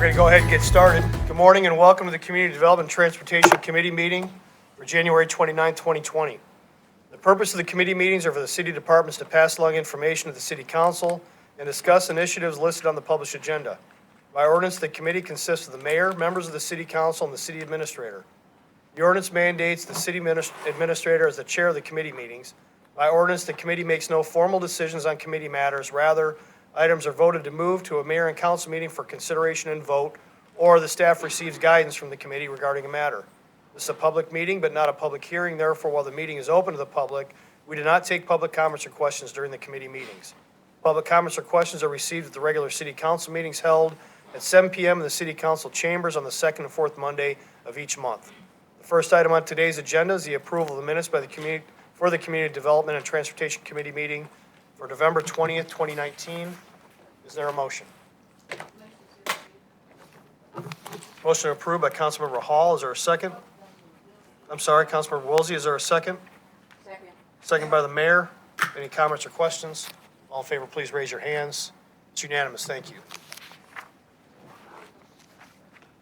going to go ahead and get started. Good morning and welcome to the Community Development and Transportation Committee meeting for January 29, 2020. The purpose of the committee meetings are for the city departments to pass along information to the city council and discuss initiatives listed on the published agenda. By ordinance, the committee consists of the mayor, members of the city council, and the city administrator. The ordinance mandates the city administrator as the chair of the committee meetings. By ordinance, the committee makes no formal decisions on committee matters. Rather, items are voted to move to a mayor and council meeting for consideration and vote, or the staff receives guidance from the committee regarding a matter. This is a public meeting, but not a public hearing. Therefore, while the meeting is open to the public, we do not take public comments or questions during the committee meetings. Public comments or questions are received at the regular city council meetings held at 7 p.m. in the city council chambers on the second and fourth Monday of each month. The first item on today's agenda is the approval of the minutes by the community for the Community Development and Transportation Committee meeting for November 20th, 2019. Is there a motion? Motion approved by Councilmember Hall. Is there a second? I'm sorry, Councilmember Woolsey. Is there a second? Second. Second by the mayor. Any comments or questions? All in favor, please raise your hands. It's unanimous. Thank you.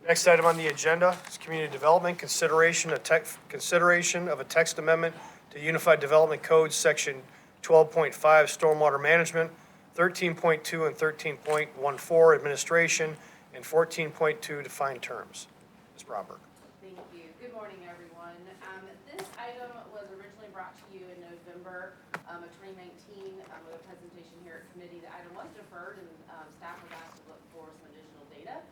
Next item on the agenda is community development, consideration of a text amendment to Unified Development Code, Section 12.5, Stormwater Management, 13.2 and 13.14, Administration, and 14.2, Defined Terms. Ms. Bromberg. Thank you. Good morning, everyone. This item was originally brought to you in November of 2019 with a presentation here at committee. The item was deferred, and staff was asked to look for some additional data.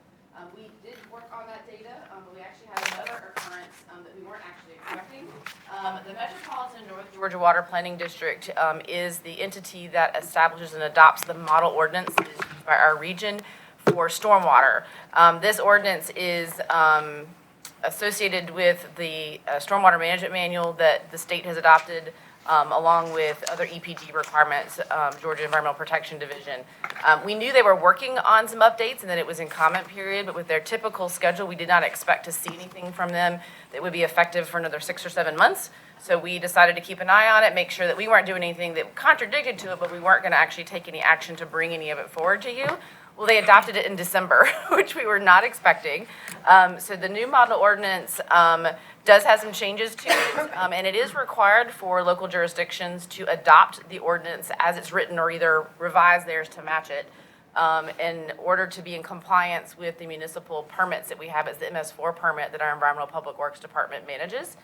We did work on that data, but we actually had another occurrence that we weren't actually expecting. The Metropolitan North Georgia Water Planning District is the entity that establishes and adopts the model ordinance by our region for stormwater. This ordinance is associated with the stormwater management manual that the state has adopted, along with other EPD requirements, Georgia Environmental Protection Division. We knew they were working on some updates and that it was in comment period, but with their typical schedule, we did not expect to see anything from them that would be effective for another 6 or 7 months. So we decided to keep an eye on it, make sure that we weren't doing anything that contradicted to it, but we weren't going to actually take any action to bring any of it forward to you. Well, they adopted it in December, which we were not expecting. So the new model ordinance does have some changes to it, and it is required for local jurisdictions to adopt the ordinance as it's written or either revise theirs to match it in order to be in compliance with the municipal permits that we have as the MS4 permit that our Environmental Public Works Department manages.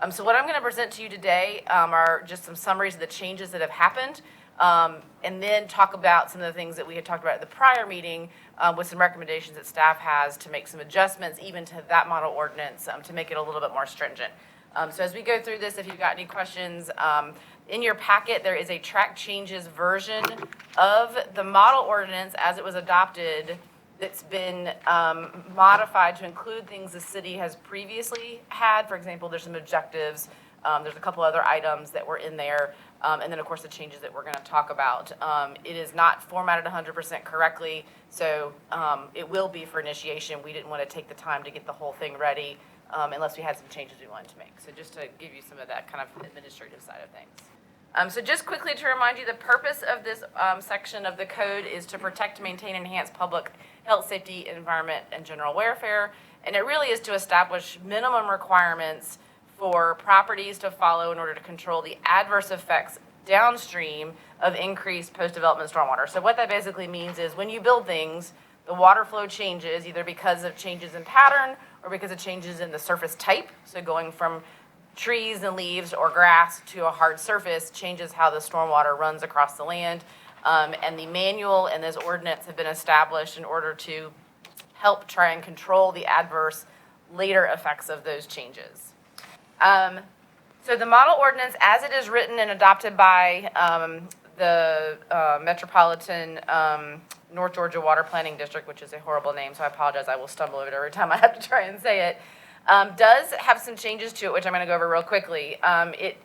So what I'm going to present to you today are just some summaries of the changes that have happened, and then talk about some of the things that we had talked about at the prior meeting with some recommendations that staff has to make some adjustments even to that model ordinance to make it a little bit more stringent. So as we go through this, if you've got any questions, in your packet there is a track changes version of the model ordinance as it was adopted that's been modified to include things the city has previously had. For example, there's some objectives. There's a couple other items that were in there. And then, of course, the changes that we're going to talk about. It is not formatted 100% correctly, so it will be for initiation. We didn't want to take the time to get the whole thing ready unless we had some changes we wanted to make. So just to give you some of that kind of administrative side of things. So just quickly to remind you, the purpose of this section of the code is to protect, maintain, and enhance public health, safety, environment, and general welfare. And it really is to establish minimum requirements for properties to follow in order to control the adverse effects downstream of increased post-development stormwater. So what that basically means is when you build things, the water flow changes either because of changes in pattern or because of changes in the surface type. So going from trees and leaves or grass to a hard surface changes how the stormwater runs across the land. And the manual and this ordinance have been established in order to help try and control the adverse later effects of those changes. So the model ordinance, as it is written and adopted by the Metropolitan North Georgia Water Planning District, which is a horrible name, so I apologize. I will stumble over it every time I have to try and say it. Does have some changes to it, which I'm going to go over real quickly. It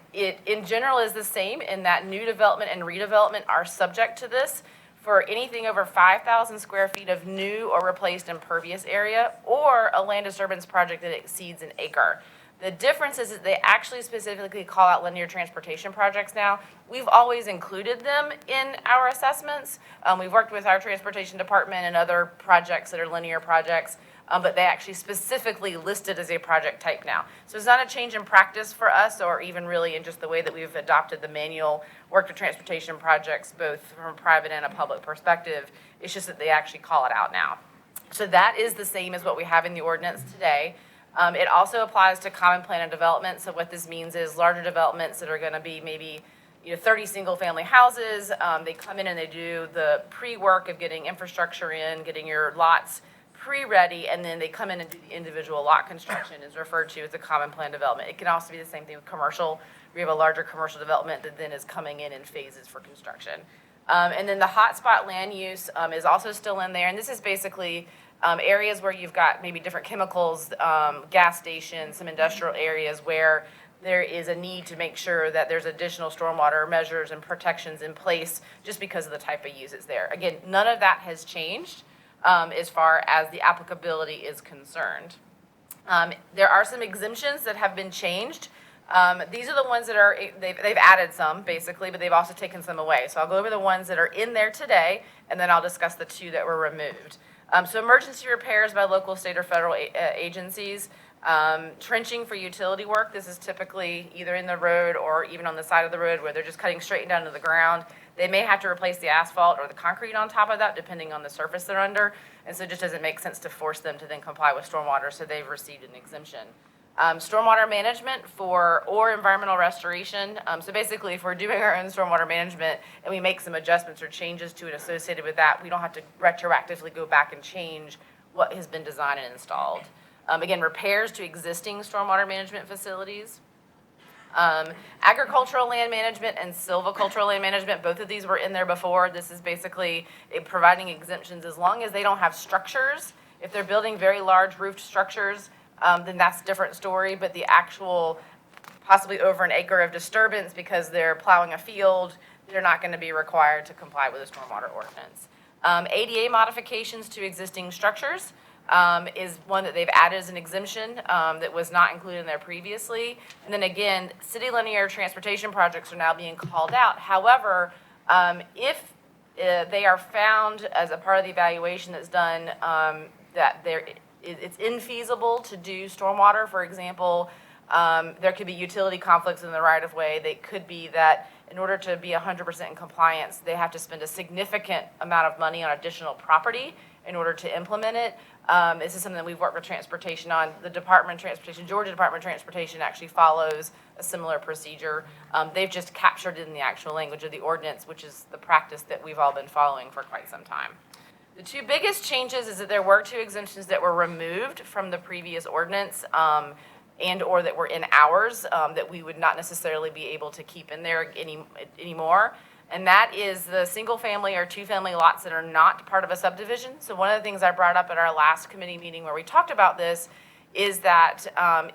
in general is the same in that new development and redevelopment are subject to this for anything over 5,000 square feet of new or replaced impervious area or a land disturbance project that exceeds an acre. The difference is that they actually specifically call out linear transportation projects now. We've always included them in our assessments. We've worked with our transportation department and other projects that are linear projects, but they actually specifically listed as a project type now. So it's not a change in practice for us, or even really in just the way that we've adopted the manual work with transportation projects, both from a private and a public perspective. It's just that they actually call it out now. So that is the same as what we have in the ordinance today. It also applies to common plan and development. So what this means is larger developments that are going to be maybe 30 single-family houses. They come in and they do the pre-work of getting infrastructure in, getting your lots pre-ready, and then they come in and do the individual lot construction is referred to as a common plan development. It can also be the same thing with commercial. We have a larger commercial development that then is coming in phases for construction. And then the hotspot land use is also still in there, and this is basically areas where you've got maybe different chemicals, gas stations, some industrial areas where there is a need to make sure that there's additional stormwater measures and protections in place just because of the type of use that's there. Again, none of that has changed as far as the applicability is concerned. There are some exemptions that have been changed. These are the ones that are, they've added some basically, but they've also taken some away. So I'll go over the ones that are in there today, and then I'll discuss the two that were removed. So emergency repairs by local, state, or federal agencies. Trenching for utility work. This is typically either in the road or even on the side of the road where they're just cutting straight down to the ground. They may have to replace the asphalt or the concrete on top of that, depending on the surface they're under. And so it just doesn't make sense to force them to then comply with stormwater, so they've received an exemption. Stormwater management or environmental restoration. So basically, if we're doing our own stormwater management and we make some adjustments or changes to it associated with that, we don't have to retroactively go back and change what has been designed and installed. Again, repairs to existing stormwater management facilities. Agricultural land management and silvicultural land management, both of these were in there before. This is basically providing exemptions as long as they don't have structures. If they're building very large roofed structures, then that's a different story, but the actual possibly over an acre of disturbance because they're plowing a field, they're not going to be required to comply with the stormwater ordinance. ADA modifications to existing structures is one that they've added as an exemption that was not included in there previously. And then again, city linear transportation projects are now being called out. However, if they are found as a part of the evaluation that's done that it's infeasible to do stormwater, for example, there could be utility conflicts in the right-of-way. They could be that in order to be 100% in compliance, they have to spend a significant amount of money on additional property in order to implement it. This is something that we've worked with transportation on. The Department of Transportation, Georgia Department of Transportation actually follows a similar procedure. They've just captured it in the actual language of the ordinance, which is the practice that we've all been following for quite some time. The two biggest changes is that there were two exemptions that were removed from the previous ordinance and or that were in ours that we would not necessarily be able to keep in there anymore. And that is the single family or two family lots that are not part of a subdivision. So one of the things I brought up at our last committee meeting where we talked about this is that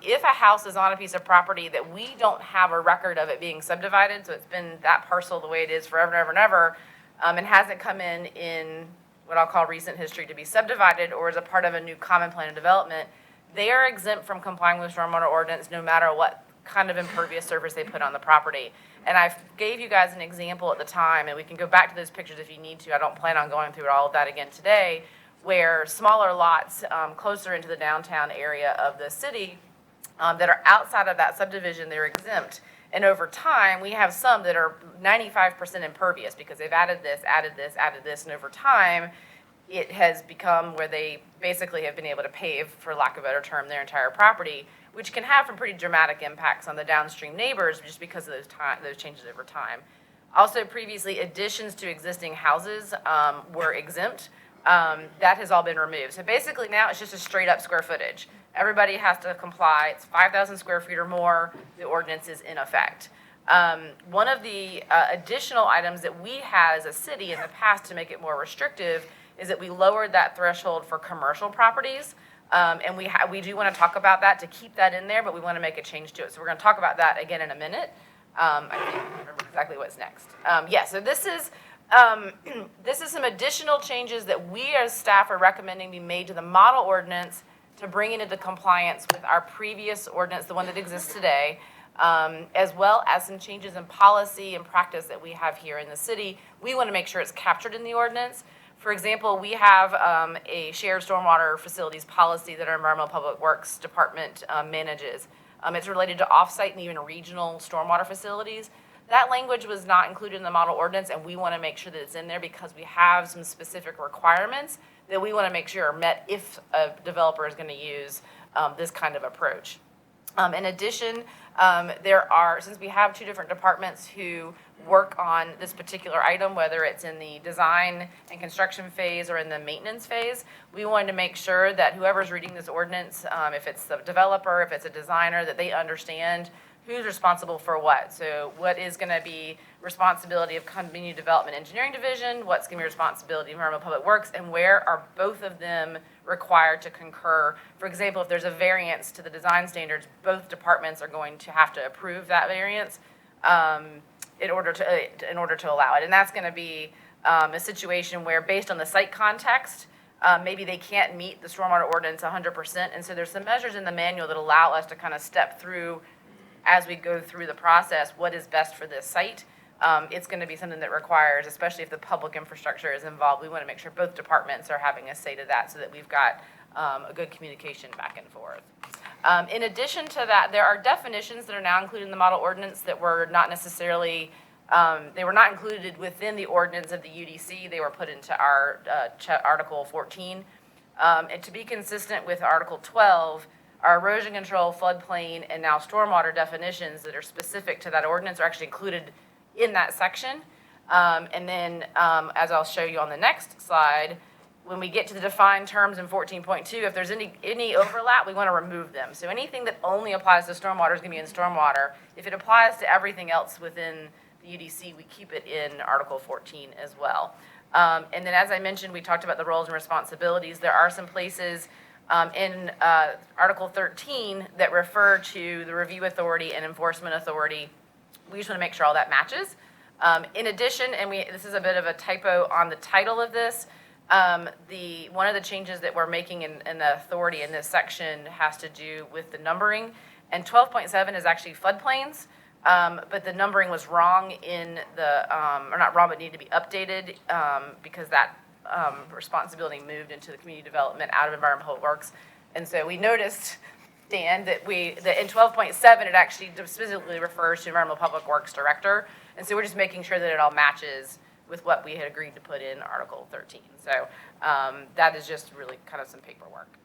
if a house is on a piece of property that we don't have a record of it being subdivided, so it's been that parcel the way it is forever and ever and ever, and hasn't come in what I'll call recent history to be subdivided or as a part of a new common plan of development, they are exempt from complying with stormwater ordinance no matter what kind of impervious surface they put on the property. And I gave you guys an example at the time, and we can go back to those pictures if you need to. I don't plan on going through all of that again today, where smaller lots closer into the downtown area of the city that are outside of that subdivision, they're exempt. And over time, we have some that are 95% impervious because they've added this, and over time, it has become where they basically have been able to pave, for lack of a better term, their entire property, which can have some pretty dramatic impacts on the downstream neighbors just because of those changes over time. Also, previously, additions to existing houses were exempt. That has all been removed. So basically now it's just a straight up square footage. Everybody has to comply. It's 5,000 square feet or more. The ordinance is in effect. One of the additional items that we had as a city in the past to make it more restrictive is that we lowered that threshold for commercial properties. And we do want to talk about that to keep that in there, but we want to make a change to it. So we're going to talk about that again in a minute. I can't remember exactly what's next. So this is some additional changes that we as staff are recommending be made to the model ordinance to bring it into compliance with our previous ordinance, the one that exists today, as well as some changes in policy and practice that we have here in the city. We want to make sure it's captured in the ordinance. For example, we have a shared stormwater facilities policy that our Environmental Public Works Department manages. It's related to off-site and even regional stormwater facilities. That language was not included in the model ordinance, and we want to make sure that it's in there because we have some specific requirements that we want to make sure are met if a developer is going to use this kind of approach. In addition, since we have two different departments who work on this particular item, whether it's in the design and construction phase or in the maintenance phase, we wanted to make sure that whoever's reading this ordinance, if it's the developer, if it's a designer, that they understand who's responsible for what. So what is going to be responsibility of Community Development Engineering Division, what's going to be responsibility of Environmental Public Works, and where are both of them required to concur. For example, if there's a variance to the design standards, both departments are going to have to approve that variance in order to allow it. And that's going to be a situation where, based on the site context, maybe they can't meet the stormwater ordinance 100%. And so there's some measures in the manual that allow us to kind of step through as we go through the process, what is best for this site. It's going to be something that requires, especially if the public infrastructure is involved, we want to make sure both departments are having a say to that so that we've got a good communication back and forth. In addition to that, there are definitions that are now included in the model ordinance that were not necessarily, they were not included within the ordinance of the UDC. They were put into our Article 14. And to be consistent with Article 12, our erosion control, floodplain, and now stormwater definitions that are specific to that ordinance are actually included in that section. And then, as I'll show you on the next slide, when we get to the defined terms in 14.2, if there's any overlap, we want to remove them. So anything that only applies to stormwater is going to be in stormwater. If it applies to everything else within the UDC, we keep it in Article 14 as well. And then, as I mentioned, we talked about the roles and responsibilities. There are some places in Article 13 that refer to the review authority and enforcement authority. We just want to make sure all that matches. In addition, and this is a bit of a typo on the title of this, one of the changes that we're making in the authority in this section has to do with the numbering. And 12.7 is actually floodplains, but the numbering was wrong in the, or not wrong, but needed to be updated because that responsibility moved into the community development out of Environmental Works. And so we noticed, Dan, that in 12.7, it actually specifically refers to Environmental Public Works Director. And so we're just making sure that it all matches with what we had agreed to put in Article 13. So that is just really kind of some paperwork.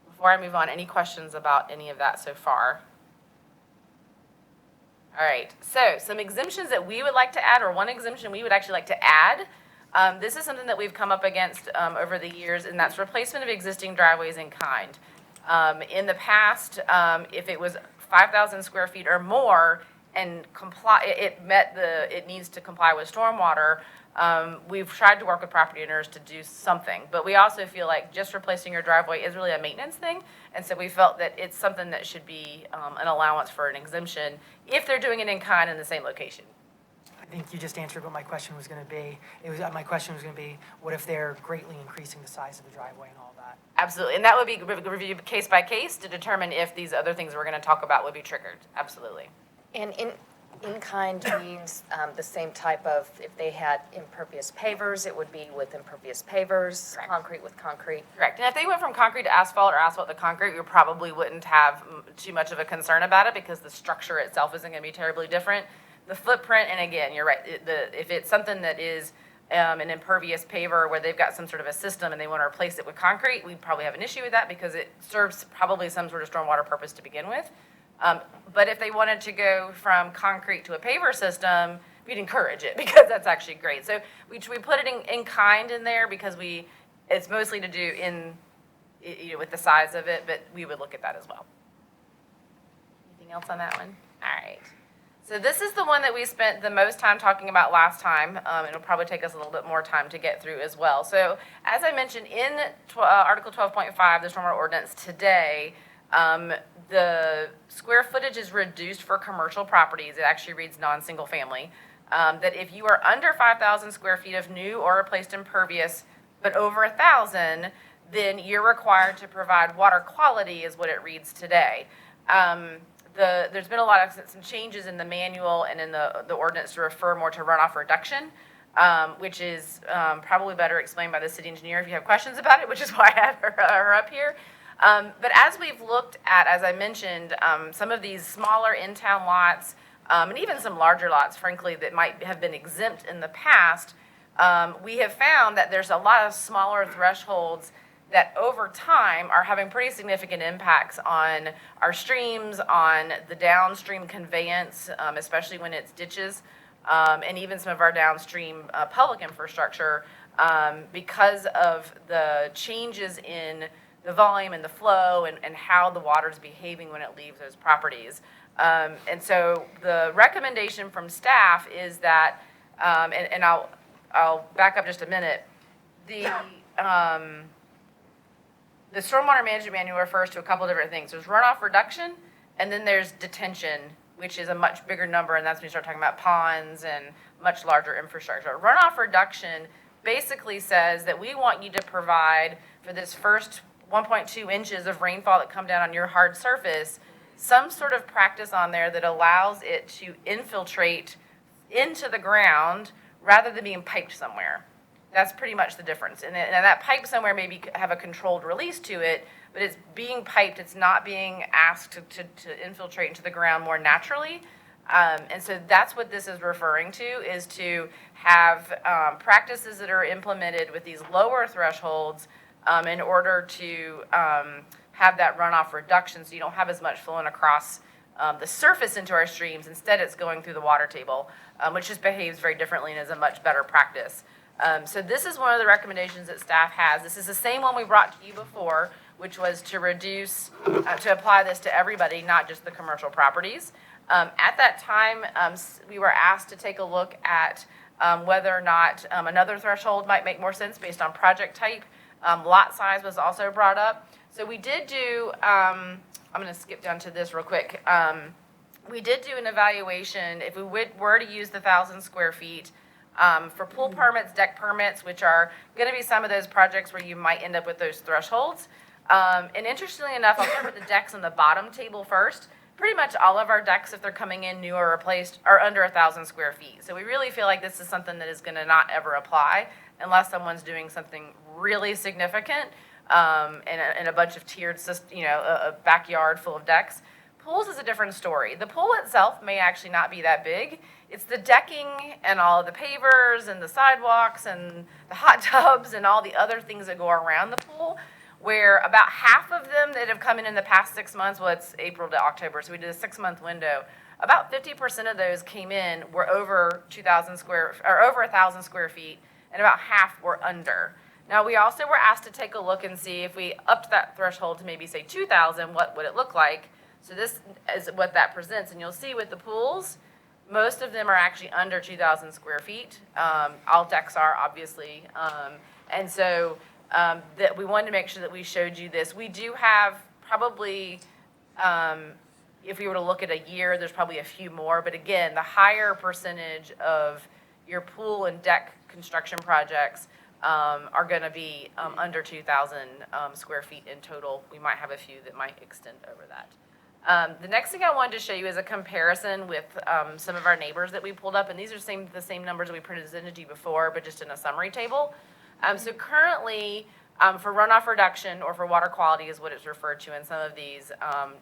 Before I move on, any questions about any of that so far? All right, so some exemptions that we would like to add, or one exemption we would actually like to add. This is something that we've come up against over the years, and that's replacement of existing driveways in kind. In the past, if it was 5,000 square feet or more and it needs to comply with stormwater, we've tried to work with property owners to do something. But we also feel like just replacing your driveway is really a maintenance thing, and so we felt that it's something that should be an allowance for an exemption if they're doing it in kind in the same location. I think you just answered what my question was going to be. My question was going to be, what if they're greatly increasing the size of the driveway and all that? Absolutely, and that would be reviewed case by case to determine if these other things we're going to talk about would be triggered. Absolutely. And in kind means the same type of, if they had impervious pavers, it would be with impervious pavers, Correct. Concrete with concrete. Correct. And if they went from concrete to asphalt or asphalt to concrete, we probably wouldn't have too much of a concern about it because the structure itself isn't going to be terribly different. The footprint, and again, you're right, if it's something that is an impervious paver where they've got some sort of a system and they want to replace it with concrete, we'd probably have an issue with that because it serves probably some sort of stormwater purpose to begin with. But if they wanted to go from concrete to a paver system, we'd encourage it because that's actually great. So we put it in kind in there because it's mostly to do with the size of it, but we would look at that as well. Anything else on that one? All right. So this is the one that we spent the most time talking about last time. It'll probably take us a little bit more time to get through as well. So as I mentioned in Article 12.5, the stormwater ordinance today, the square footage is reduced for commercial properties. It actually reads non-single family. That if you are under 5,000 square feet of new or replaced impervious, but over 1,000, then you're required to provide water quality is what it reads today. There's been a lot of some changes in the manual and in the ordinance to refer more to runoff reduction, which is probably better explained by the city engineer if you have questions about it, which is why I had her up here. But as we've looked at, as I mentioned, some of these smaller in-town lots, and even some larger lots, frankly, that might have been exempt in the past, we have found that there's a lot of smaller thresholds that over time are having pretty significant impacts on our streams, on the downstream conveyance, especially when it's ditches, and even some of our downstream public infrastructure, because of the changes in the volume and the flow and how the water is behaving when it leaves those properties. And so the recommendation from staff is that, and I'll back up just a minute, the Stormwater Management Manual refers to a couple different things. There's runoff reduction, and then there's detention, which is a much bigger number, and that's when you start talking about ponds and much larger infrastructure. Runoff reduction basically says that we want you to provide for this first 1.2 inches of rainfall that come down on your hard surface, some sort of practice on there that allows it to infiltrate into the ground rather than being piped somewhere. That's pretty much the difference. And that pipe somewhere maybe have a controlled release to it, but it's being piped. It's not being asked to infiltrate into the ground more naturally. And so that's what this is referring to, is to have practices that are implemented with these lower thresholds in order to have that runoff reduction so you don't have as much flowing across the surface into our streams. Instead, it's going through the water table, which just behaves very differently and is a much better practice. So this is one of the recommendations that staff has. This is the same one we brought to you before, which was to reduce, to apply this to everybody, not just the commercial properties. At that time, we were asked to take a look at whether or not another threshold might make more sense based on project type. Lot size was also brought up. So we did do, I'm going to skip down to this real quick. We did do an evaluation. If we were to use the 1,000 square feet, for pool permits, deck permits, which are going to be some of those projects where you might end up with those thresholds. And interestingly enough, I'll start with the decks on the bottom table first. Pretty much all of our decks, if they're coming in new or replaced, are under 1,000 square feet. So we really feel like this is something that is going to not ever apply unless someone's doing something really significant, and a bunch of tiered, a backyard full of decks. Pools is a different story. The pool itself may actually not be that big. It's the decking and all of the pavers and the sidewalks and the hot tubs and all the other things that go around the pool, where about half of them that have come in the past 6 months, well, it's April to October, so we did a 6-month window. About 50% of those came in were over 1,000 square feet, and about half were under. Now, we also were asked to take a look and see if we upped that threshold to maybe say 2,000, what would it look like? So this is what that presents, and you'll see with the pools, most of them are actually under 2,000 square feet. All decks are, obviously, and so that we wanted to make sure that we showed you this. We do have probably, if we were to look at a year, there's probably a few more, but again, the higher percentage of your pool and deck construction projects are going to be under 2,000 square feet in total. We might have a few that might extend over that. The next thing I wanted to show you is a comparison with some of our neighbors that we pulled up, and these are the same numbers that we presented to you before, but just in a summary table. So currently, for runoff reduction or for water quality is what it's referred to in some of these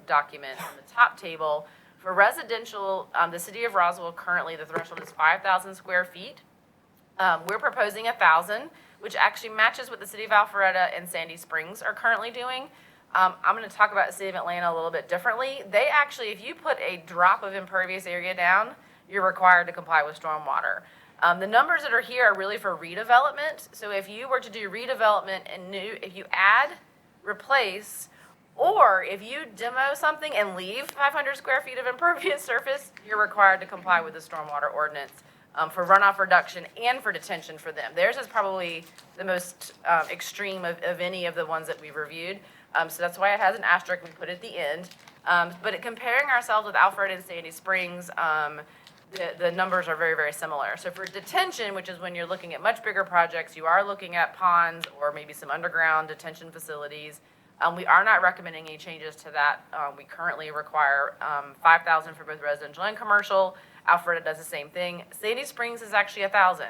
documents on the top table. For residential, the city of Roswell currently the threshold is 5,000 square feet. We're proposing 1,000, which actually matches what the city of Alpharetta and Sandy Springs are currently doing. I'm going to talk about the city of Atlanta a little bit differently. They actually, if you put a drop of impervious area down, you're required to comply with stormwater. The numbers that are here are really for redevelopment. So if you were to do redevelopment and if you add, replace, or if you demo something and leave 500 square feet of impervious surface, you're required to comply with the stormwater ordinance for runoff reduction and for detention for them. Theirs is probably the most extreme of any of the ones that we've reviewed. So that's why it has an asterisk we put at the end. But comparing ourselves with Alfred and Sandy Springs, the numbers are very, very similar. So for detention, which is when you're looking at much bigger projects, you are looking at ponds or maybe some underground detention facilities. We are not recommending any changes to that. We currently require 5,000 for both residential and commercial. Alpharetta does the same thing. Sandy Springs is actually 1,000.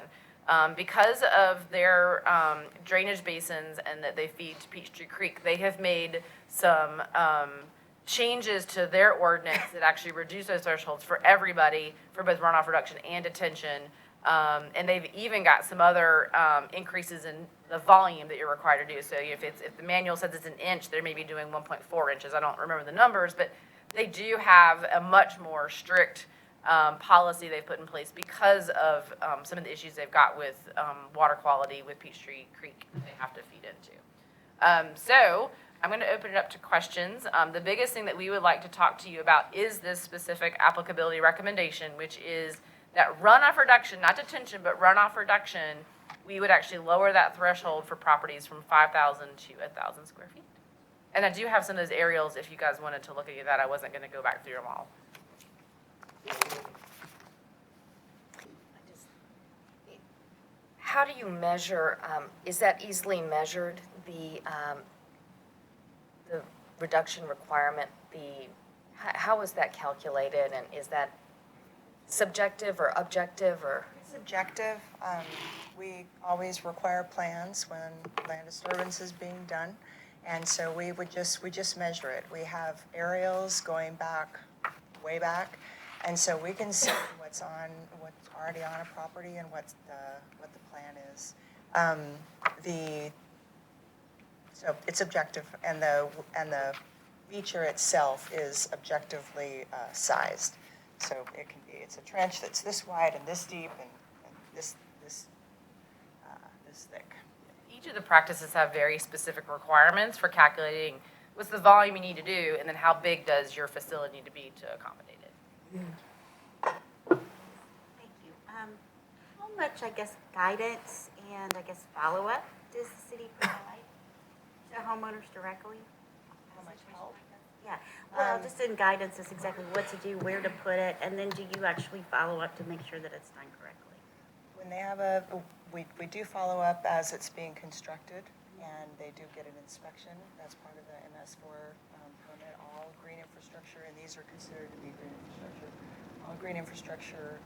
Because of their drainage basins and that they feed to Peachtree Creek, they have made some changes to their ordinance that actually reduce those thresholds for everybody for both runoff reduction and detention. And they've even got some other increases in the volume that you're required to do. So if the manual says it's an inch, they may be doing 1.4 inches. I don't remember the numbers, but they do have a much more strict policy they've put in place because of some of the issues they've got with water quality with Peachtree Creek that they have to feed into. So I'm going to open it up to questions. The biggest thing that we would like to talk to you about is this specific applicability recommendation, which is that runoff reduction, not detention, but runoff reduction. We would actually lower that threshold for properties from 5,000 to 1,000 square feet. And I do have some of those aerials if you guys wanted to look at that. I wasn't going to go back through them all. How do you measure, is that easily measured, the reduction requirement? How is that calculated, and is that subjective or objective, or? It's objective. We always require plans when land disturbance is being done, and so we just measure it. We have aerials going back, way back, and so we can see what's already on a property and what the plan is. So it's objective, and the feature itself is objectively sized. So it's a trench that's this wide and this deep and this thick. Each of the practices have very specific requirements for calculating what's the volume you need to do, and then how big does your facility need to be to accommodate it. Thank you. How much, I guess, guidance and, I guess, follow-up does the city provide to homeowners directly? How much help? Yeah, well, just in guidance is exactly what to do, where to put it, and then do you actually follow up to make sure that it's done correctly? When they have we do follow up as it's being constructed, and they do get an inspection. That's part of the MS4 permit. All green infrastructure, and these are considered to be green infrastructure. All green infrastructure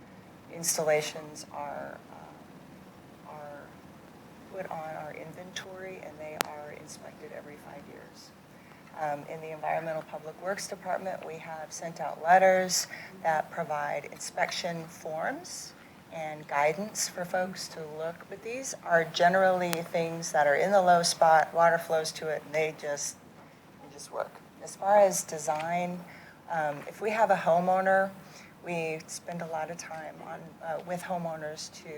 installations are put on our inventory, and they are inspected every 5 years. In the Environmental Public Works Department, we have sent out letters that provide inspection forms and guidance for folks to look. But these are generally things that are in the low spot, water flows to it, and they just work. As far as design, if we have a homeowner, we spend a lot of time with homeowners to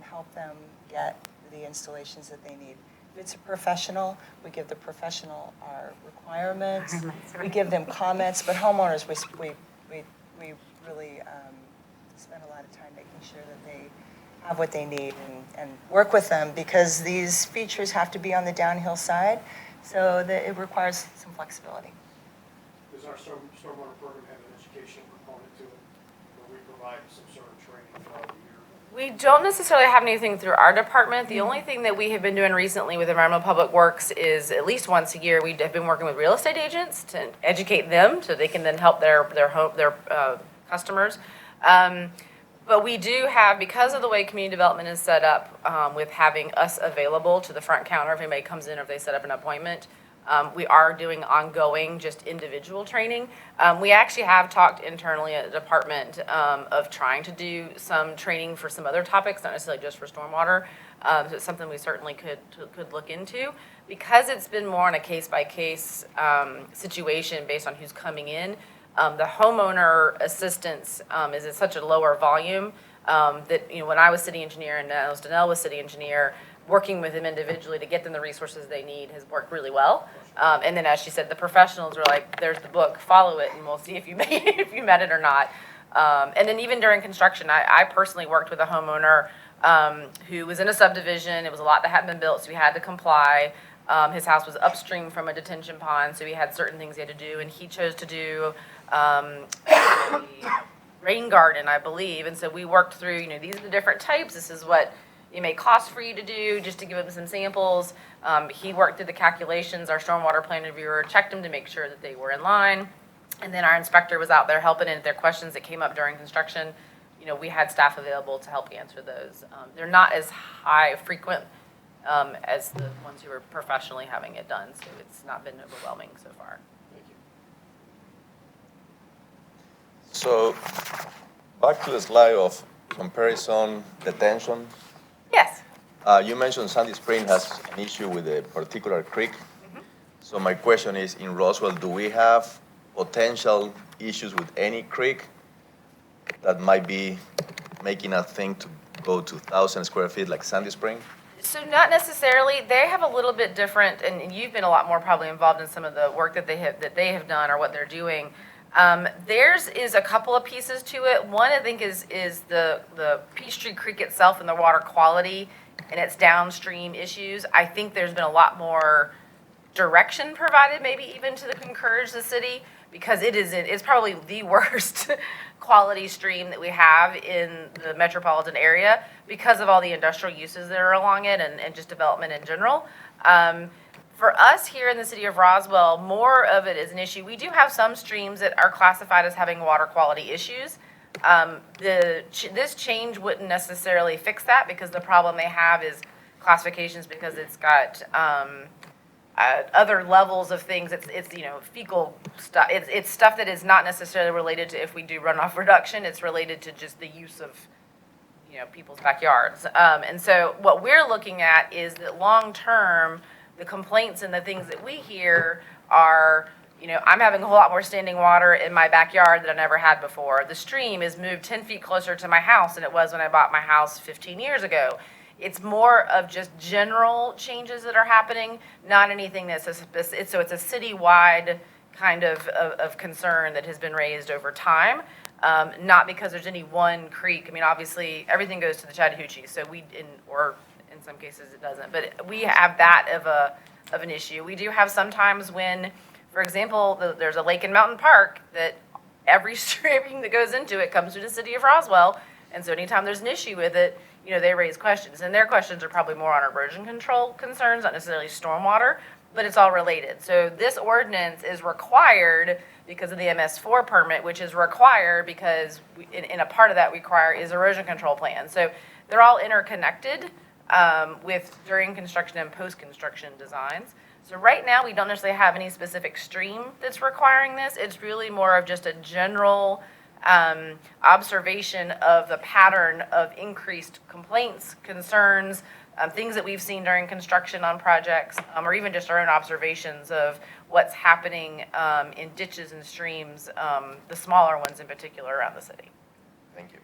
help them get the installations that they need. If it's a professional, we give the professional our requirements. We give them comments, but homeowners, we really spend a lot of time making sure that they have what they need and work with them, because these features have to be on the downhill side, so that it requires some flexibility. Does our stormwater program have an education component to it, where we provide some sort of training throughout the year? We don't necessarily have anything through our department. The only thing that we have been doing recently with Environmental Public Works is at least once a year, we have been working with real estate agents to educate them so they can then help their customers. But we do have, because of the way community development is set up, with having us available to the front counter if anybody comes in or if they set up an appointment, we are doing ongoing, just individual training. We actually have talked internally at the department of trying to do some training for some other topics, not necessarily just for stormwater. So it's something we certainly could look into. Because it's been more on a case-by-case situation based on who's coming in, the homeowner assistance is at such a lower volume that, when I was city engineer and as Danelle was city engineer, working with them individually to get them the resources they need has worked really well. And then, as she said, the professionals were like, there's the book, follow it, and we'll see if you met it or not. And then even during construction, I personally worked with a homeowner who was in a subdivision. It was a lot that hadn't been built, so he had to comply. His house was upstream from a detention pond, so he had certain things he had to do, and he chose to do rain garden, I believe. And so we worked through, these are the different types. This is what it may cost for you to do, just to give him some samples. He worked through the calculations. Our stormwater plan reviewer checked them to make sure that they were in line. And then our inspector was out there helping, and if there are questions that came up during construction, we had staff available to help answer those. They're not as high frequent as the ones who are professionally having it done, so it's not been overwhelming so far. So, back to the slide of comparison detention. Yes. You mentioned Sandy Spring has an issue with a particular creek. So my question is, in Roswell, do we have potential issues with any creek that might be making us think to go to 1,000 square feet like Sandy Spring? So not necessarily. They have a little bit different, and you've been a lot more probably involved in some of the work that they have done or what they're doing. Theirs is a couple of pieces to it. One, I think, is the Peachtree Creek itself and the water quality and its downstream issues. I think there's been a lot more direction provided, maybe even to encourage the city, because it's probably the worst quality stream that we have in the metropolitan area because of all the industrial uses that are along it and just development in general. For us here in the city of Roswell, more of it is an issue. We do have some streams that are classified as having water quality issues. This change wouldn't necessarily fix that, because the problem they have is classifications, because it's got other levels of things. It's fecal stuff. It's stuff that is not necessarily related to if we do runoff reduction. It's related to just the use of people's backyards. And so what we're looking at is that long term, the complaints and the things that we hear are, I'm having a whole lot more standing water in my backyard than I never had before. The stream is moved 10 feet closer to my house than it was when I bought my house 15 years ago. It's more of just general changes that are happening, not anything that's so it's a citywide kind of concern that has been raised over time, not because there's any one creek. I mean, obviously, everything goes to the Chattahoochee, so in some cases it doesn't, but we have that of an issue. We do have sometimes when, for example, there's a lake in Mountain Park that every stream that goes into it comes to the city of Roswell, and so anytime there's an issue with it, they raise questions, and their questions are probably more on erosion control concerns, not necessarily stormwater, but it's all related. So this ordinance is required because of the MS4 permit, which is required because in a part of that require is erosion control plan. So they're all interconnected with during construction and post-construction designs. So right now, we don't necessarily have any specific stream that's requiring this. It's really more of just a general observation of the pattern of increased complaints, concerns, things that we've seen during construction on projects, or even just our own observations of what's happening in ditches and streams, the smaller ones in particular around the city. Thank you.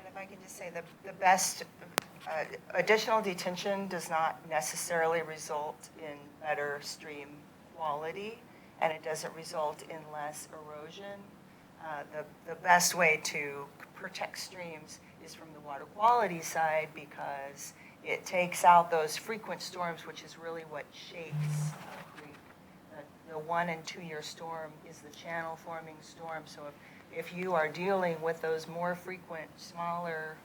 And if I can just say, the best additional detention does not necessarily result in better stream quality, and it doesn't result in less erosion. The best way to protect streams is from the water quality side, because it takes out those frequent storms, which is really what shakes a creek. The 1 and 2 year storm is the channel forming storm. So if you are dealing with those more frequent, smaller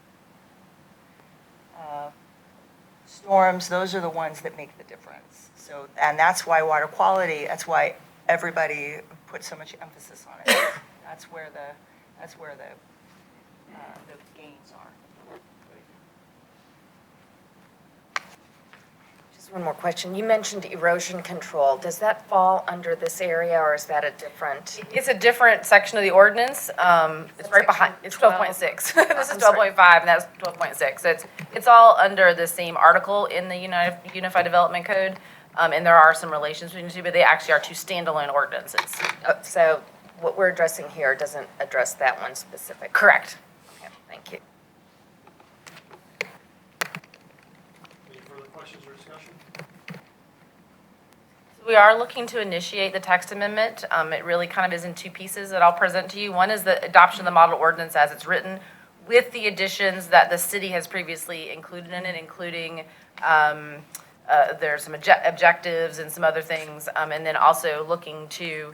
storms, those are the ones that make the difference. So, and that's why water quality, that's why everybody puts so much emphasis on it. That's where the gains are. Just one more question. You mentioned erosion control. Does that fall under this area, or is that a different? It's a different section of the ordinance. It's right behind, it's 12.6. This is 12.5 and that's 12.6. So it's all under the same article in the Unified Development Code. And there are some relations between the two, but they actually are two standalone ordinances. So what we're addressing here doesn't address that one specifically? Correct. Okay, thank you. Any further questions or discussion? We are looking to initiate the text amendment. It really kind of is in two pieces that I'll present to you. One is the adoption of the model ordinance as it's written, with the additions that the city has previously included in it, including there's some objectives and some other things, and then also looking to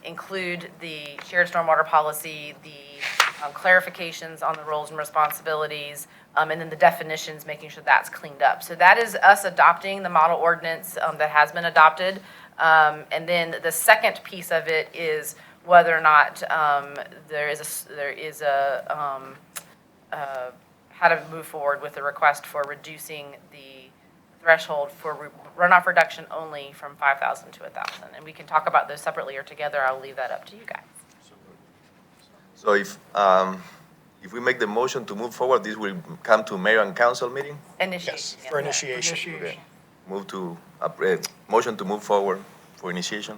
include the shared stormwater policy, the clarifications on the roles and responsibilities, and then the definitions, making sure that's cleaned up. So that is us adopting the model ordinance that has been adopted. And then the second piece of it is whether or not there is how to move forward with the request for reducing the threshold for runoff reduction only from 5,000 to 1,000. And we can talk about those separately or together. I'll leave that up to you guys. So if we make the motion to move forward, this will come to mayor and council meeting? Initiate. Yes, yeah. for initiation. Okay. Motion to move forward for initiation?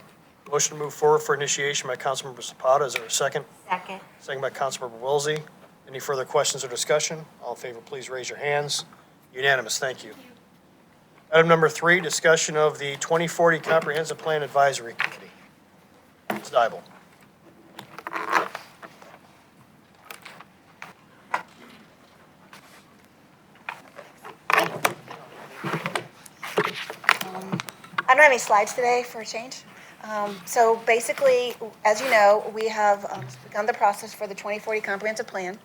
Motion to move forward for initiation by Councilmember Zapata. Is there a second? Second. Second by Councilmember Wilsey. Any further questions or discussion? All in favor, please raise your hands. Unanimous, thank you. Item number 3, discussion of the 2040 Comprehensive Plan Advisory Committee. Ms. Dybel. I don't have any slides today for a change. So basically, as you know, we have begun the process for the 2040 Comprehensive Plan.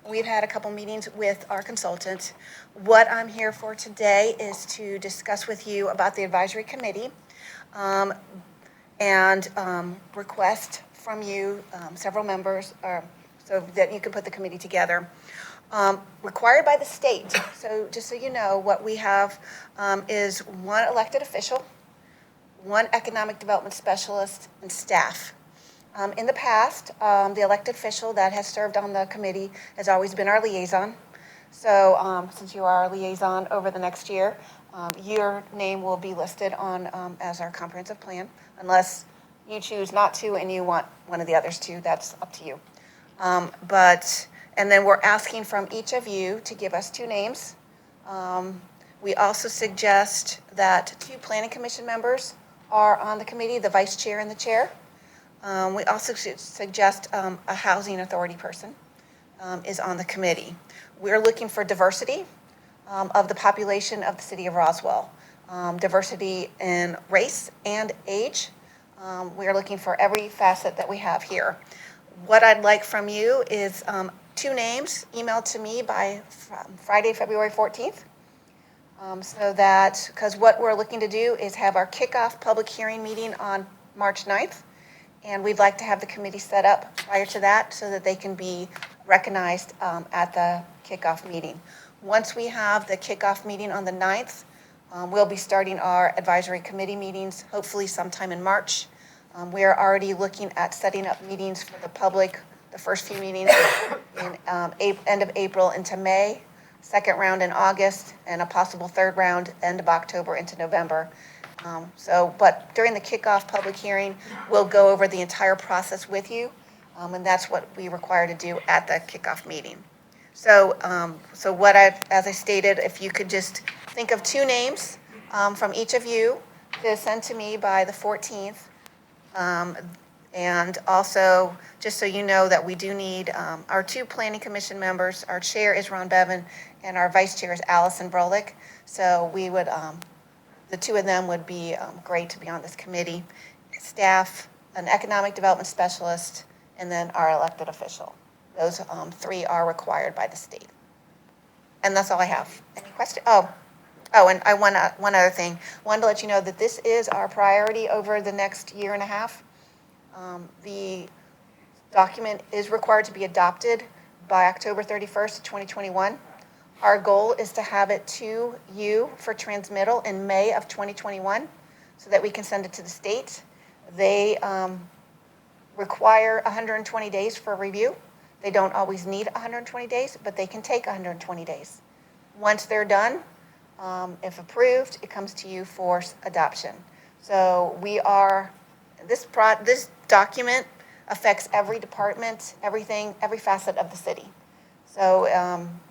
We've had a couple meetings with our consultant. What I'm here for today is to discuss with you about the advisory committee and request from you several members so that you can put the committee together. Required by the state. So just so you know, what we have is one elected official, one economic development specialist, and staff. In the past, the elected official that has served on the committee has always been our liaison. So since you are our liaison over the next year, your name will be listed on as our comprehensive plan, unless you choose not to and you want one of the others to. That's up to you. And then we're asking from each of you to give us 2 names. We also suggest that 2 planning commission members are on the committee, the vice chair and the chair. We also suggest a housing authority person is on the committee. We're looking for diversity of the population of the city of Roswell, diversity in race and age. We are looking for every facet that we have here. What I'd like from you is 2 names emailed to me by Friday, February 14th. So that, because what we're looking to do is have our kickoff public hearing meeting on March 9th. And we'd like to have the committee set up prior to that so that they can be recognized at the kickoff meeting. Once we have the kickoff meeting on the 9th, we'll be starting our advisory committee meetings, hopefully sometime in March. We are already looking at setting up meetings for the public, the first few meetings in end of April into May, second round in August, and a possible third round end of October into November. But during the kickoff public hearing, we'll go over the entire process with you, and that's what we require to do at the kickoff meeting. So as I stated, if you could just think of 2 names from each of you to send to me by the 14th. And also, just so you know that we do need our 2 planning commission members. Our chair is Ron Bevan, and our vice chair is Allison Brolick. So we would, the 2 of them would be great to be on this committee. Staff, an economic development specialist, and then our elected official. Those 3 are required by the state. And that's all I have. Any questions? Oh, and I one other thing. Wanted to let you know that this is our priority over the next year and a half. The document is required to be adopted by October 31st, 2021. Our goal is to have it to you for transmittal in May of 2021 so that we can send it to the state. They require 120 days for review. They don't always need 120 days, but they can take 120 days. Once they're done, if approved, it comes to you for adoption. So this document affects every department, everything, every facet of the city. So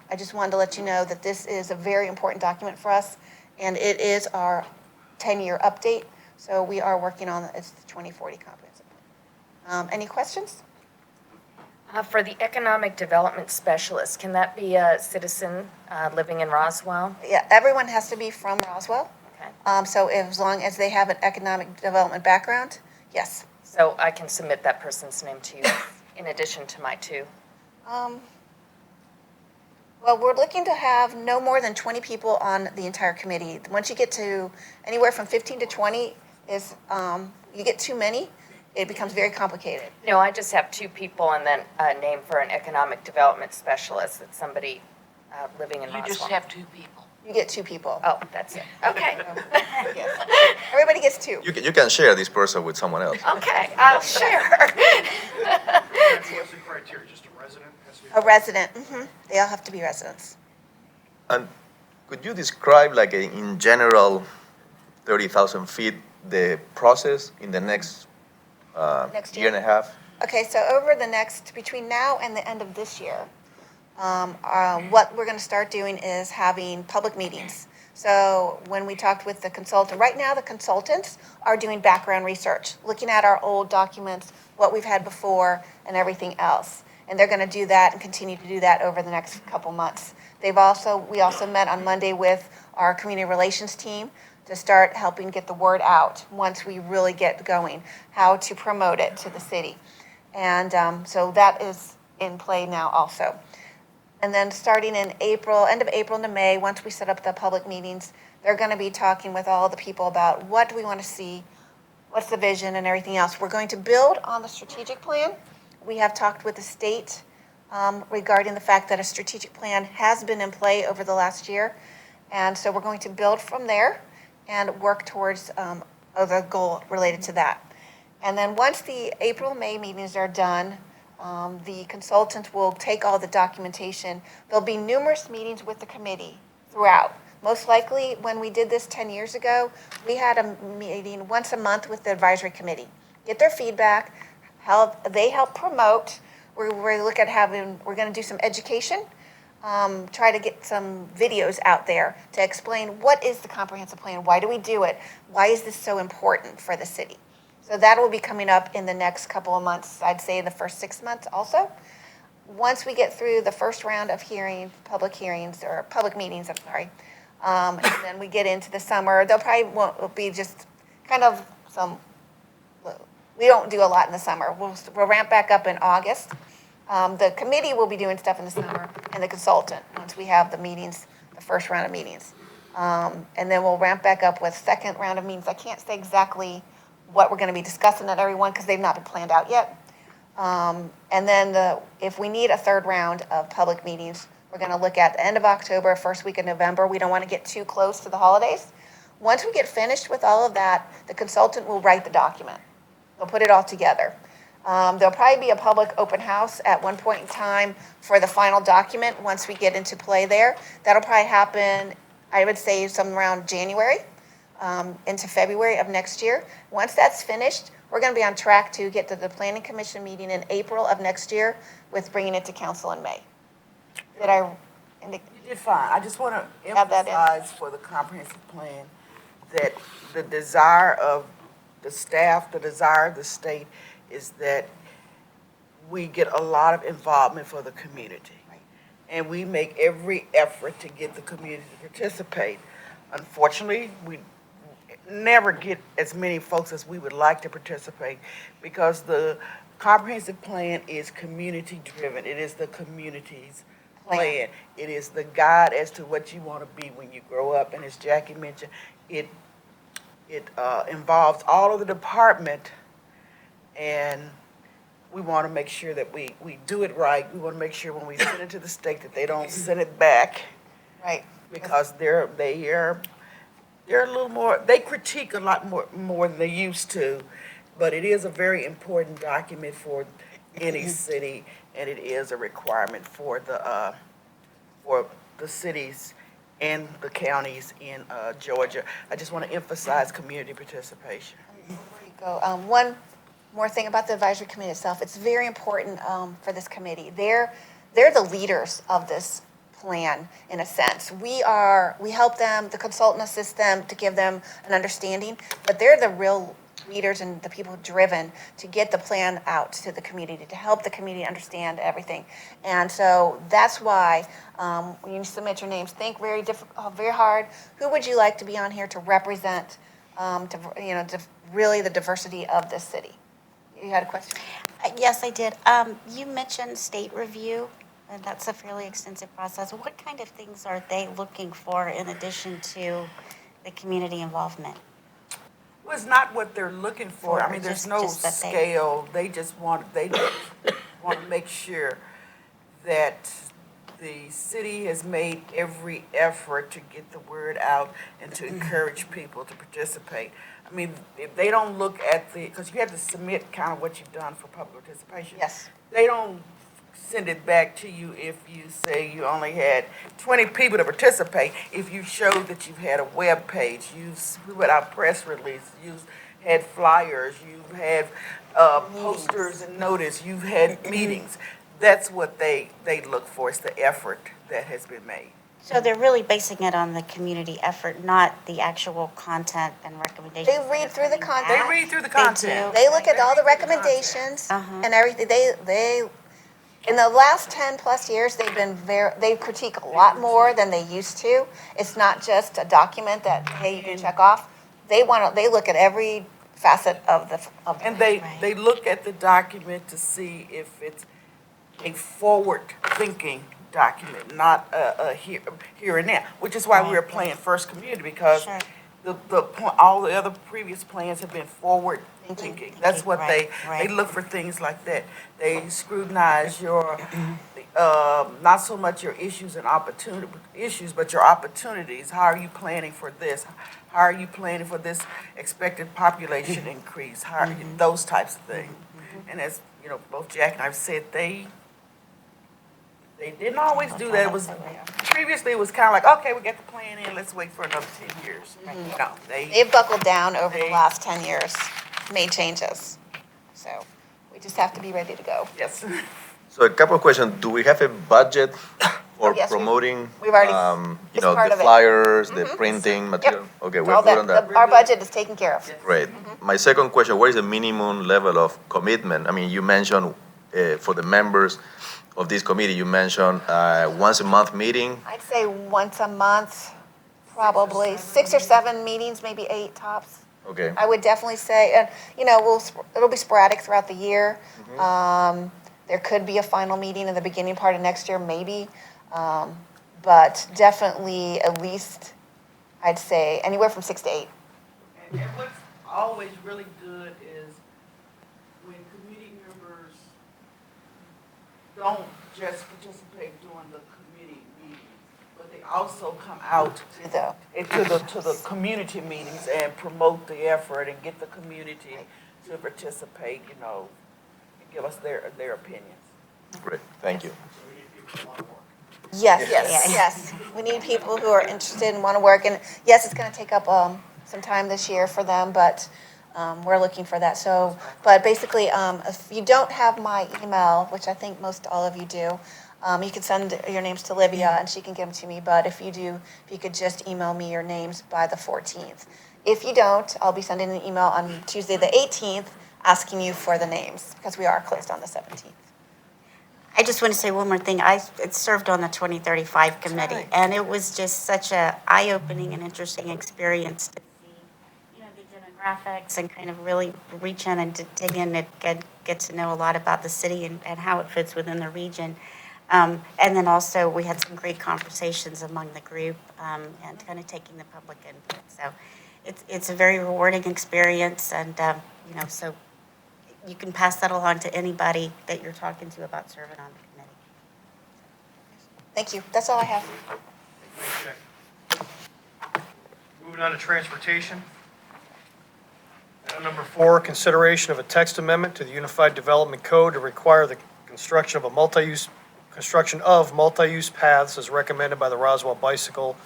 I just wanted to let you know that this is a very important document for us, and it is our 10-year update. So we are working on it's the 2040 comprehensive plan. Any questions? For the economic development specialist, can that be a citizen living in Roswell? Yeah, everyone has to be from Roswell. Okay. So as long as they have an economic development background, yes. So I can submit that person's name to you in addition to my 2. Well, we're looking to have no more than 20 people on the entire committee. Once you get to anywhere from 15 to 20 is, you get too many, it becomes very complicated. No, I just have two people and then a name for an economic development specialist. That's somebody living in Roswell. You just have two people. You get two people. Oh, that's it. Okay. Yes. Everybody gets two. You can share this person with someone else. Okay, I'll share. What's the criteria, just a resident? Has to be- A resident, they all have to be residents. And could you describe, like, in general, 30,000 feet, the process in the next Next year and a half? Okay, so over the next, between now and the end of this year, what we're going to start doing is having public meetings. So when we talked with the consultant, right now the consultants are doing background research, looking at our old documents, what we've had before, and everything else. And they're going to do that and continue to do that over the next couple months. We also met on Monday with our community relations team to start helping get the word out once we really get going, how to promote it to the city. And so that is in play now also. And then starting in April, end of April into May, once we set up the public meetings, they're going to be talking with all the people about what do we want to see, what's the vision and everything else. We're going to build on the strategic plan. We have talked with the state regarding the fact that a strategic plan has been in play over the last year. And so we're going to build from there and work towards the goal related to that. And then once the April, May meetings are done, the consultant will take all the documentation. There'll be numerous meetings with the committee throughout. Most likely, when we did this 10 years ago, we had a meeting once a month with the advisory committee. Get their feedback, how they help promote. We're going to do some education, try to get some videos out there to explain what is the comprehensive plan, why do we do it, why is this so important for the city. So that will be coming up in the next couple of months, I'd say in the first 6 months also. Once we get through the first round of public meetings, and then we get into the summer, won't be just kind of we don't do a lot in the summer. We'll ramp back up in August. The committee will be doing stuff in the summer, and the consultant, once we have the meetings, the first round of meetings. And then we'll ramp back up with second round of meetings. I can't say exactly what we're going to be discussing at every one because they've not been planned out yet. And then if we need a third round of public meetings, we're going to look at the end of October, first week of November. We don't want to get too close to the holidays. Once we get finished with all of that, the consultant will write the document. They'll put it all together. There'll probably be a public open house at one point in time for the final document once we get into play there. That'll probably happen, I would say, somewhere around January. Into February of next year. Once that's finished, we're going to be on track to get to the Planning Commission meeting in April of next year with bringing it to council in May. You did fine. I just want to Add that in. emphasize for the comprehensive plan that the desire of the staff, the desire of the state is that we get a lot of involvement for the community. And we make every effort to get the community to participate. Unfortunately, we never get as many folks as we would like to participate because the comprehensive plan is community-driven. It is the community's plan. It is the guide as to what you want to be when you grow up. And as Jackie mentioned, it involves all of the department, and we want to make sure that we do it right. We want to make sure when we send it to the state that they don't send it back. Right. Because they're a little more, they critique a lot more than they used to, but it is a very important document for any city, and it is a requirement for the cities and the counties in Georgia. I just want to emphasize community participation. Before you go, one more thing about the advisory committee itself. It's very important for this committee. They're the leaders of this plan, in a sense. We help them, the consultant assists them to give them an understanding, but they're the real leaders and the people driven to get the plan out to the community, to help the community understand everything. And so that's why when you submit your names, think very hard. Who would you like to be on here to represent, really the diversity of this city? You had a question? Yes, I did. You mentioned state review, and that's a fairly extensive process. What kind of things are they looking for in addition to the community involvement? Well, it's not what they're looking for. I mean, there's Just- no just that they- scale. They just want to make sure that the city has made every effort to get the word out and to encourage people to participate. I mean, if they don't look at because you have to submit kind of what you've done for public participation. Yes. They don't send it back to you if you say you only had 20 people to participate. If you showed that you've had a web page, you've put out press release, you've had flyers, you've had posters and notice, you've had meetings. That's what they look for, is the effort that has been made. So they're really basing it on the community effort, not the actual content and recommendations. They read through the They content. read through the do. content. They look at all the They read through the content. recommendations Uh-huh. and everything. In the last 10+ years, they critique a lot more than they used to. It's not just a document that, hey, you can check off. They look at every facet of the. And they look at the document to see if it's a forward-thinking document, not a here and now, which is why we're playing First Community, because Sure. all the other previous plans have been forward-thinking. That's what they Right. look for, things like that. They scrutinize your, not so much your issues, but your opportunities. How are you planning for this? How are you planning for this expected population increase? Those types of things. And as, you know, both Jack and I've said, they didn't always do that. It was, previously it was kind of like, okay, we got the plan in, let's wait for another 10 years. No, They've buckled down over the They- last 10 years, made changes. So we just have to be ready to go. yes. So a couple of questions. Do we have a budget for Yes, promoting, we've already- you it's know, part the of it. flyers, the printing material? Okay, we're All good on that. Our budget is taken care of. Great. My second question, what is the minimum level of commitment? I mean, you mentioned for the members of this committee, you mentioned once a month meeting. I'd say once a month, probably 6 or 7 meetings, maybe 8 tops. Okay. I would definitely say, and, you know, it'll be sporadic throughout the year. There could be a final meeting in the beginning part of next year, maybe. But definitely at least, I'd say, anywhere from 6 to 8. And what's always really good is when committee members don't just participate during the committee meetings, but they also come out to the community meetings and promote the effort and get the community to participate, you know, and give us their opinions. Great, thank you. Yes. We need people who are interested and want to work. And yes, it's going to take up some time this year for them, but we're looking for that. So, but basically, if you don't have my email, which I think most all of you do, you can send your names to Livia and she can give them to me. But if you do, if you could just email me your names by the 14th. If you don't, I'll be sending an email on Tuesday the 18th asking you for the names because we are closed on the 17th. I just want to say one more thing. I served on the 2035 committee, right. and it was just such a eye-opening and interesting experience to see, you know, the demographics and kind of really reach in and to dig in and get to know a lot about the city and how it fits within the region. And then also, we had some great conversations among the group and kind of taking the public input. So it's a very rewarding experience, and, you know, so you can pass that along to anybody that you're talking to about serving on the committee. Thank you. That's all I have. Moving on to transportation. Item number 4, consideration of a text amendment to the Unified Development Code to require the construction of multi-use paths as recommended by the Roswell Bicycle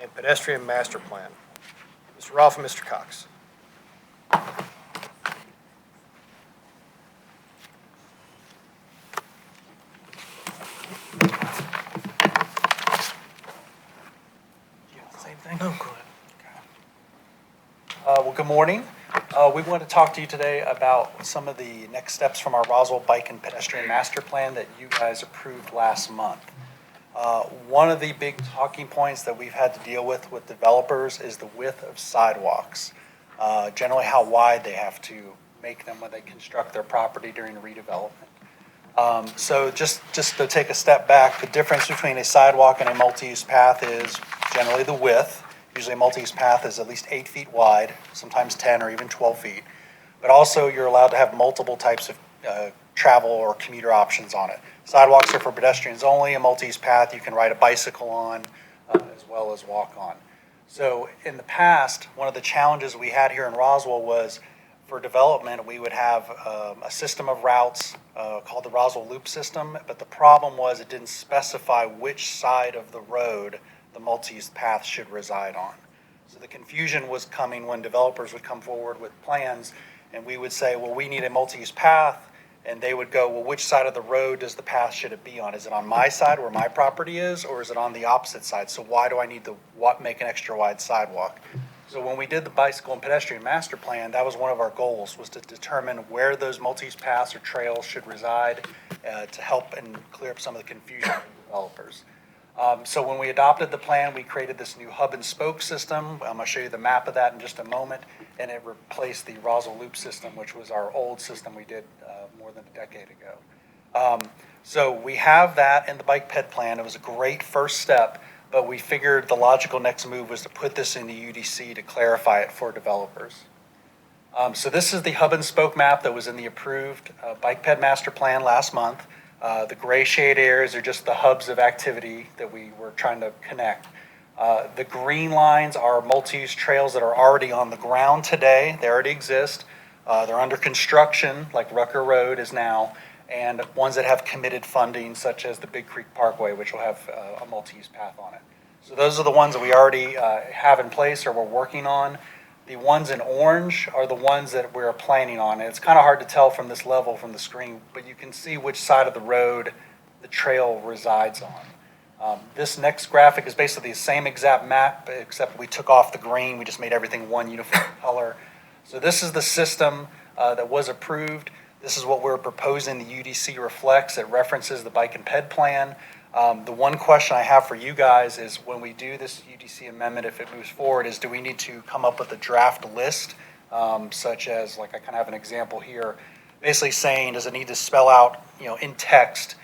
and Pedestrian Master Plan. Mr. Ralph and Mr. Cox. Same thing? No, go ahead. Well, good morning. We want to talk to you today about some of the next steps from our Roswell Bike and Pedestrian Master Plan that you guys approved last month. One of the big talking points that we've had to deal with developers is the width of sidewalks. Generally how wide they have to make them when they construct their property during redevelopment. So just to take a step back, the difference between a sidewalk and a multi-use path is generally the width. Usually a multi-use path is at least 8 feet wide, sometimes 10 or even 12 feet. But also you're allowed to have multiple types of travel or commuter options on it. Sidewalks are for pedestrians only. A multi-use path you can ride a bicycle on as well as walk on. So in the past, one of the challenges we had here in Roswell was for development, we would have a system of routes called the Roswell Loop System, but the problem was it didn't specify which side of the road the multi-use path should reside on. So the confusion was coming when developers would come forward with plans, and we would say, well, we need a multi-use path, and they would go, well, which side of the road does the path should it be on? Is it on my side where my property is, or is it on the opposite side? So why do I need to make an extra wide sidewalk? So when we did the bicycle and pedestrian master plan, that was one of our goals, was to determine where those multi-use paths or trails should reside to help and clear up some of the confusion for developers. So when we adopted the plan, we created this new hub and spoke system. I'm going to show you the map of that in just a moment, and it replaced the Roswell Loop system, which was our old system we did more than a decade ago. So we have that in the bike ped plan. It was a great first step, but we figured the logical next move was to put this in the UDC to clarify it for developers. So this is the hub and spoke map that was in the approved bike ped master plan last month. The gray shade areas are just the hubs of activity that we were trying to connect. The green lines are multi-use trails that are already on the ground today. They already exist. They're under construction, like Rucker Road is now, and ones that have committed funding, such as the Big Creek Parkway, which will have a multi-use path on it. So those are the ones that we already have in place or we're working on. The ones in orange are the ones that we're planning on. And it's kind of hard to tell from this level from the screen, but you can see which side of the road the trail resides on. This next graphic is basically the same exact map, except we took off the green. We just made everything one uniform color. So this is the system that was approved. This is what we're proposing the UDC reflects. It references the bike and ped plan. The one question I have for you guys is when we do this UDC amendment, if it moves forward, is do we need to come up with a draft list, such as, like I kind of have an example here, basically saying, does it need to spell out, in text,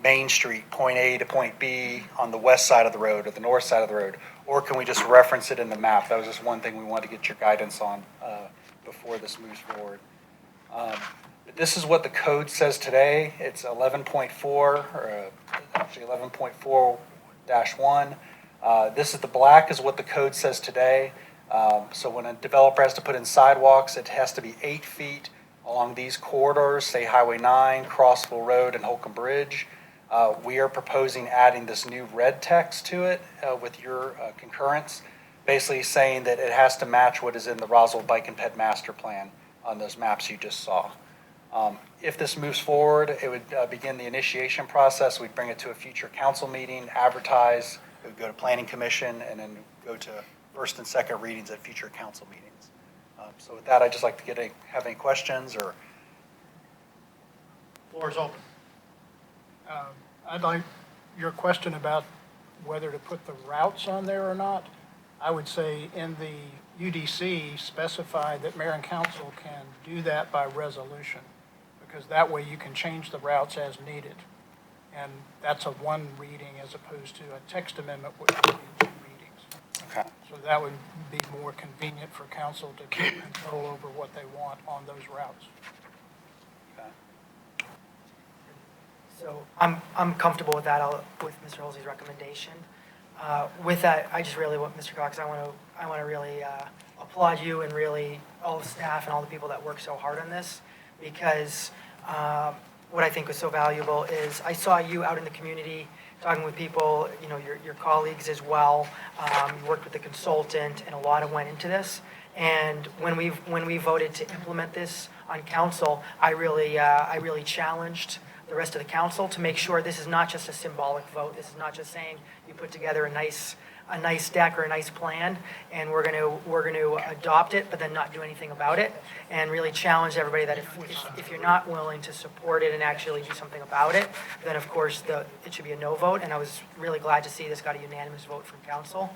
Main Street, point A to point B on the west side of the road or the north side of the road, or can we just reference it in the map? That was just one thing we wanted to get your guidance on before this moves forward. This is what the code says today. It's 11.4, or actually 11.4-1. This is the black is what the code says today. So when a developer has to put in sidewalks, it has to be 8 feet along these corridors, say Highway 9, Crossville Road, and Holcomb Bridge. We are proposing adding this new red text to it with your concurrence, basically saying that it has to match what is in the Roswell Bike and Ped Master Plan on those maps you just saw. If this moves forward, it would begin the initiation process. We'd bring it to a future council meeting, advertise, it would go to planning commission, and then go to first and second readings at future council meetings. So with that, I'd just like to have any questions or. Floor is open. I'd like your question about whether to put the routes on there or not. I would say in the UDC specify that mayor and council can do that by resolution, because that way you can change the routes as needed. And that's a one reading as opposed to a text amendment, which would be 2 readings. Okay. So that would be more convenient for council to keep control over what they want on those routes. Okay. So I'm comfortable with that, with Mr. Halsey's recommendation. With that, I just really want, Mr. Cox, I want to really applaud you and really all the staff and all the people that work so hard on this, because what I think was so valuable is I saw you out in the community talking with people, your colleagues as well. You worked with the consultant, and a lot of went into this. And when we voted to implement this on council, I really challenged the rest of the council to make sure this is not just a symbolic vote. This is not just saying you put together a nice deck or a nice plan and we're going to adopt it but then not do anything about it, and really challenge everybody that if you're not willing to support it and actually do something about it, then of course it should be a no vote. And I was really glad to see this got a unanimous vote from council,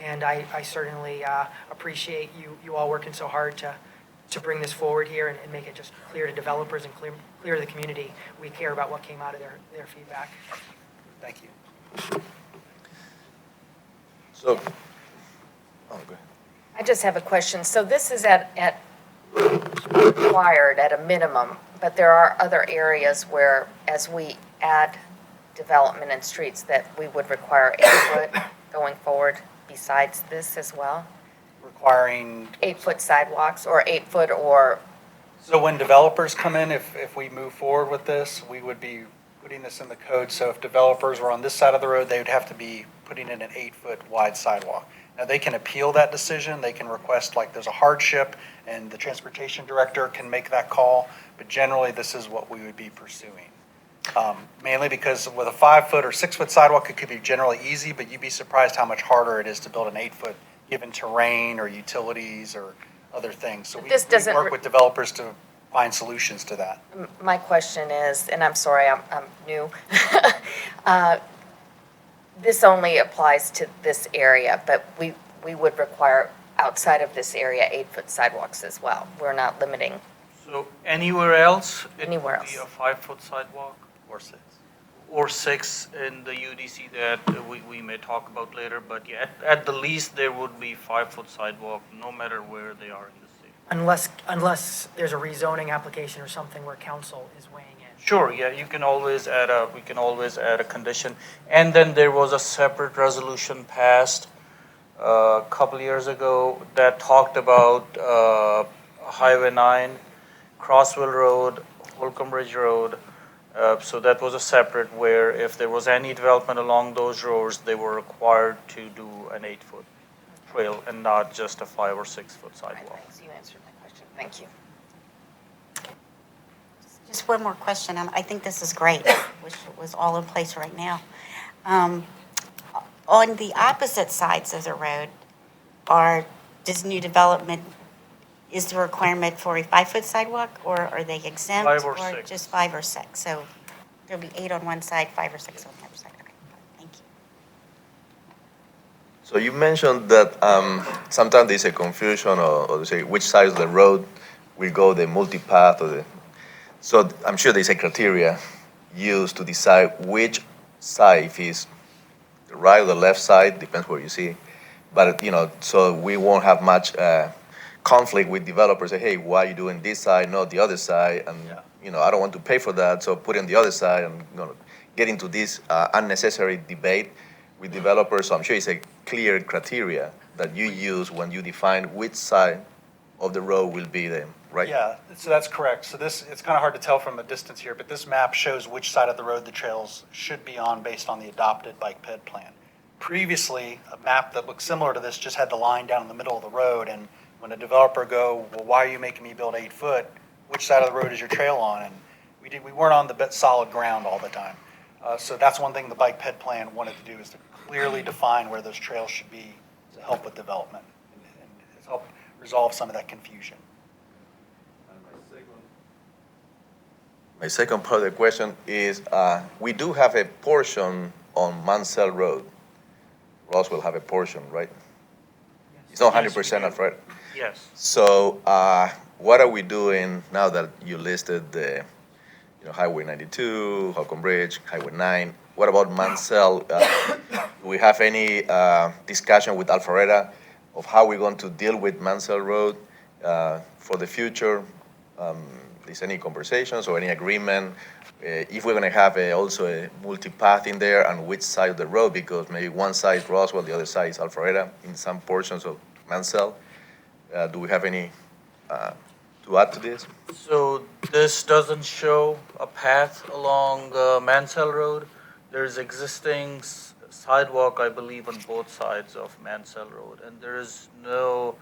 and I certainly appreciate you all working so hard to to bring this forward here and make it just clear to developers and clear to the community. We care about what came out of their feedback. Thank you. So, oh, go ahead. I just have a question. So this is at required at a minimum, but there are other areas where, as we add development and streets, that we would require 8-foot going forward besides this as well? Requiring, 8-foot sidewalks or 8-foot or, so when developers come in, if we move forward with this, we would be putting this in the code. So if developers were on this side of the road, they would have to be putting in an 8-foot wide sidewalk. Now, they can appeal that decision. They can request, like, there's a hardship, and the transportation director can make that call. But generally, this is what we would be pursuing. Mainly because with a 5-foot or 6-foot sidewalk, it could be generally easy, but you'd be surprised how much harder it is to build an 8-foot given terrain or utilities or other things. So we work with developers to find solutions to that. my question is, and I'm sorry, I'm new. This only applies to this area, but we would require outside of this area 8-foot sidewalks as well. We're not limiting. So anywhere else? Anywhere It would be else. a 5-foot sidewalk Or 6. or 6 in the UDC that we may talk about later. But yeah, at the least, there would be 5-foot sidewalk, no matter where they are in the city. Unless there's a rezoning application or something where council is weighing in. Sure, yeah, we can always add a condition. And then there was a separate resolution passed a couple years ago that talked about Highway 9, Crossville Road, Holcomb Ridge Road. So that was a separate where if there was any development along those roads, they were required to do an 8-foot trail and not just a 5 or 6-foot sidewalk. Thanks, you answered my question. Thank you. Just one more question. I think this is great. Wish it was all in place right now. On the opposite sides of the road, does new development, is the requirement for a 5-foot sidewalk, or are they exempt? 5 or 6. Just 5 or 6? So there'll be 8 on one side, 5 or 6 on the other side. Okay, thank you. So you mentioned that sometimes there's a confusion or say which side of the road will go the multipath or the. So I'm sure there's a criteria used to decide which side, if it's the right or the left side, depends where you see. But so we won't have much conflict with developers. Say, hey, why are you doing this side, not the other side? And I don't want to pay for that, so put it on the other side. And get into this unnecessary debate with developers. So I'm sure it's a clear criteria that you use when you define which side of the road will be the right. Yeah, so that's correct. So it's kind of hard to tell from a distance here, but this map shows which side of the road the trails should be on based on the adopted bike ped plan. Previously, a map that looked similar to this just had the line down in the middle of the road, and when a developer well, why are you making me build 8 foot? Which side of the road is your trail on? And we weren't on the solid ground all the time. So that's one thing the bike ped plan wanted to do, is to clearly define where those trails should be to help with development and help resolve some of that confusion. My second part of the question is we do have a portion on Mansell Road. Roswell have a portion, right? It's not 100% of right. Yes. So what are we doing now that you listed the Highway 92, Holcomb Bridge, Highway 9? What about Mansell? Do we have any discussion with Alpharetta of how we're going to deal with Mansell Road for the future? Is any conversations or any agreement? If we're going to have also a multipath in there, and which side of the road, because maybe one side is Roswell, the other side is Alpharetta in some portions of Mansell. Do we have any to add to this? So this doesn't show a path along Mansell Road. There's existing sidewalk, I believe, on both sides of Mansell Road, and there is no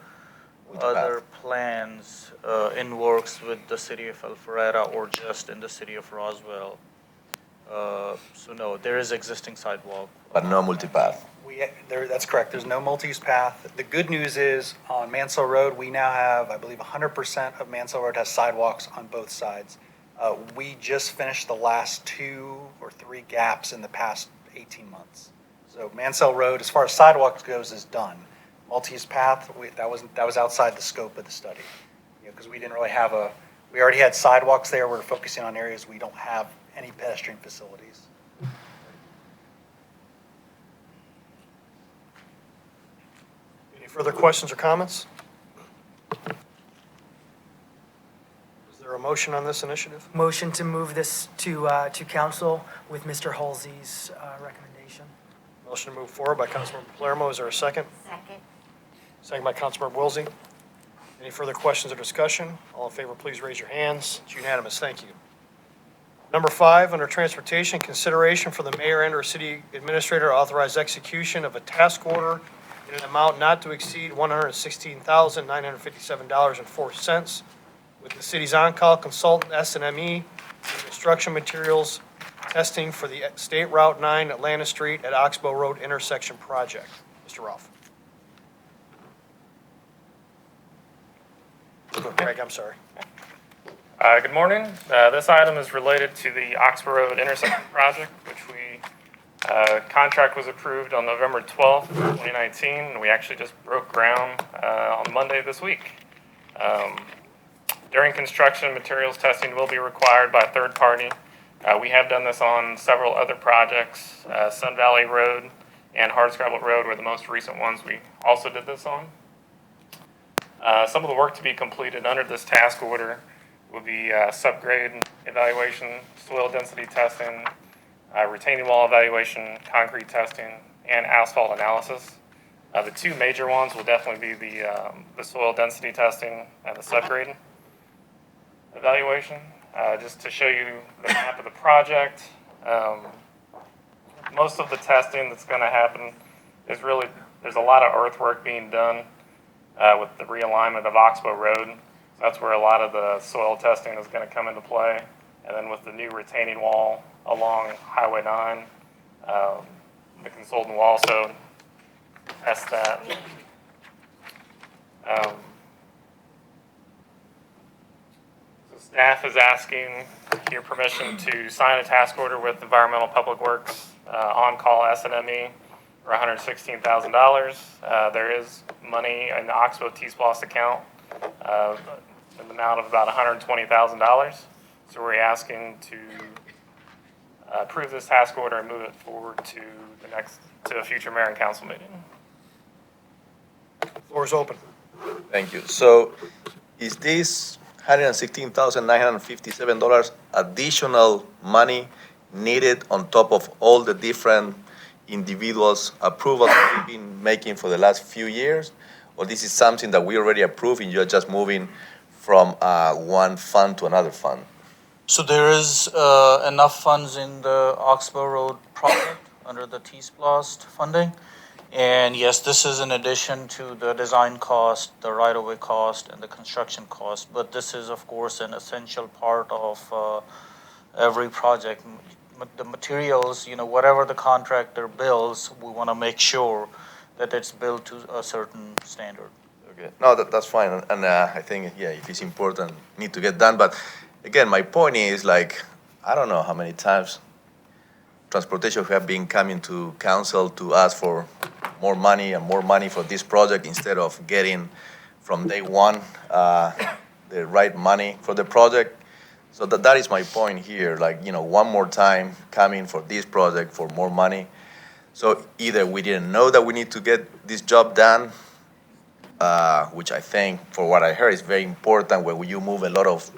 other plans in works with the city of Alpharetta or just in the city of Roswell. So no, there is existing sidewalk. But no multipath. That's correct. There's no multi-use path. The good news is on Mansell Road, we now have, I believe, 100% of Mansell Road has sidewalks on both sides. We just finished the last 2 or 3 gaps in the past 18 months. So Mansell Road, as far as sidewalks goes, is done. Multi-use path, that was outside the scope of the study. because we didn't really have we already had sidewalks there. We're focusing on areas we don't have any pedestrian facilities. Any further questions or comments? Is there a motion on this initiative? Motion to move this to council with Mr. Halsey's recommendation. Motion to move forward by Councilmember Palermo. Is there a second? Second. Second by Councilmember Wilsey. Any further questions or discussion? All in favor, please raise your hands. It's unanimous. Thank you. Number 5, under transportation, consideration for the mayor and/or city administrator to authorize execution of a task order in an amount not to exceed $116,957.04 with the city's on-call consultant S&ME for construction materials testing for the State Route 9 Atlanta Street at Oxbow Road intersection project. Mr. Rolfe. Greg, I'm sorry. Good morning. This item is related to the Oxbow Road intersection project, which contract was approved on November 12th, 2019, and we actually just broke ground on Monday this week. During construction, materials testing will be required by a third party. We have done this on several other projects. Sun Valley Road and Hardscrabble Road were the most recent ones we also did this on. Some of the work to be completed under this task order will be subgrade evaluation, soil density testing, retaining wall evaluation, concrete testing, and asphalt analysis. The two major ones will definitely be the soil density testing and the subgrade evaluation. Just to show you the map of the project, most of the testing that's going to happen is really, there's a lot of earthwork being done with the realignment of Oxbow Road. That's where a lot of the soil testing is going to come into play. And then with the new retaining wall along Highway 9, the consultant will also test that. So staff is asking your permission to sign a task order with Environmental Public Works on-call S&ME for $116,000. There is money in the Oxbow T-Splost account in the amount of about $120,000. So we're asking to approve this task order and move it forward to a future mayor and council meeting. Floor is open. Thank you. So is this $116,957 additional money needed on top of all the different individuals' approvals we've been making for the last few years? Or this is something that we already approved and you're just moving from one fund to another fund? So there is enough funds in the Oxbow Road project under the T-Splost funding. And yes, this is in addition to the design cost, the right-of-way cost, and the construction cost. But this is, of course, an essential part of every project. The materials, whatever the contractor builds, we want to make sure that it's built to a certain standard. Okay. No, that's fine. And I think, if it's important, need to get done. But again, my point is, I don't know how many times transportation have been coming to council to ask for more money and more money for this project instead of getting from day one the right money for the project. So that is my point here, one more time coming for this project for more money. So either we didn't know that we need to get this job done, which I think, for what I heard, is very important when you move a lot of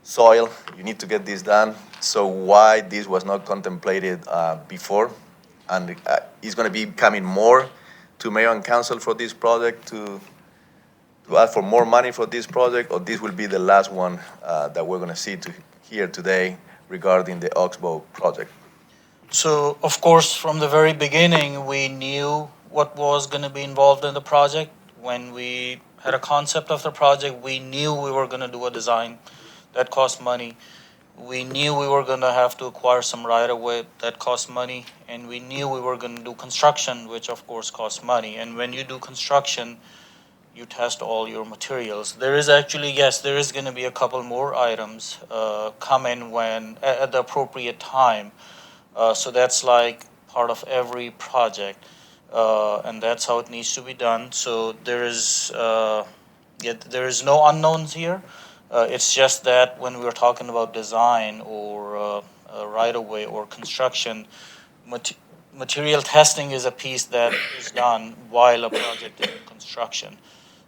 soil, you need to get this done. So why this was not contemplated before? And it's going to be coming more to mayor and council for this project to ask for more money for this project, or this will be the last one that we're going to see here today regarding the Oxbow project? So, of course, from the very beginning, we knew what was going to be involved in the project. When we had a concept of the project, we knew we were going to do a design that cost money. We knew we were going to have to acquire some right-of-way that cost money. And we knew we were going to do construction, which, of course, costs money. And when you do construction, you test all your materials. There is actually, yes, there is going to be a couple more items come in at the appropriate time. So that's part of every project, and that's how it needs to be done. So there is there is no unknowns here. It's just that when we're talking about design or right of way or construction, mat- material testing is a piece that is done while a project is in construction.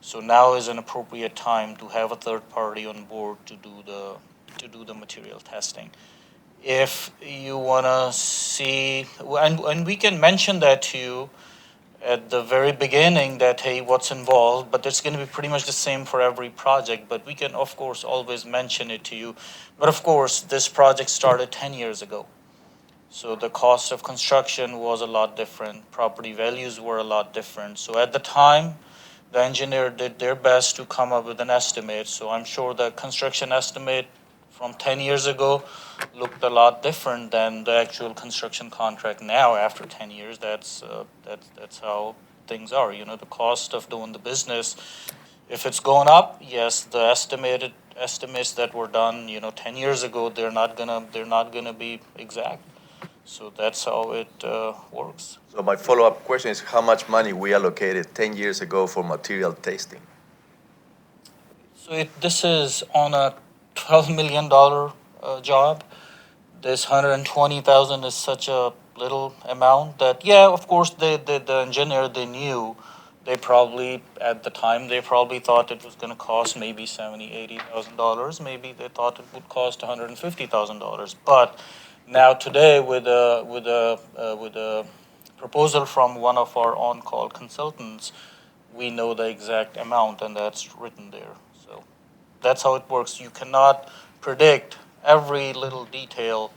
So now is an appropriate time to have a third party on board to do the material testing. If you wanna see, and we can mention that to you at the very beginning that, hey, what's involved, but it's gonna be pretty much the same for every project, but we can, of course, always mention it to you. But of course, this project started 10 years ago. So the cost of construction was a lot different, property values were a lot different. So at the time, the engineer did their best to come up with an estimate. So I'm sure the construction estimate from 10 years ago looked a lot different than the actual construction contract now after 10 years. That's how things are. You know, the cost of doing the business, if it's going up, yes, the estimates that were done, 10 years ago, they're not gonna be exact. So that's how it works. So my follow-up question is how much money we allocated 10 years ago for material testing? So this is on a $12 million job. This 120,000 is such a little amount that, yeah, of course, the engineer, they knew, at the time, they probably thought it was going to cost maybe $70,000, $80,000. Maybe they thought it would cost $150,000. But now today, with a proposal from one of our on-call consultants, we know the exact amount, and that's written there. So that's how it works. You cannot predict every little detail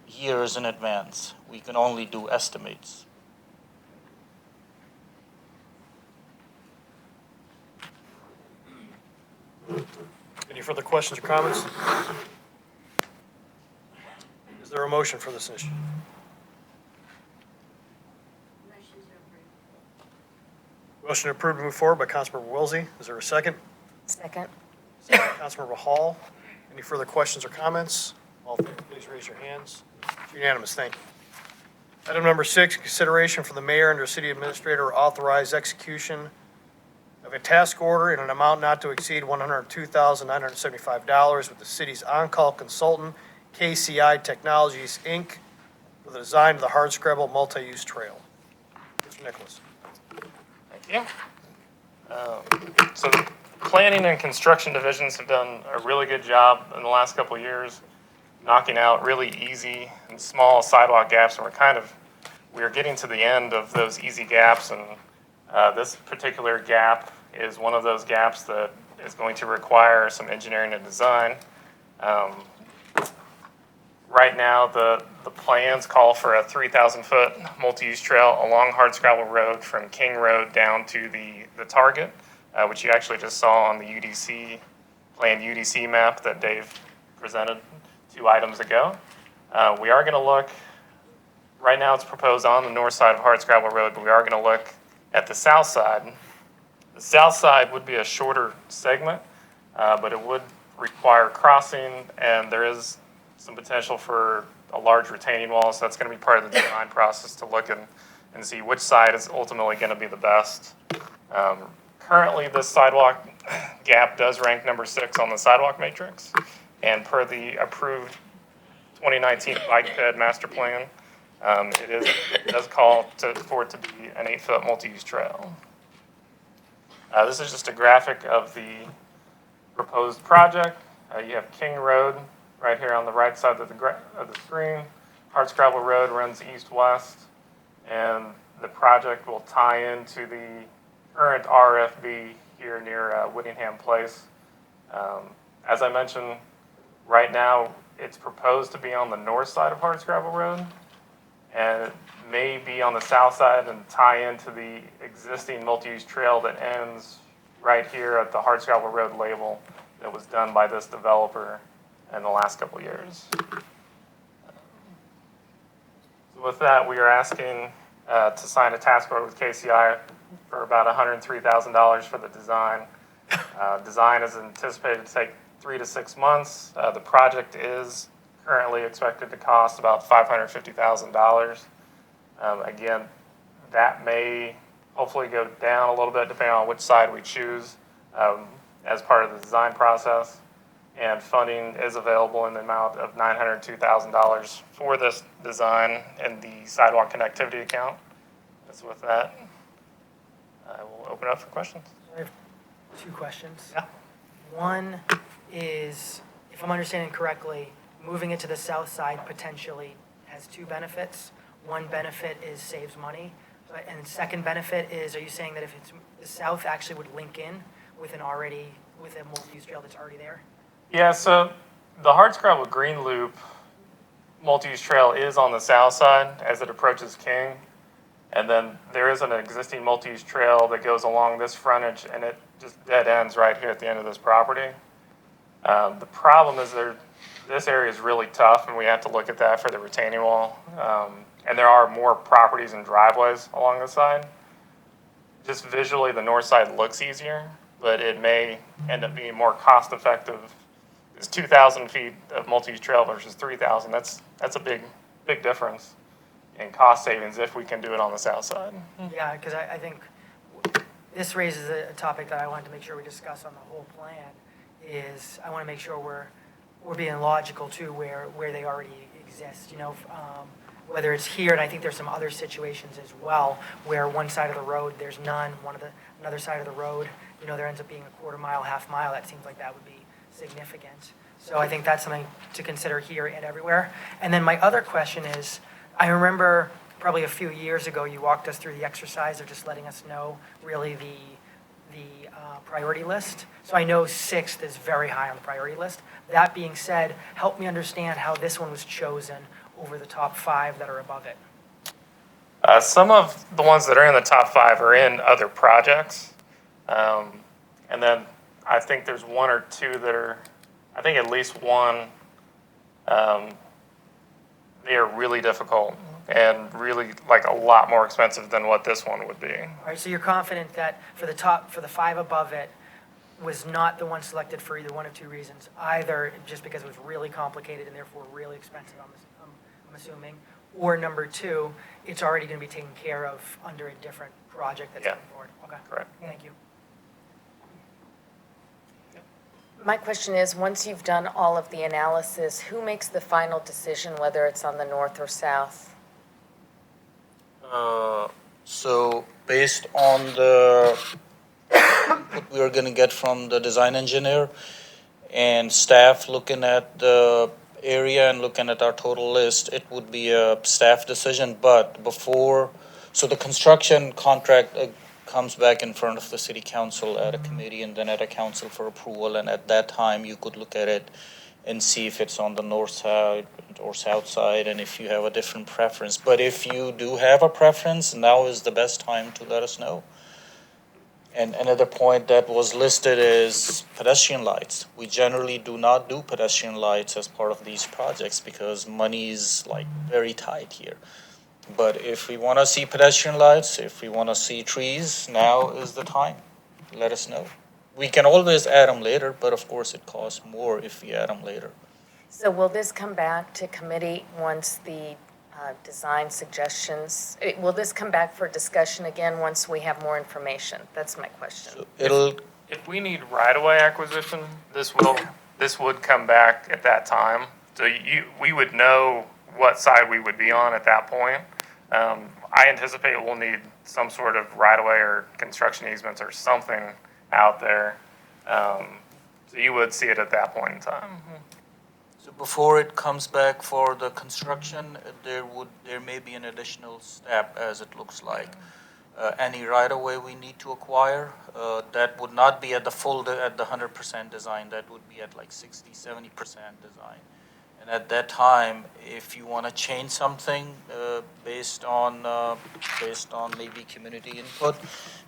years in advance. We can only do estimates. Any further questions or comments? Is there a motion for this issue? Motion approved to move forward by Councilmember Wilsey. Is there a second? Second. Second by Councilmember Hall. Any further questions or comments? All in favor, please raise your hands. It's unanimous, thank you. Item number 6, consideration for the mayor and or city administrator authorize execution of a task order in an amount not to exceed $102,975 with the city's on-call consultant, KCI Technologies, Inc., for the design of the hardscrabble multi-use trail. Mr. Nicholas. Thank you. So the planning and construction divisions have done a really good job in the last couple of years, knocking out really easy and small sidewalk gaps, and we're getting to the end of those easy gaps, and this particular gap is one of those gaps that is going to require some engineering and design. Right now, the plans call for a 3,000-foot multi-use trail along Hardscrabble Road from King Road down to the target, which you actually just saw on the planned UDC map that Dave presented 2 items ago. We are going to look, right now it's proposed on the north side of Hardscrabble Road, but we are going to look at the south side. The south side would be a shorter segment, but it would require crossing, and there is some potential for a large retaining wall, so that's going to be part of the design process to look and see which side is ultimately going to be the best. Currently, this sidewalk gap does rank number 6 on the sidewalk matrix, and per the approved 2019 bike ped master plan, it does call for it to be an 8-foot multi-use trail. This is just a graphic of the proposed project. You have King Road right here on the right side of the screen. Hardscrabble Road runs east-west, and the project will tie into the current RFB here near Whittingham Place. As I mentioned, right now it's proposed to be on the north side of Hardscrabble Road, and it may be on the south side and tie into the existing multi-use trail that ends right here at the Hardscrabble Road label that was done by this developer in the last couple of years. So with that, we are asking to sign a task order with KCI for about $103,000 for the design. Design is anticipated to take 3 to 6 months. The project is currently expected to cost about $550,000. Again, that may hopefully go down a little bit depending on which side we choose. as part of the design process. And funding is available in the amount of $902,000 for this design in the sidewalk connectivity account. So with that, I will open up for questions. I have two questions. Yeah. One is, if I'm understanding correctly, moving it to the south side potentially has two benefits. One benefit is saves money, and the second benefit is, are you saying that if it's the south actually would link in with a multi-use trail that's already there? Yeah, so the Hardscrabble Green Loop multi-use trail is on the south side as it approaches King. And then there is an existing multi-use trail that goes along this frontage, and it just dead ends right here at the end of this property. The problem is this area is really tough, and we have to look at that for the retaining wall. And there are more properties and driveways along the side. Just visually, the north side looks easier, but it may end up being more cost-effective. It's 2,000 feet of multi-use trail versus 3,000. That's a big difference in cost savings if we can do it on the south side. Yeah, because I think this raises a topic that I wanted to make sure we discuss on the whole plan, is I want to make sure we're being logical too where they already exist, whether it's here, and I think there's some other situations as well, where one side of the road, there's none, another side of the road, there ends up being a quarter mile, half mile. That seems like that would be significant. So I think that's something to consider here and everywhere. And then my other question is, I remember probably a few years ago, you walked us through the exercise of just letting us know really the priority list. So I know 6th is very high on the priority list. That being said, help me understand how this one was chosen over the top 5 that are above it. Some of the ones that are in the top 5 are in other projects. And then I think there's 1 or 2 that are, I think at least one, they are really difficult and really like a lot more expensive than what this one would be. All right, so you're confident that for the 5 above it was not the one selected for either one of 2 reasons, either just because it was really complicated and therefore really expensive, I'm assuming, or number 2, it's already going to be taken care of under a different project that's going forward. Okay. Correct. Thank you. My question is, once you've done all of the analysis, who makes the final decision whether it's on the north or south? So based on the what we are going to get from the design engineer and staff looking at the area and looking at our total list, it would be a staff decision. But so the construction contract comes back in front of the city council at a committee and then at a council for approval. And at that time, you could look at it and see if it's on the north side or south side and if you have a different preference. But if you do have a preference, now is the best time to let us know. And another point that was listed is pedestrian lights. We generally do not do pedestrian lights as part of these projects because money is like very tight here. But if we want to see pedestrian lights, if we want to see trees, now is the time. Let us know. We can always add them later, but of course it costs more if we add them later. So will this come back to committee once the design suggestions, will this come back for discussion again once we have more information? That's my question. So If we need right-of-way acquisition, this would come back at that time. So we would know what side we would be on at that point. I anticipate we'll need some sort of right-of-way or construction easements or something out there. So you would see it at that point in time. So before it comes back for the construction, there may be an additional step, as it looks like. Any right-of-way we need to acquire, that would not be at the 100% design. That would be at like 60, 70% design. And at that time, if you want to change something based on maybe community input,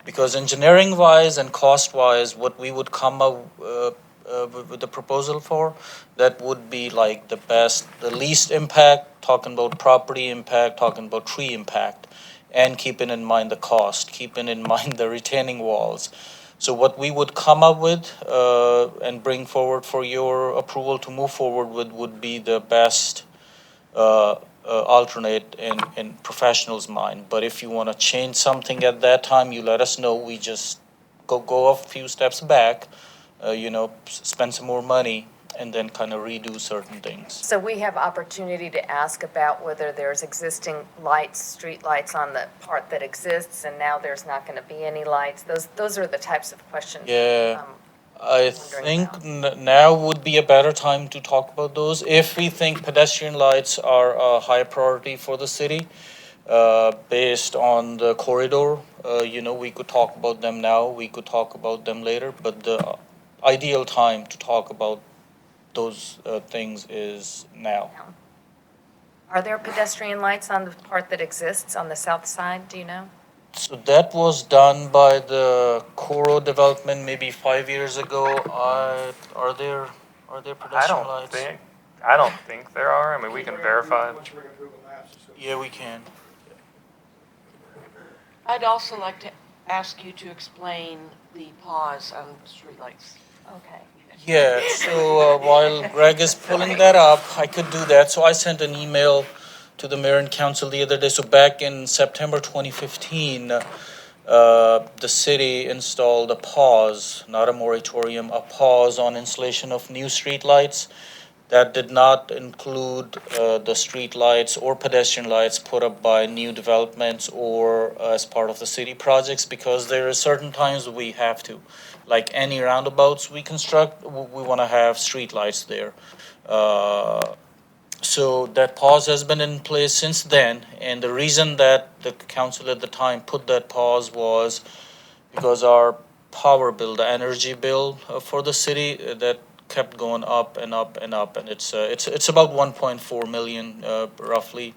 because engineering-wise and cost-wise, what we would come up with the proposal for, that would be like the least impact, talking about property impact, talking about tree impact, and keeping in mind the cost, keeping in mind the retaining walls. So what we would come up with and bring forward for your approval to move forward with would be the best alternate in professionals' mind. But if you want to change something at that time, you let us know. We just go a few steps back, spend some more money, and then kind of redo certain things. So we have opportunity to ask about whether there's existing lights, street lights on the part that exists, and now there's not going to be any lights. Those are the types of questions. Yeah. um, I think now would be a better time to talk about those. If we think pedestrian lights are a high priority for the city, based on the corridor, we could talk about them now, we could talk about them later, but the ideal time to talk about those things is now. Are there pedestrian lights on the part that exists on the south side, do you know? So that was done by the Coro development maybe 5 years ago. Are there pedestrian lights? I don't think there are. I mean, we can verify. Yeah, we can. I'd also like to ask you to explain the pause on streetlights. Okay. Yeah, so while Greg is pulling that up, I could do that. So I sent an email to the mayor and council the other day. So back in September 2015, the city installed a pause, not a moratorium, a pause on installation of new streetlights. That did not include the street lights or pedestrian lights put up by new developments or as part of the city projects, because there are certain times we have to. Like any roundabouts we construct, we want to have street lights there. So that pause has been in place since then, and the reason that the council at the time put that pause was because our power bill, the energy bill for the city, that kept going up and up and up, and it's about 1.4 million roughly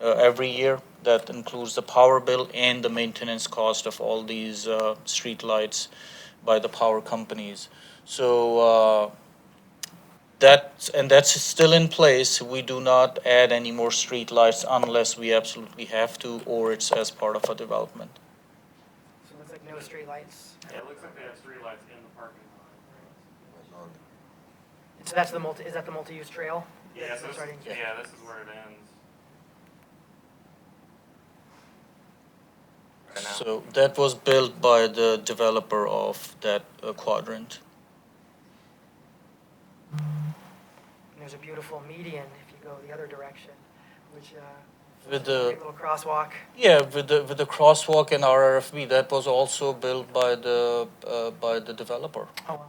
every year. That includes the power bill and the maintenance cost of all these street lights by the power companies. So that's still in place. We do not add any more street lights unless we absolutely have to, or it's as part of a development. So it looks like no street lights. Yeah, it looks like they have streetlights in the parking lot. So that's is that the multi-use trail? Yeah, That's so this, starting- yeah, this is where it ends. Right now. So that was built by the developer of that quadrant. And there's a beautiful median if you go the other direction, which With great the little crosswalk. with the crosswalk and RRFB, that was also built by the developer. Oh, wow.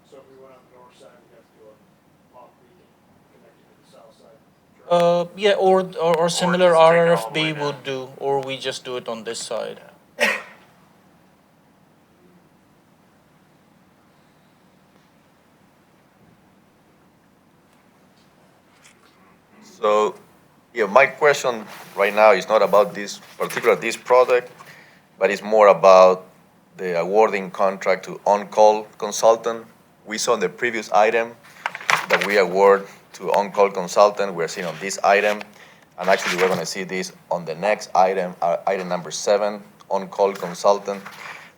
So if we went on the north side, we'd have to do a off beacon connecting to the south side. Yeah, or similar just take it all the way RRFB down. would do, or we just do it on this side. So, yeah, my question right now is not about this product, but it's more about the awarding contract to on-call consultant. We saw in the previous item that we award to on-call consultant. We're seeing on this item, and actually we're going to see this on the next item, item number 7, on-call consultant.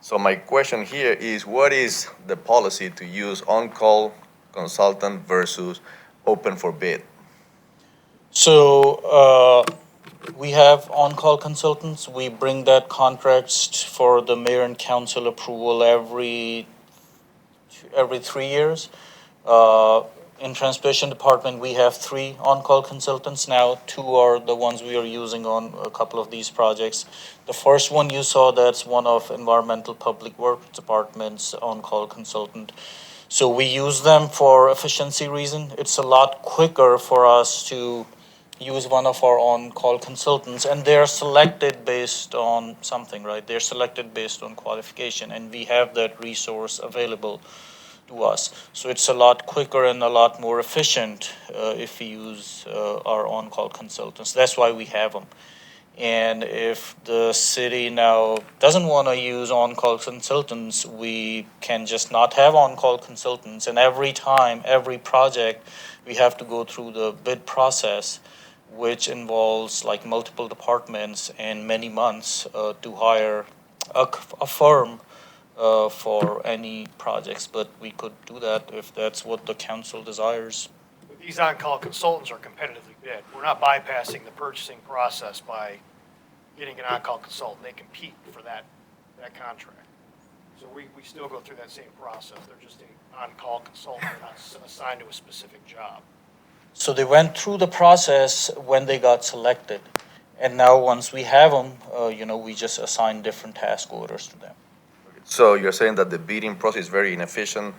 So my question here is, what is the policy to use on-call consultant versus open for bid? So we have on-call consultants. We bring that contracts for the mayor and council approval every 3 years. In transportation department, we have 3 on-call consultants now. 2 are the ones we are using on a couple of these projects. The first one you saw, that's one of environmental public works department's on-call consultant. So we use them for efficiency reason. It's a lot quicker for us to use one of our on-call consultants, and they're selected based on something, right? They're selected based on qualification, and we have that resource available to us. So it's a lot quicker and a lot more efficient if we use our on-call consultants. That's why we have them. And if the city now doesn't want to use on-call consultants, we can just not have on-call consultants. And every time, every project, we have to go through the bid process, which involves like multiple departments and many months to hire a firm for any projects. But we could do that if that's what the council desires. But these on-call consultants are competitively bid. We're not bypassing the purchasing process by getting an on-call consultant. They compete for that that contract. So we still go through that same process. They're just an on-call consultant, not assigned to a specific job. So they went through the process when they got selected. And now, once we have them, we just assign different task orders to them. So you're saying that the bidding process is very inefficient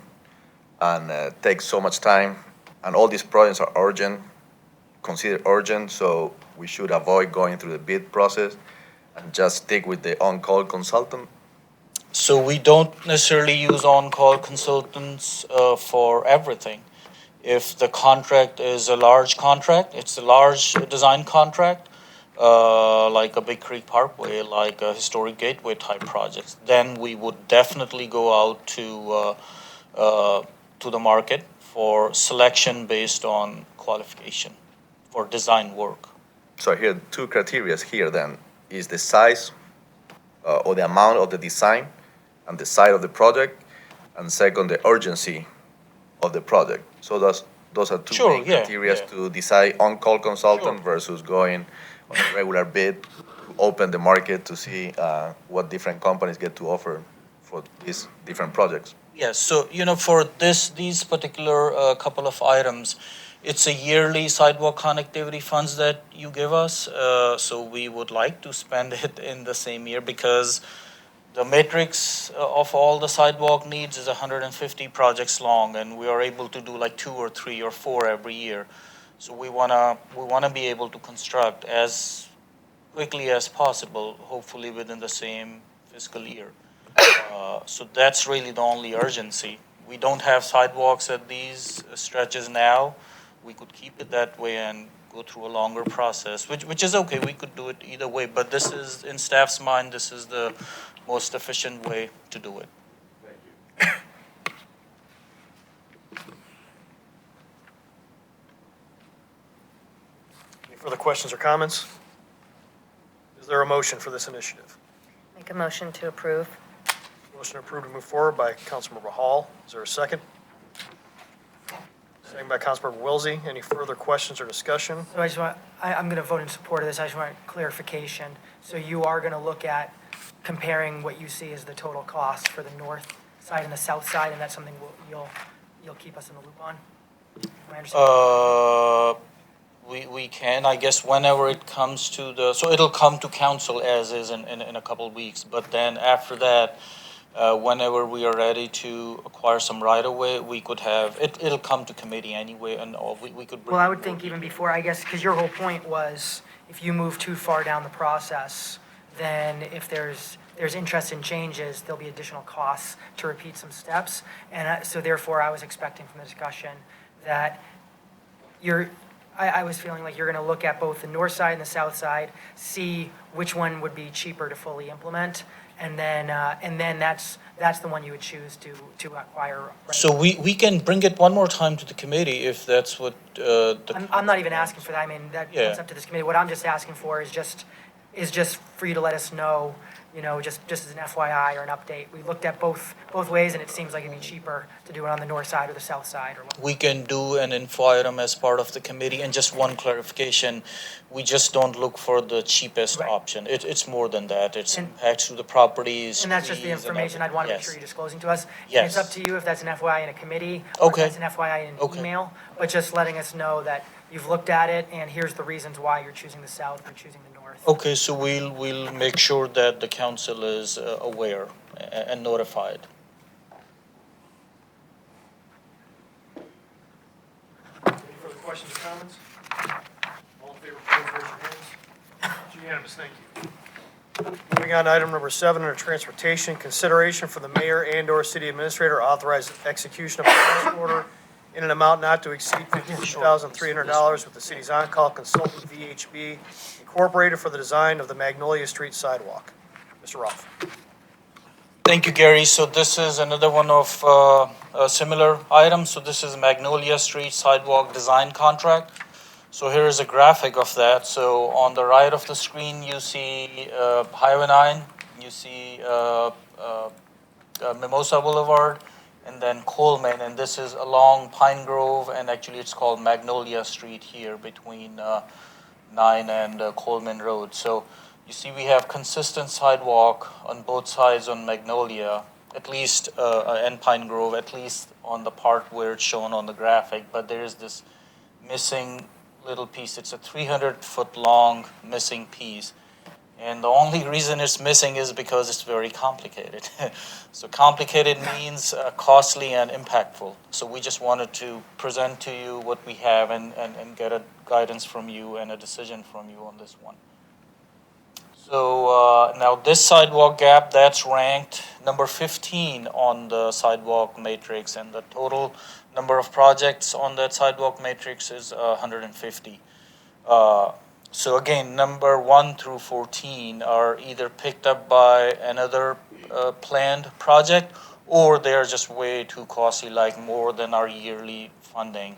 and takes so much time, and all these projects are urgent, considered urgent, so we should avoid going through the bid process and just stick with the on-call consultant? So we don't necessarily use on-call consultants for everything. If the contract is a large contract, it's a large design contract, like a Big Creek Parkway, like a historic gateway type projects, then we would definitely go out to the market for selection based on qualification for design work. So here, two criteria here then, is the size or the amount of the design and the size of the project, and second, the urgency of the project. So those are two Sure, main yeah, criteria yeah. to decide on-call consultant Sure. versus going on a regular bid, to open the market to see what different companies get to offer for these different projects. Yes, so, for these particular couple of items, it's a yearly sidewalk connectivity funds that you give us. So we would like to spend it in the same year because the matrix of all the sidewalk needs is 150 projects long, and we are able to do like 2 or 3 or 4 every year. So we wanna be able to construct as quickly as possible, hopefully within the same fiscal year. So that's really the only urgency. We don't have sidewalks at these stretches now. We could keep it that way and go through a longer process, which is okay. We could do it either way, but this is, in staff's mind, this is the most efficient way to do it. Any further questions or comments? Is there a motion for this initiative? Make a motion to approve. Motion approved to move forward by Councilmember Hall. Is there a second? Second by Councilmember Wilsey. Any further questions or discussion? So I'm going to vote in support of this. I just want clarification. So you are going to look at comparing what you see as the total cost for the north side and the south side, and that's something you'll keep us in the loop on? Am I understanding? We can, I guess, whenever it comes to so it'll come to council as is in a couple of weeks, but then after that, whenever we are ready to acquire some right-of-way, we could have, it'll come to committee anyway, and we could bring. Well, I would think even before, I guess, because your whole point was if you move too far down the process, then if there's interest in changes, there'll be additional costs to repeat some steps. And so therefore, I was expecting from the discussion that I was feeling like you're going to look at both the north side and the south side, see which one would be cheaper to fully implement, and then that's the one you would choose to acquire. Right? So we can bring it one more time to the committee if that's what I'm not even asking for that. I mean, that's Yeah. up to this committee. What I'm just asking for is just for you to let us know, just as an FYI or an update. We looked at both ways, and it seems like it'd be cheaper to do it on the north side or the south side. We can do an info item as part of the committee, and just one clarification, we just don't look for the cheapest Right. option. It's more than that. It's And- impacts to the properties. And that's just the trees, and information I'd want to make everything. sure Yes. you're disclosing to us. And Yes. it's up to you if that's an FYI in a committee, or Okay. if that's an FYI in an Okay. email, but just letting us know that you've looked at it, and here's the reasons why you're choosing the south or choosing the north. Okay, so we'll make sure that the council is aware and notified. Any further questions or comments? All in favor, please raise your hands. It's unanimous, thank you. Moving on to item number 7 under transportation, consideration for the mayor and/or city administrator authorized execution of a task order in an amount not to exceed $52,300 with the city's on-call consultant VHB Incorporated for the design of the Magnolia Street sidewalk. Mr. Rolfe. Thank you, Gary. So this is another one of a similar items. So this is Magnolia Street sidewalk design contract. So here is a graphic of that. So on the right of the screen, you see Highway 9, you see Mimosa Boulevard, and then Coleman. And this is along Pine Grove, and actually it's called Magnolia Street here between 9 and Coleman Road. So You see, we have consistent sidewalk on both sides on Magnolia, at least, and Pine Grove, at least on the part where it's shown on the graphic, but there is this missing little piece. It's a 300-foot long missing piece. And the only reason it's missing is because it's very complicated. So complicated means costly and impactful. So we just wanted to present to you what we have and get a guidance from you and a decision from you on this one. So now this sidewalk gap, that's ranked number 15 on the sidewalk matrix, and the total number of projects on that sidewalk matrix is 150. So again, number 1 through 14 are either picked up by another planned project, or they're just way too costly, like more than our yearly funding.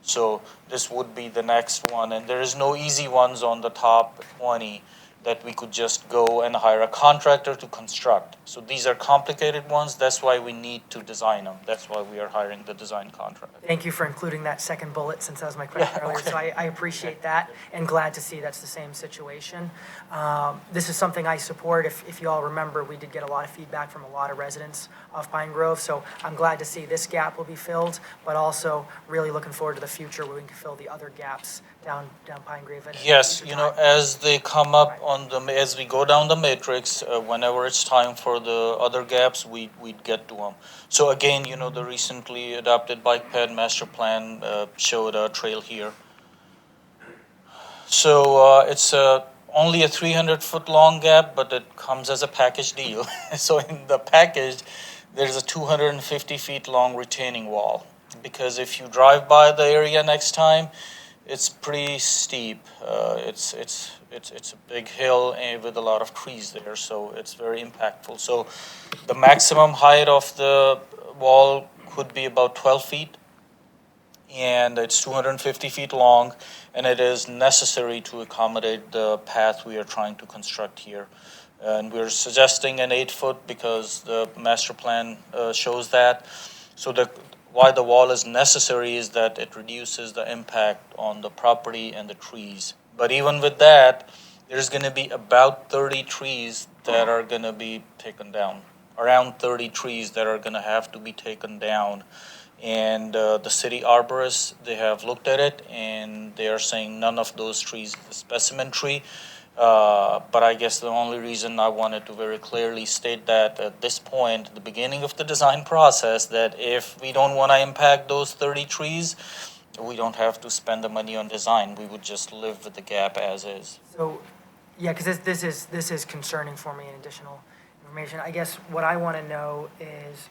So this would be the next one, and there is no easy ones on the top 20 that we could just go and hire a contractor to construct. So these are complicated ones. That's why we need to design them. That's why we are hiring the design contractor. Thank you for including that second bullet, since that was my question Yeah, earlier. okay. So I appreciate that, and glad to see that's the same situation. This is something I support. If you all remember, we did get a lot of feedback from a lot of residents of Pine Grove. So I'm glad to see this gap will be filled, but also really looking forward to the future where we can fill the other gaps down Pine Grove. Yes, as they come up as we go down the matrix, whenever it's time for the other gaps, we'd get to them. So again, the recently adopted bike ped master plan showed a trail here. So it's only a 300-foot long gap, but it comes as a package deal. So in the package, there's a 250 feet long retaining wall, because if you drive by the area next time, it's pretty steep. It's a big hill and with a lot of trees there, so it's very impactful. So the maximum height of the wall could be about 12 feet, and it's 250 feet long, and it is necessary to accommodate the path we are trying to construct here. And we're suggesting an 8-foot because the master plan shows that. So why the wall is necessary is that it reduces the impact on the property and the trees. But even with that, there's going to be about 30 trees that are going to be taken down. Around 30 trees that are going to have to be taken down. And the city arborists, they have looked at it, and they are saying none of those trees is a specimen tree. But I guess the only reason I wanted to very clearly state that at this point, at the beginning of the design process, that if we don't want to impact those 30 trees, we don't have to spend the money on design. We would just live with the gap as is. So, yeah, because this is concerning for me in additional information. I guess what I want to know is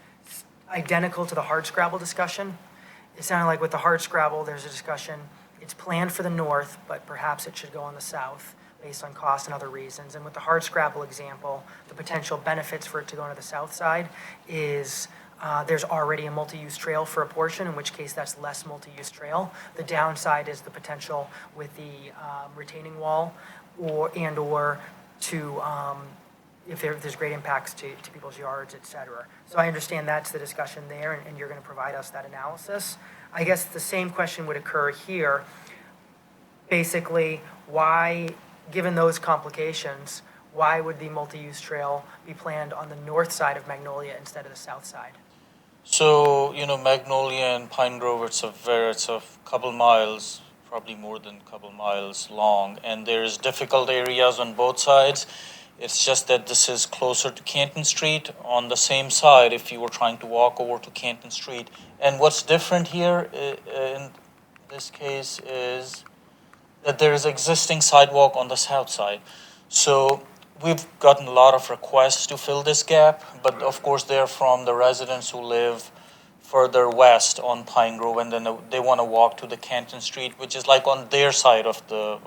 identical to the hardscrabble discussion. It sounded like with the hardscrabble, there's a discussion. It's planned for the north, but perhaps it should go on the south, based on cost and other reasons. And with the hardscrabble example, the potential benefits for it to go to the south side is there's already a multi-use trail for a portion, in which case that's less multi-use trail. The downside is the potential with the retaining wall or to if there's great impacts to people's yards, et cetera. So I understand that's the discussion there, and you're going to provide us that analysis. I guess the same question would occur here. Basically, why, given those complications, why would the multi-use trail be planned on the north side of Magnolia instead of the south side? So, Magnolia and Pine Grove, it's a couple miles, probably more than a couple miles long, and there's difficult areas on both sides. It's just that this is closer to Canton Street on the same side if you were trying to walk over to Canton Street. And what's different here in this case is that there is existing sidewalk on the south side. So we've gotten a lot of requests to fill this gap, but of course they're from the residents who live further west on Pine Grove, and then they want to walk to the Canton Street, which is like on their side of And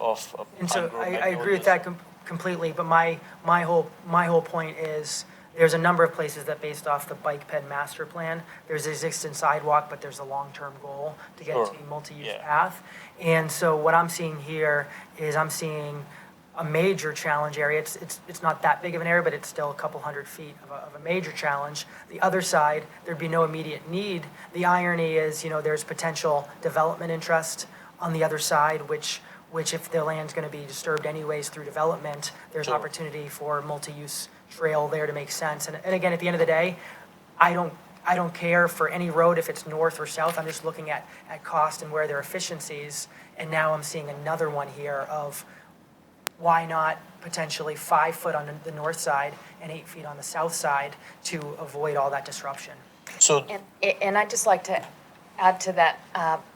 Pine so Grove. I agree with that completely, but my whole point is there's a number of places that, based off the bike ped master plan, there's existing sidewalk, but there's a long-term goal to get Sure. to a multi-use Yeah. path. And so what I'm seeing here is I'm seeing a major challenge area. It's not that big of an area, but it's still a couple hundred feet of a major challenge. The other side, there'd be no immediate need. The irony is, there's potential development interest on the other side, which which if the land's gonna be disturbed anyways through development, there's Sure. opportunity for multi-use trail there to make sense. And again, at the end of the day, I don't care for any road if it's north or south. I'm just looking at cost and where there are efficiencies. And now I'm seeing another one here of why not potentially 5 foot on the north side and 8 feet on the south side to avoid all that disruption. So, And I'd just like to add to that,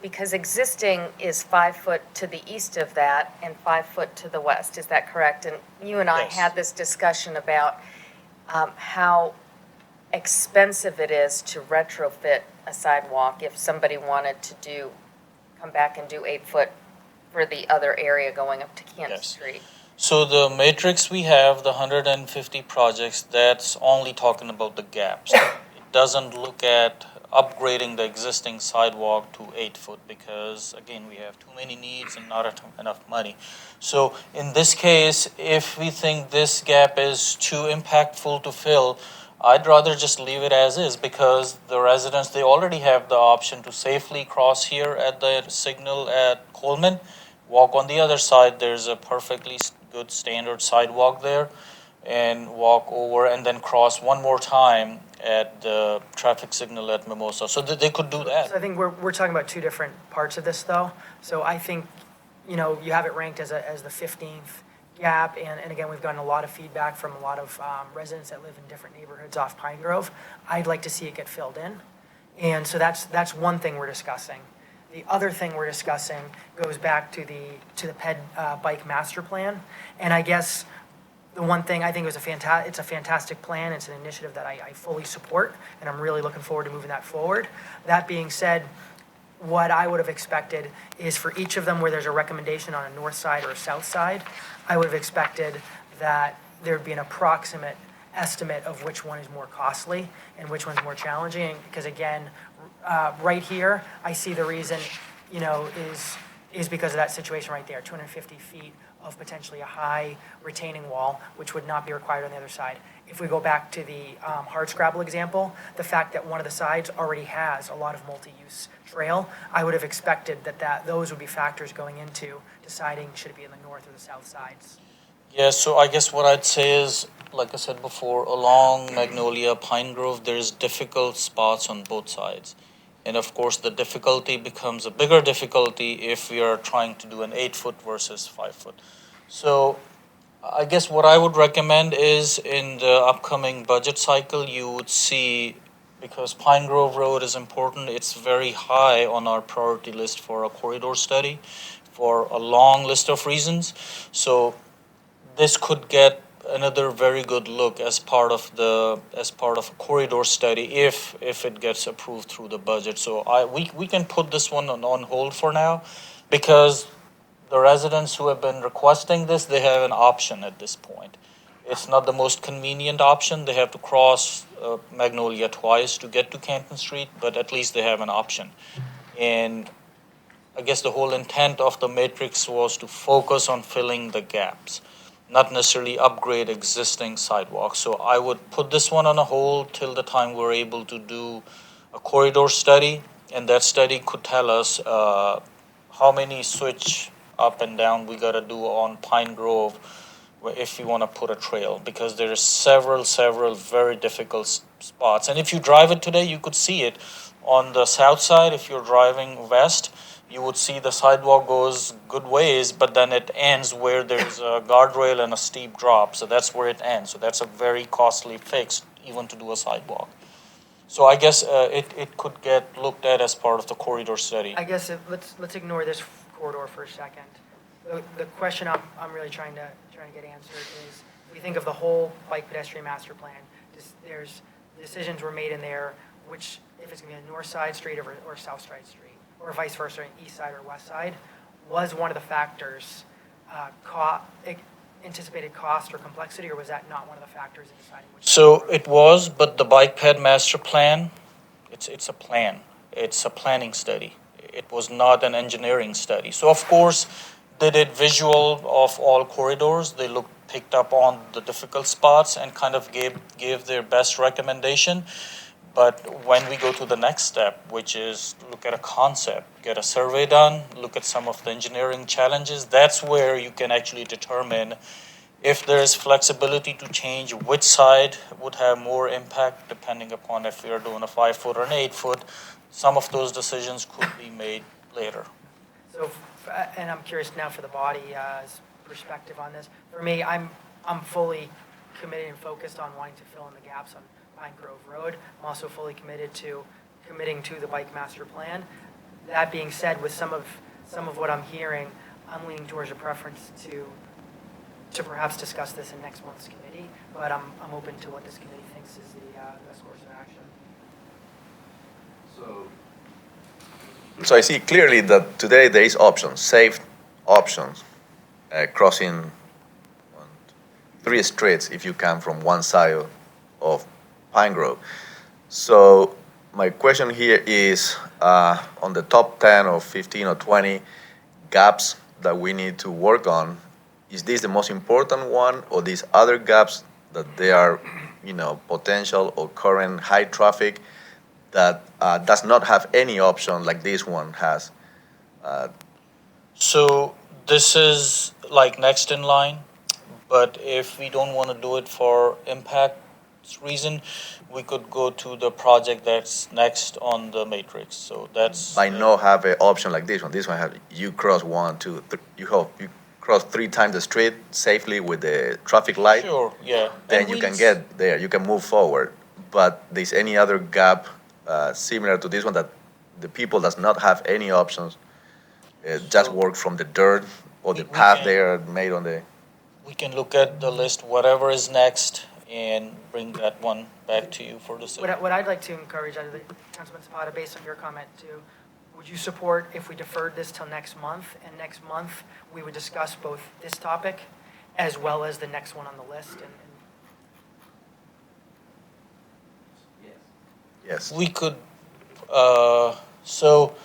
because existing is 5 foot to the east of that and 5 foot to the west, is that correct? And you and I Yes. had this discussion about how expensive it is to retrofit a sidewalk if somebody wanted to come back and do 8 foot for the other area going up to Kent Yes. Street. so the matrix we have, the 150 projects, that's only talking about the gaps. It doesn't look at upgrading the existing sidewalk to 8 foot because, again, we have too many needs and not enough money. So in this case, if we think this gap is too impactful to fill, I'd rather just leave it as is because the residents, they already have the option to safely cross here at the signal at Coleman, walk on the other side. There's a perfectly good standard sidewalk there, and walk over and then cross one more time at the traffic signal at Mimosa. So they could do that. So I think we're talking about two different parts of this, though. So I think, you have it ranked as the 15th gap, and again, we've gotten a lot of feedback from a lot of residents that live in different neighborhoods off Pine Grove. I'd like to see it get filled in, and so that's one thing we're discussing. The other thing we're discussing goes back to the bike master plan, and I guess the one thing I think it's a fantastic plan. It's an initiative that I fully support, and I'm really looking forward to moving that forward. That being said, what I would have expected is for each of them where there's a recommendation on a north side or a south side, I would have expected that there'd be an approximate estimate of which one is more costly and which one's more challenging. Because again, right here, I see the reason, is because of that situation right there, 250 feet of potentially a high retaining wall, which would not be required on the other side. If we go back to the hardscrabble example, the fact that one of the sides already has a lot of multi-use trail, I would have expected that those would be factors going into deciding should it be in the north or the south sides. Yeah, so I guess what I'd say is, like I said before, along Magnolia, Pine Grove, there's difficult spots on both sides. And of course, the difficulty becomes a bigger difficulty if we are trying to do an 8 foot versus 5 foot. So I guess what I would recommend is in the upcoming budget cycle, you would see, because Pine Grove Road is important, it's very high on our priority list for a corridor study for a long list of reasons. So this could get another very good look as part of a corridor study if it gets approved through the budget. So we can put this one on hold for now because the residents who have been requesting this, they have an option at this point. It's not the most convenient option. They have to cross Magnolia twice to get to Canton Street, but at least they have an option. And I guess the whole intent of the matrix was to focus on filling the gaps, not necessarily upgrade existing sidewalks. So I would put this one on a hold till the time we're able to do a corridor study, and that study could tell us how many switch up and down we gotta do on Pine Grove if we want to put a trail, because there are several very difficult spots. And if you drive it today, you could see it on the south side. If you're driving west, you would see the sidewalk goes good ways, but then it ends where there's a guardrail and a steep drop. So that's where it ends. So that's a very costly fix, even to do a sidewalk. So I guess it could get looked at as part of the corridor study. I guess let's ignore this corridor for a second. The question I'm really trying to get answered is, we think of the whole bike pedestrian master plan. There's decisions were made in there, which if it's going to be a north side street or south side street, or vice versa, east side or west side, was one of the factors anticipated cost or complexity, or was that not one of the factors in deciding which? So it was, but the bike ped master plan, it's a plan. It's a planning study. It was not an engineering study. So of course, they did visual of all corridors. They picked up on the difficult spots and kind of gave their best recommendation. But when we go to the next step, which is look at a concept, get a survey done, look at some of the engineering challenges, that's where you can actually determine if there's flexibility to change which side would have more impact, depending upon if you're doing a 5-foot or an 8-foot. Some of those decisions could be made later. So, and I'm curious now for the body's perspective on this. For me, I'm fully committed and focused on wanting to fill in the gaps on Pine Grove Road. I'm also fully committing to the bike master plan. That being said, with some of what I'm hearing, I'm leaning towards a preference to perhaps discuss this in next month's committee, but I'm open to what this committee thinks is the best course of action. So I see clearly that today there is options, safe options, crossing 3 streets if you come from one side of Pine Grove. So my question here is, on the top 10 or 15 or 20 gaps that we need to work on, is this the most important one, or these other gaps that they are, potential or current high traffic that does not have any option like this one has? So this is like next in line, but if we don't want to do it for impact reason, we could go to the project that's next on the matrix. So that's. I know have an option like this one. This one have you cross 1, 2, 3, you cross 3 times the street safely with the traffic light. Sure, yeah. Then And you we- can get there. You can move forward. But there's any other gap similar to this one that the people does not have any options, just work from the dirt or the We path can- they are made on the. We can look at the list, whatever is next, and bring that one back to you for decision. What I'd like to encourage, Councilman Zapata, based on your comment too, would you support if we deferred this till next month, and next month we would discuss both this topic as well as the next one on the list? Yes. We could, so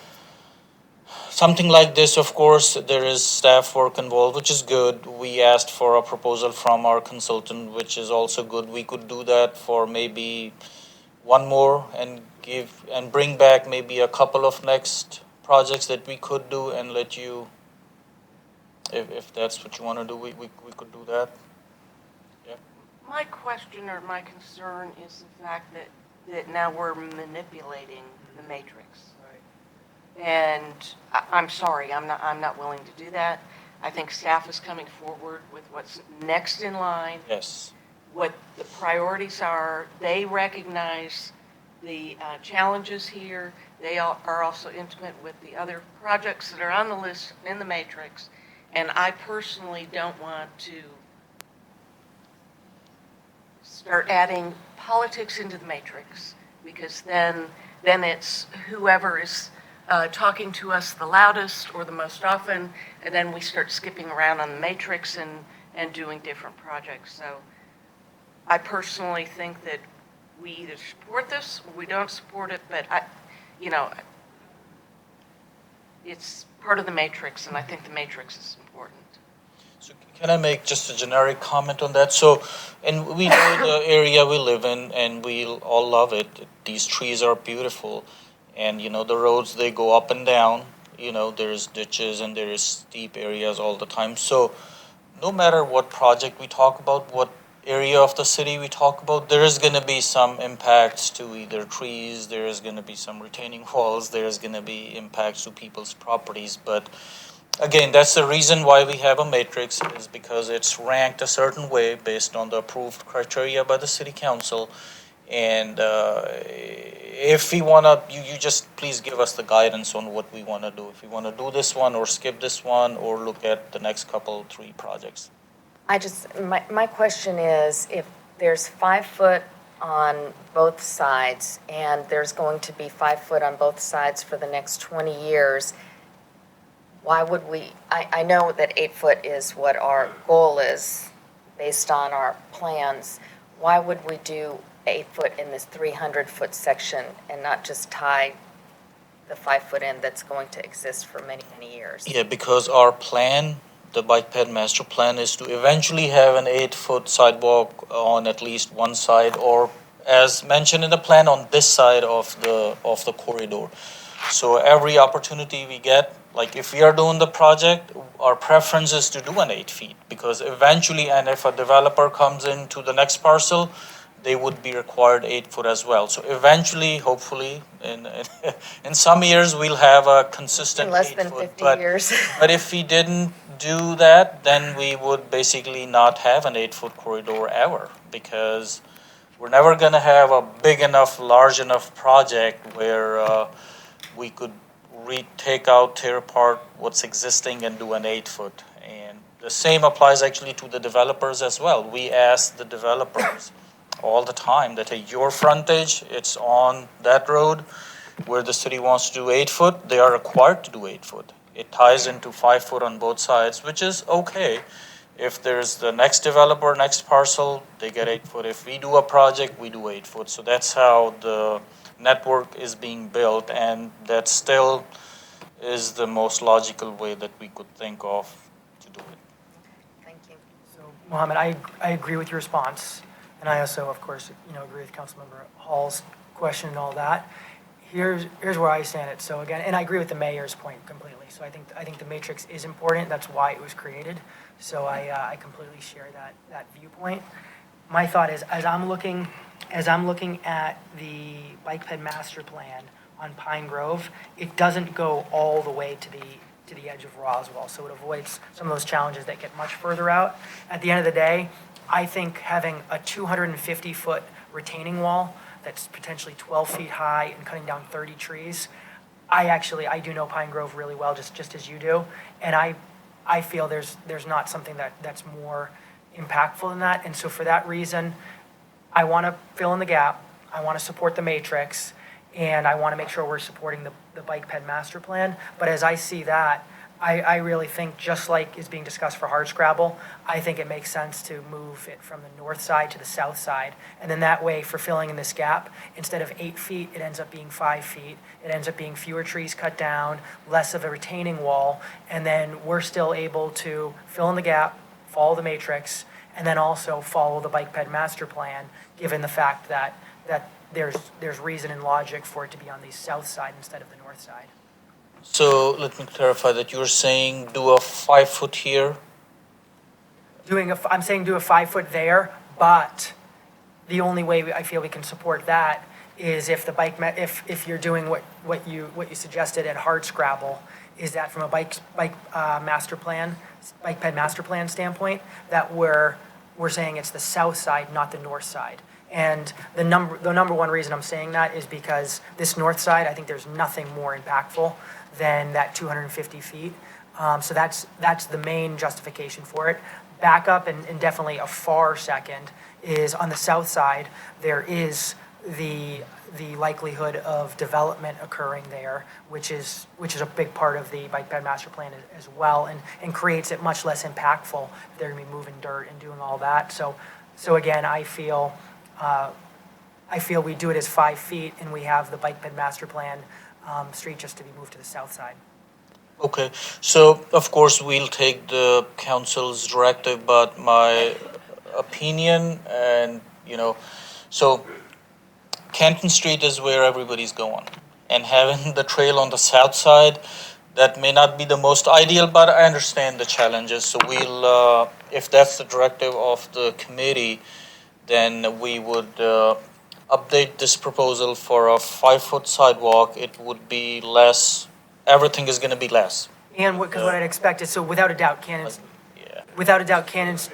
something like this, of course, there is staff work involved, which is good. We asked for a proposal from our consultant, which is also good. We could do that for maybe one more and bring back maybe a couple of next projects that we could do and let you, if that's what you want to do, we could do that. Yeah. My question or my concern is the fact that now we're manipulating the matrix. And I'm sorry, I'm not willing to do that. I think staff is coming forward with what's next in line, Yes. what the priorities are. They recognize the challenges here. They are also intimate with the other projects that are on the list in the matrix. And I personally don't want to start adding politics into the matrix, because then it's whoever is talking to us the loudest or the most often, and then we start skipping around on the matrix and doing different projects. So I personally think that we either support this or we don't support it, but it's part of the matrix, and I think the matrix is important. So can I make just a generic comment on that? So, and we know the area we live in, and we all love it. These trees are beautiful, and the roads, they go up and down. There's ditches and there's steep areas all the time. So no matter what project we talk about, what area of the city we talk about, there is going to be some impacts to either trees, there is going to be some retaining walls, there is going to be impacts to people's properties. But again, that's the reason why we have a matrix, is because it's ranked a certain way based on the approved criteria by the city council. And if we want to, you just please give us the guidance on what we want to do. If we want to do this one or skip this one or look at the next couple, 3 projects. My question is, if there's 5 foot on both sides, and there's going to be 5 foot on both sides for the next 20 years, why would we, I know that 8 foot is what our goal is based on our plans. Why would we do 8 foot in this 300-foot section and not just tie the 5 foot in that's going to exist for many, many years? Yeah, because our plan, the bike ped master plan, is to eventually have an 8-foot sidewalk on at least one side, or as mentioned in the plan, on this side of the corridor. So every opportunity we get, like if we are doing the project, our preference is to do an 8 feet, because eventually, and if a developer comes into the next parcel, they would be required 8 foot as well. So eventually, hopefully, in some years, we'll have a consistent In less 8 than foot. 50 But years. but if we didn't do that, then we would basically not have an 8 foot corridor ever, because we're never going to have a big enough, large enough project where we could take out, tear apart what's existing and do an 8 foot. And the same applies actually to the developers as well. We ask the developers all the time that, hey, your frontage, it's on that road where the city wants to do 8 foot, they are required to do 8 foot. It ties into 5 foot on both sides, which is okay. If there's the next developer, next parcel, they get 8 foot. If we do a project, we do 8 foot. So that's how the network is being built, and that still is the most logical way that we could think of to do it. Thank you. So, Mohammed, I agree with your response, and I also, of course, agree with Councilmember Hall's question and all that. Here's where I stand it. So again, and I agree with the mayor's point completely. So I think the matrix is important. That's why it was created. So I completely share that viewpoint. My thought is, as I'm looking at the bike ped master plan on Pine Grove, it doesn't go all the way to the edge of Roswell. So it avoids some of those challenges that get much further out. At the end of the day, I think having a 250-foot retaining wall that's potentially 12 feet high and cutting down 30 trees, I do know Pine Grove really well, just as you do, and I feel there's not something that's more impactful than that. And so for that reason, I want to fill in the gap, I want to support the matrix, and I want to make sure we're supporting the bike ped master plan. But as I see that, I really think, just like is being discussed for Hardscrabble, I think it makes sense to move it from the north side to the south side. And then that way, for filling in this gap, instead of 8 feet, it ends up being 5 feet. It ends up being fewer trees cut down, less of a retaining wall, and then we're still able to fill in the gap, follow the matrix, and then also follow the bike ped master plan, given the fact that there's reason and logic for it to be on the south side instead of the north side. So let me clarify that you're saying do a 5 foot here. I'm saying do a 5 foot there, but the only way I feel we can support that is if if you're doing what you suggested at Hardscrabble, is that from a bike ped master plan standpoint, that we're saying it's the south side, not the north side. And the number one reason I'm saying that is because this north side, I think there's nothing more impactful than that 250 feet. So that's the main justification for it. Backup and definitely a far second is on the south side, there is the likelihood of development occurring there, which is a big part of the bike ped master plan as well, and creates it much less impactful if they're gonna be moving dirt and doing all that. So again, I feel we do it as 5 feet, and we have the bike ped master plan street just to be moved to the south side. Okay, so of course we'll take the council's directive, but my opinion, and so Canton Street is where everybody's going, and having the trail on the south side, that may not be the most ideal, but I understand the challenges. So we'll, if that's the directive of the committee, then we would update this proposal for a 5 foot sidewalk. It would be less. Everything is going to be less. And because what I'd expect is, so without a doubt, Cannon's. Yeah. Without a doubt, Cannon's.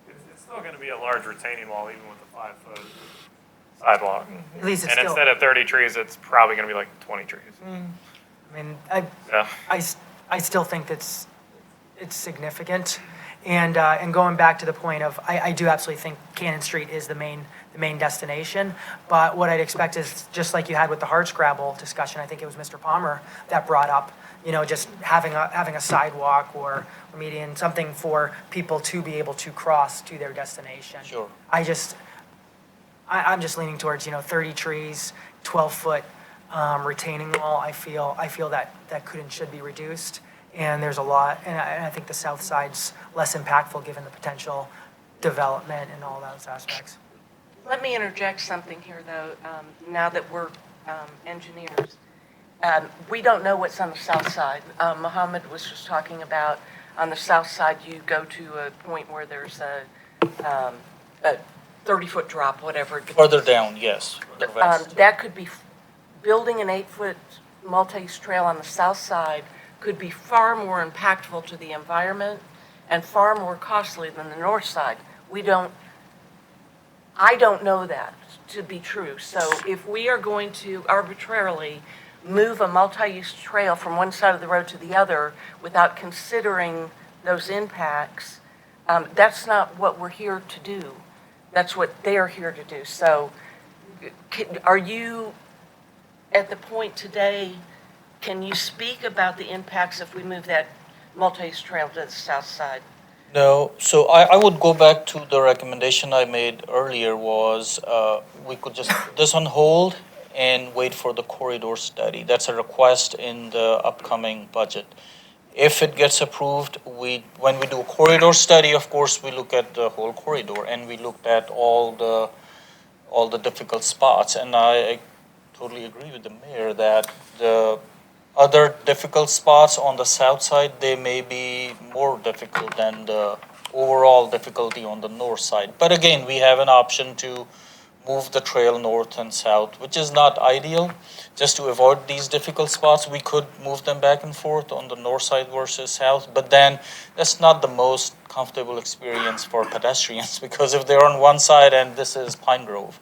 It's still going to be a large retaining wall, even with a 5 foot sidewalk. At least it's And still. instead of 30 trees, it's probably going to be like 20 trees. I mean, Yeah. I still think it's significant. And going back to the point of, I do absolutely think Cannon Street is the main destination. But what I'd expect is, just like you had with the Hardscrabble discussion, I think it was Mr. Palmer that brought up, just having a sidewalk or median, something for people to be able to cross to their destination. Sure. I'm just leaning towards, 30 trees, 12-foot retaining wall. I feel that could and should be reduced. And there's a lot, and I think the south side's less impactful given the potential development and all those aspects. Let me interject something here, though, now that we're engineers. We don't know what's on the south side. Mohammed was just talking about, on the south side, you go to a point where there's a 30-foot drop, whatever. Further down, yes. further west. That could be, building an 8-foot multi-use trail on the south side could be far more impactful to the environment and far more costly than the north side. I don't know that to be true. So if we are going to arbitrarily move a multi-use trail from one side of the road to the other without considering those impacts, that's not what we're here to do. That's what they're here to do. So are you at the point today, can you speak about the impacts if we move that multi-use trail to the south side? No, so I would go back to the recommendation I made earlier was we could just put this on hold and wait for the corridor study. That's a request in the upcoming budget. If it gets approved, when we do a corridor study, of course, we look at the whole corridor and we looked at all the difficult spots. And I totally agree with the mayor that the other difficult spots on the south side, they may be more difficult than the overall difficulty on the north side. But again, we have an option to move the trail north and south, which is not ideal. Just to avoid these difficult spots, we could move them back and forth on the north side versus south. But then that's not the most comfortable experience for pedestrians because if they're on one side and this is Pine Grove,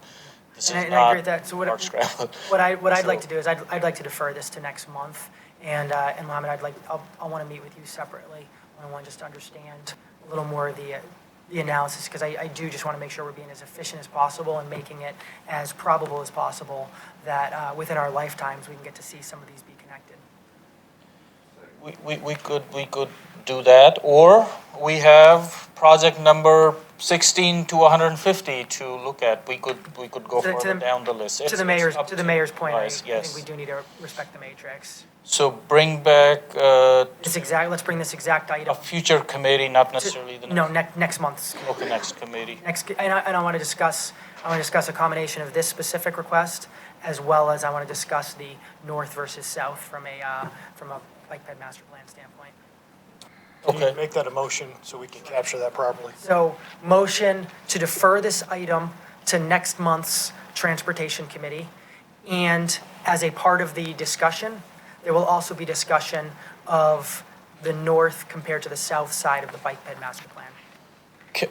this is And I agree not with that. So Arch Gravel. what I'd So- like to do is I'd like to defer this to next month. And Mohammed, I want to meet with you separately. I want just to understand a little more of the analysis, because I do just want to make sure we're being as efficient as possible and making it as probable as possible that within our lifetimes, we can get to see some of these be connected. We could do that, or we have project number 16 to 150 to look at. We could go To the- further down the list. To It's- the it's up mayor's point, I guys, think yes. we do need to respect the matrix. So bring back Let's bring this exact a item. future committee, not necessarily the No, next. next month's. Okay, next committee. And I want to discuss a combination of this specific request, as well as I want to discuss the north versus south from a bike ped master plan standpoint. Can you Okay. make that a motion so we can capture that properly? So, motion to defer this item to next month's Transportation Committee. And as a part of the discussion, there will also be discussion of the north compared to the south side of the bike ped master plan.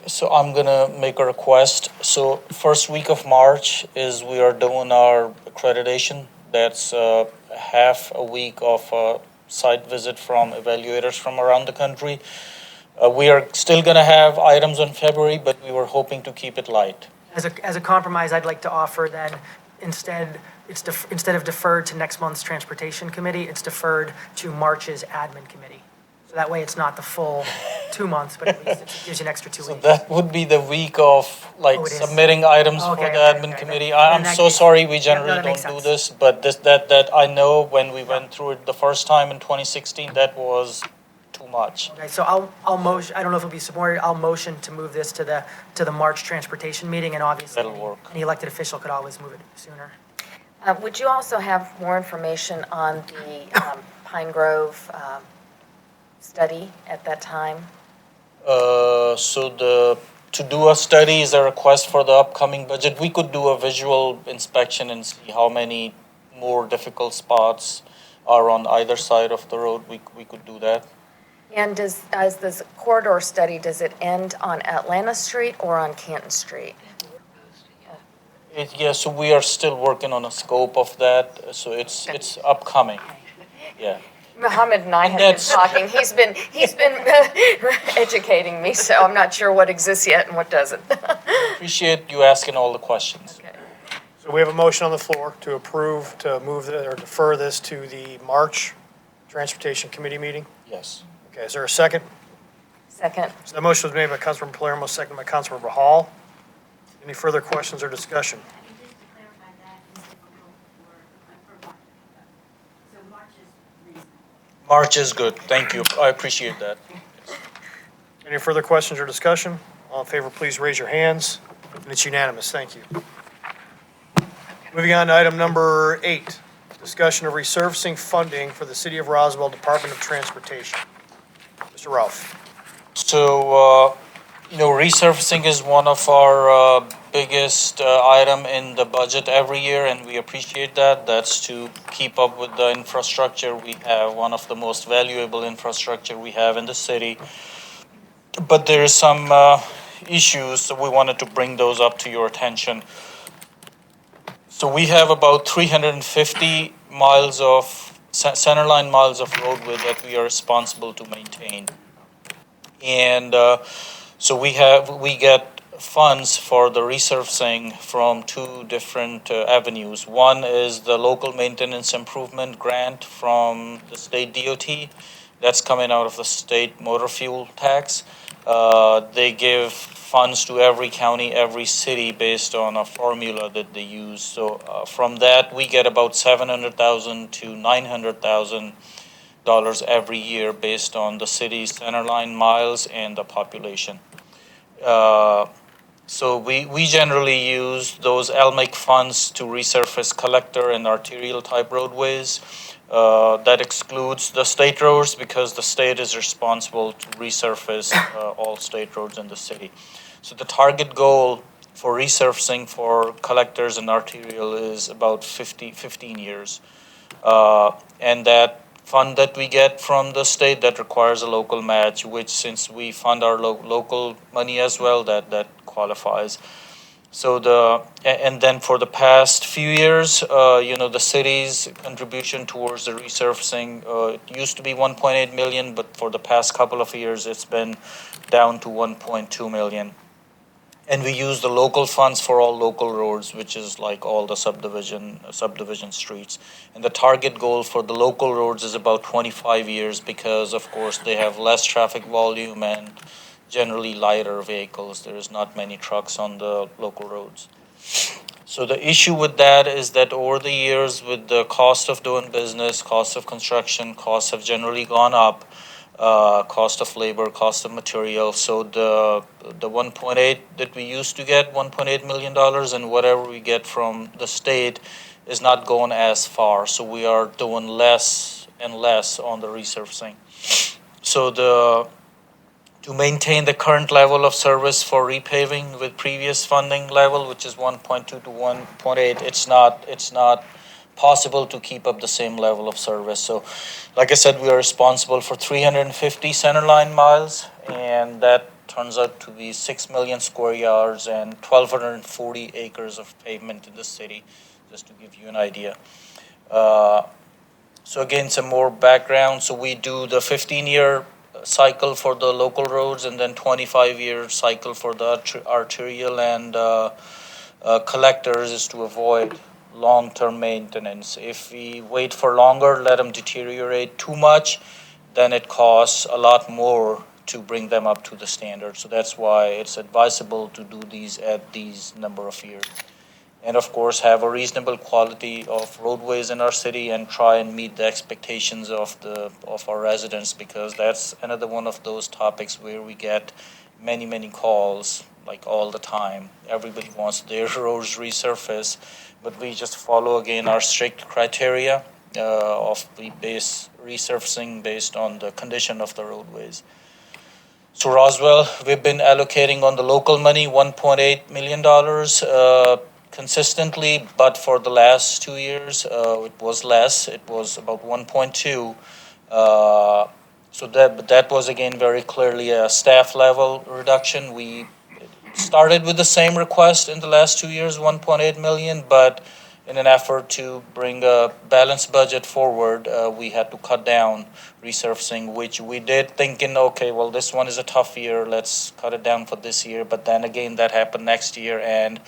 So I'm gonna make a request. So first week of March is we are doing our accreditation. That's half a week of site visit from evaluators from around the country. We are still gonna have items in February, but we were hoping to keep it light. As a compromise, I'd like to offer then, instead of deferred to next month's Transportation Committee, it's deferred to March's Admin Committee. So that way it's not the full 2 months, but at least it gives you an extra 2 So weeks. that would be the week of like Oh, it is. submitting items for Okay, the okay, admin okay. committee. Then in I'm that so case- sorry, we Yeah, no, generally that makes don't do sense. this, but that I know when we went through it the first time in 2016, that was too much. Okay, so I'll motion, I don't know if it'll be supported, I'll motion to move this to the March Transportation meeting, and obviously That'll work. any elected official could always move it sooner. Would you also have more information on the Pine Grove study at that time? To do a study is a request for the upcoming budget. We could do a visual inspection and see how many more difficult spots are on either side of the road. We could do that. And as this corridor study, does it end on Atlanta Street or on Canton Street? Yeah, so we are still working on a scope of that, so it's upcoming. Yeah. Mohammed and I have been That's- talking. He's been educating me, so I'm not sure what exists yet and what doesn't. Appreciate you asking all the questions. Okay. So we have a motion on the floor to approve, to move, or defer this to the March Transportation Committee meeting. Yes. Okay, is there a second? Second. So the motion was made by Councilmember Palermo, seconded by Councilmember Hall. Any further questions or discussion? And just to clarify that, is difficult for March. So March is reasonable. March is good. Thank you. I appreciate that. Any further questions or discussion? All in favor, please raise your hands. And it's unanimous, thank you. Moving on to item number 8, discussion of resurfacing funding for the City of Roswell Department of Transportation. Mr. Ralph. So, resurfacing is one of our biggest item in the budget every year, and we appreciate that. That's to keep up with the infrastructure we have, one of the most valuable infrastructure we have in the city. But there is some issues, so we wanted to bring those up to your attention. So we have about 350 miles of centerline miles of roadway that we are responsible to maintain. And so we get funds for the resurfacing from two different avenues. One is the local maintenance improvement grant from the state DOT. That's coming out of the state motor fuel tax. They give funds to every county, every city based on a formula that they use. So from that, we get about $700,000 to $900,000 every year based on the city's centerline miles and the population. So we generally use those LMIC funds to resurface collector and arterial type roadways. That excludes the state roads because the state is responsible to resurface all state roads in the city. So the target goal for resurfacing for collectors and arterial is about 15 years. And that fund that we get from the state that requires a local match, which since we fund our local money as well, that qualifies. So and then for the past few years, the city's contribution towards the resurfacing, it used to be 1.8 million, but for the past couple of years, it's been down to 1.2 million. And we use the local funds for all local roads, which is like all the subdivision streets. And the target goal for the local roads is about 25 years because, of course, they have less traffic volume and generally lighter vehicles. There is not many trucks on the local roads. So the issue with that is that over the years, with the cost of doing business, cost of construction, costs have generally gone up. Cost of labor, cost of material. So the 1.8 that we used to get, $1.8 million, and whatever we get from the state is not going as far. So we are doing less and less on the resurfacing. So to maintain the current level of service for repaving with previous funding level, which is 1.2 to 1.8, it's not possible to keep up the same level of service. So, like I said, we are responsible for 350 centerline miles, and that turns out to be 6 million square yards and 1,240 acres of pavement in the city, just to give you an idea. So again, some more background. So we do the 15-year cycle for the local roads and then 25-year cycle for the arterial and collectors is to avoid long-term maintenance. If we wait for longer, let them deteriorate too much, then it costs a lot more to bring them up to the standard. So that's why it's advisable to do these at these number of years. And of course, have a reasonable quality of roadways in our city and try and meet the expectations of our residents, because that's another one of those topics where we get many calls, like all the time. Everybody wants their roads resurfaced, but we just follow again our strict criteria of the base resurfacing based on the condition of the roadways. So Roswell, we've been allocating on the local money $1.8 million consistently, but for the last 2 years it was less. It was about 1.2. So that was again very clearly a staff level reduction. We started with the same request in the last 2 years, 1.8 million, but in an effort to bring a balanced budget forward, we had to cut down resurfacing, which we did thinking, okay, well, this one is a tough year, let's cut it down for this year. But then again, that happened next year, and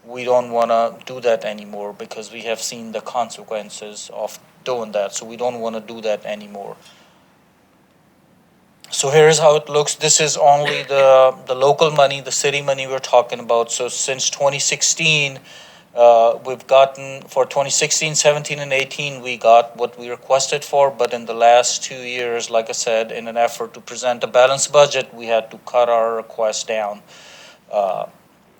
we don't want to do that anymore because we have seen the consequences of doing that. So we don't want to do that anymore. So here's how it looks. This is only the local money, the city money we're talking about. So since 2016, we've gotten, for 2016, 17, and 18, we got what we requested for. But in the last 2 years, like I said, in an effort to present a balanced budget, we had to cut our request down.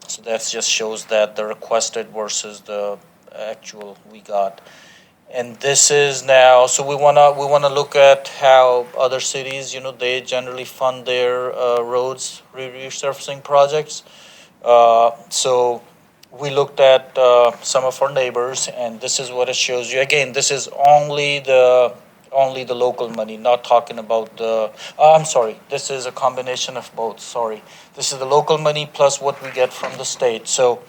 So that just shows that the requested versus the actual we got. And this is now, so we wanna look at how other cities, they generally fund their roads resurfacing projects. So we looked at some of our neighbors, and this is what it shows you. Again, this is only the local money, not talking about the. I'm sorry. This is a combination of both. Sorry, this is the local money plus what we get from the state. So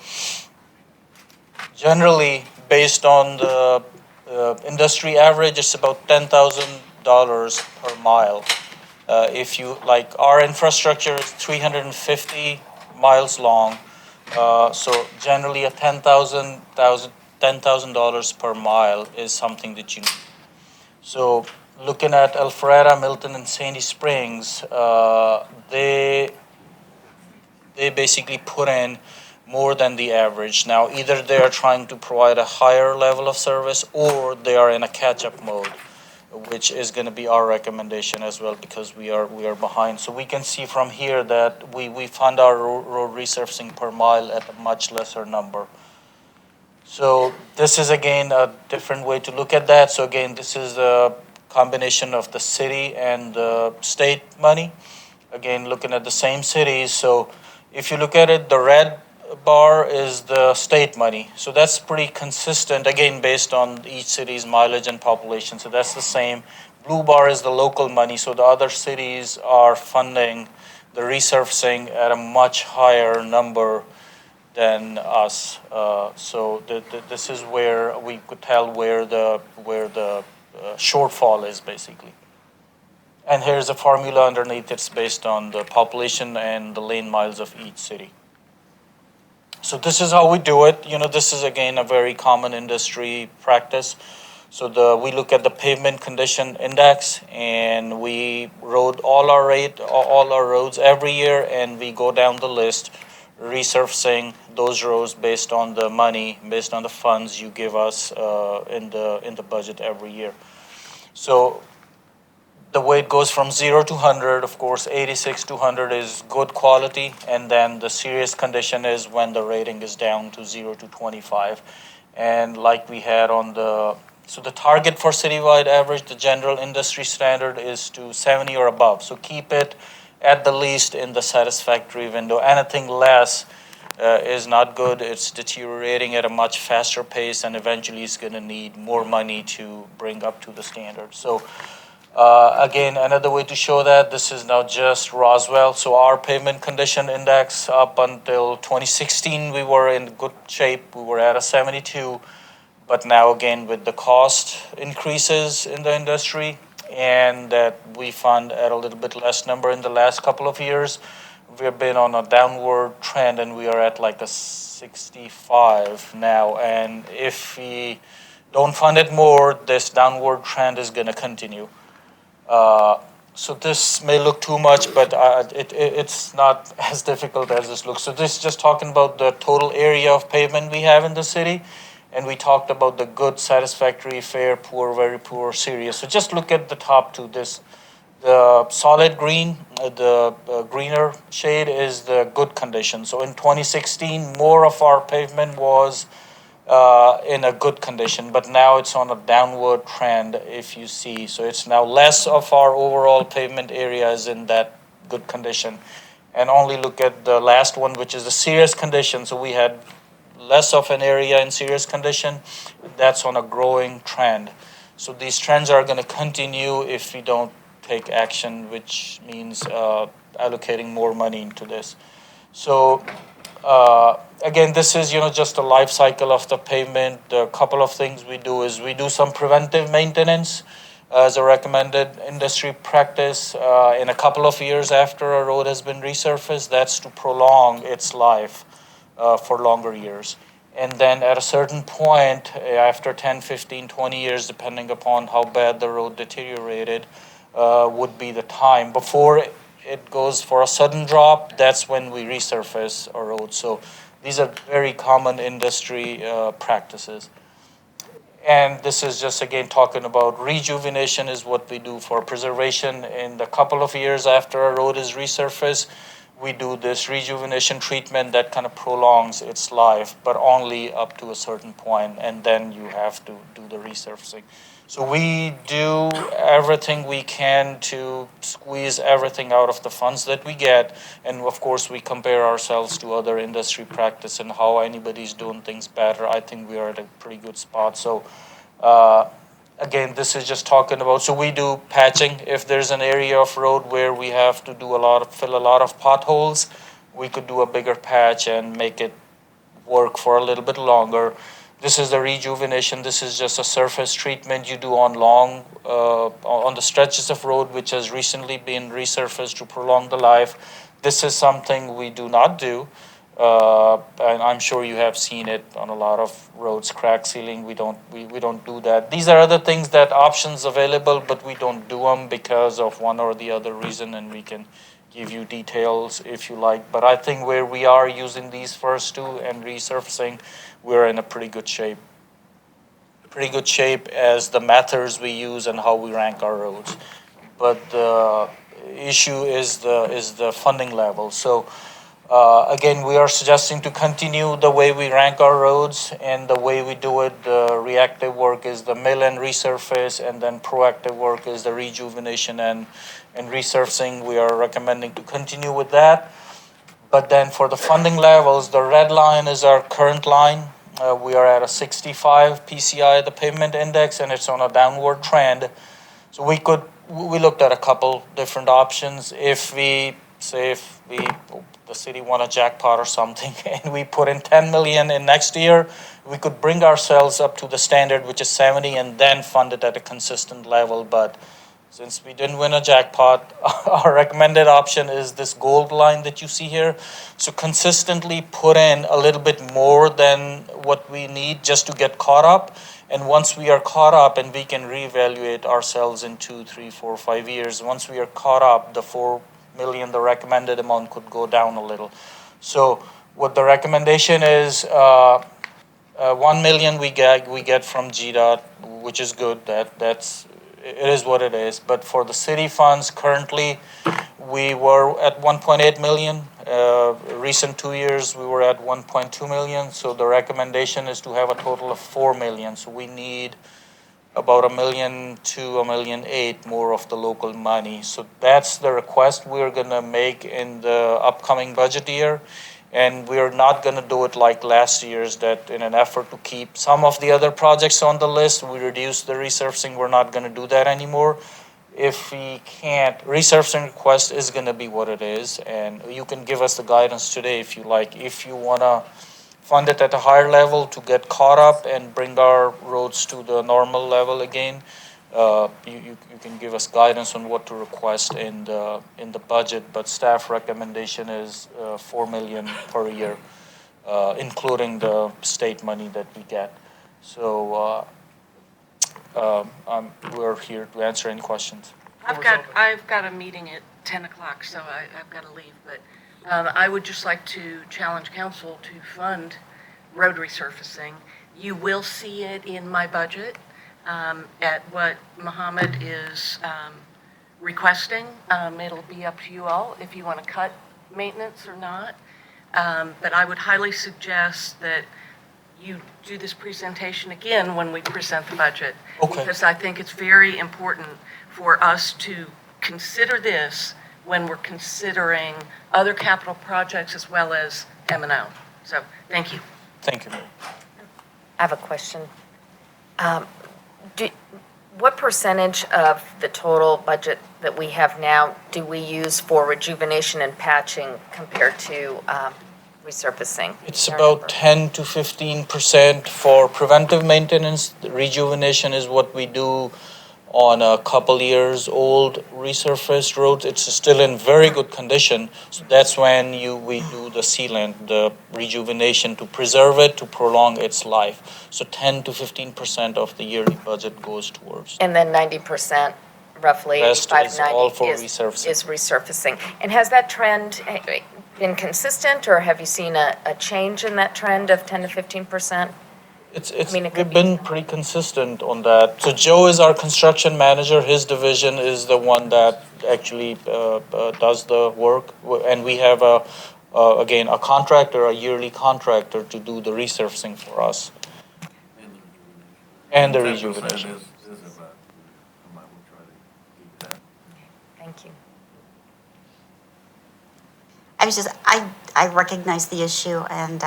generally, based on the industry average, it's about $10,000 per mile. If you like, our infrastructure is 350 miles long. So generally, a $10,000 per mile is something that you need. So looking at Alpharetta, Milton, and Sandy Springs, they basically put in more than the average. Now, either they are trying to provide a higher level of service or they are in a catch-up mode, which is going to be our recommendation as well because we are behind. So we can see from here that we fund our road resurfacing per mile at a much lesser number. So this is again a different way to look at that. So again, this is a combination of the city and the state money. Again, looking at the same cities. So if you look at it, the red bar is the state money. So that's pretty consistent, again, based on each city's mileage and population. So that's the same. Blue bar is the local money. So the other cities are funding the resurfacing at a much higher number than us. So this is where we could tell where the shortfall is basically. And here's a formula underneath. It's based on the population and the lane miles of each city. So this is how we do it. This is again a very common industry practice. So we look at the pavement condition index, and we road all our roads every year, and we go down the list, resurfacing those roads based on the money, based on the funds you give us in the budget every year. So the way it goes from 0 to 100, of course, 86 to 100 is good quality, and then the serious condition is when the rating is down to 0 to 25. And like we had so the target for citywide average, the general industry standard is to 70 or above. So keep it at the least in the satisfactory window. Anything less is not good. It's deteriorating at a much faster pace, and eventually it's going to need more money to bring up to the standard. So again, another way to show that, this is now just Roswell. So our pavement condition index up until 2016, we were in good shape. We were at a 72. But now again, with the cost increases in the industry and that we fund at a little bit less number in the last couple of years, we've been on a downward trend, and we are at like a 65 now. And if we don't fund it more, this downward trend is going to continue. So this may look too much, but it's not as difficult as this looks. So this is just talking about the total area of pavement we have in the city. And we talked about the good, satisfactory, fair, poor, very poor, serious. So just look at the top two. The solid green, the greener shade is the good condition. So in 2016, more of our pavement was in a good condition, but now it's on a downward trend, if you see. So it's now less of our overall pavement area is in that good condition. And only look at the last one, which is the serious condition. So we had less of an area in serious condition. That's on a growing trend. So these trends are going to continue if we don't take action, which means allocating more money into this. So again, this is just a life cycle of the pavement. A couple of things we do is we do some preventive maintenance as a recommended industry practice in a couple of years after a road has been resurfaced. That's to prolong its life for longer years. And then at a certain point, after 10, 15, 20 years, depending upon how bad the road deteriorated, would be the time. Before it goes for a sudden drop, that's when we resurface a road. So these are very common industry practices. And this is just, again, talking about rejuvenation is what we do for preservation. In the couple of years after a road is resurfaced, we do this rejuvenation treatment that kind of prolongs its life, but only up to a certain point, and then you have to do the resurfacing. So we do everything we can to squeeze everything out of the funds that we get, and of course we compare ourselves to other industry practice and how anybody's doing things better. I think we are at a pretty good spot. So again, this is just talking about, so we do patching. If there's an area of road where we have to do fill a lot of potholes, we could do a bigger patch and make it work for a little bit longer. This is the rejuvenation. This is just a surface treatment you do on the stretches of road which has recently been resurfaced to prolong the life. This is something we do not do. And I'm sure you have seen it on a lot of roads, crack sealing. We don't do that. These are other things that options available, but we don't do them because of one or the other reason, and we can give you details if you like. But I think where we are using these first two and resurfacing, we're in a pretty good shape. Pretty good shape as the methods we use and how we rank our roads. But the issue is the funding level. So again, we are suggesting to continue the way we rank our roads, and the way we do it. The reactive work is the mill and resurface, and then proactive work is the rejuvenation and resurfacing. We are recommending to continue with that. But then for the funding levels, the red line is our current line. We are at a 65 PCI, the pavement index, and it's on a downward trend. So we looked at a couple different options. If the city won a jackpot or something, and we put in 10 million in next year, we could bring ourselves up to the standard, which is 70, and then fund it at a consistent level. But since we didn't win a jackpot, our recommended option is this gold line that you see here. So consistently put in a little bit more than what we need just to get caught up. And once we are caught up, and we can reevaluate ourselves in 2, 3, 4, 5 years, once we are caught up, the 4 million, the recommended amount could go down a little. So what the recommendation is, 1 million we get from GDOT, which is good. It is what it is. But for the city funds, currently we were at 1.8 million. Recent 2 years we were at 1.2 million. So the recommendation is to have a total of 4 million. So we need about $1.2 million to $1.8 million more of the local money. So that's the request we're gonna make in the upcoming budget year. And we're not gonna do it like last year's, that in an effort to keep some of the other projects on the list, we reduced the resurfacing. We're not gonna do that anymore. If we can't, resurfacing request is gonna be what it is. And you can give us the guidance today if you like. If you wanna fund it at a higher level to get caught up and bring our roads to the normal level again, you can give us guidance on what to request in the budget. But staff recommendation is 4 million per year, including the state money that we get. So we're here to answer any questions. I've got a meeting at 10 o'clock, so I've got to leave. But I would just like to challenge council to fund road resurfacing. You will see it in my budget at what Mohammed is requesting. It'll be up to you all if you want to cut maintenance or not. But I would highly suggest that you do this presentation again when we present the budget. Okay. Because I think it's very important for us to consider this when we're considering other capital projects as well as M&O. So, thank you. Thank you. I have a question. What percentage of the total budget that we have now do we use for rejuvenation and patching compared to resurfacing? It's about 10 to 15% for preventive maintenance. The rejuvenation is what we do on a couple years old resurfaced roads. It's still in very good condition. So that's when we do the sealant, the rejuvenation, to preserve it, to prolong its life. So 10 to 15% of the yearly budget goes towards. And then 90%, roughly, Rest 85, is 90 all for resurfacing. is resurfacing. And has that trend been consistent, or have you seen a change in that trend of 10 to 15%? It's, mean, it we've could be been something. pretty consistent on that. So Joe is our construction manager. His division is the one that actually does the work. And we have again, a contractor, a yearly contractor to do the resurfacing for us. And the rejuvenation. Thank you. I recognize the issue, and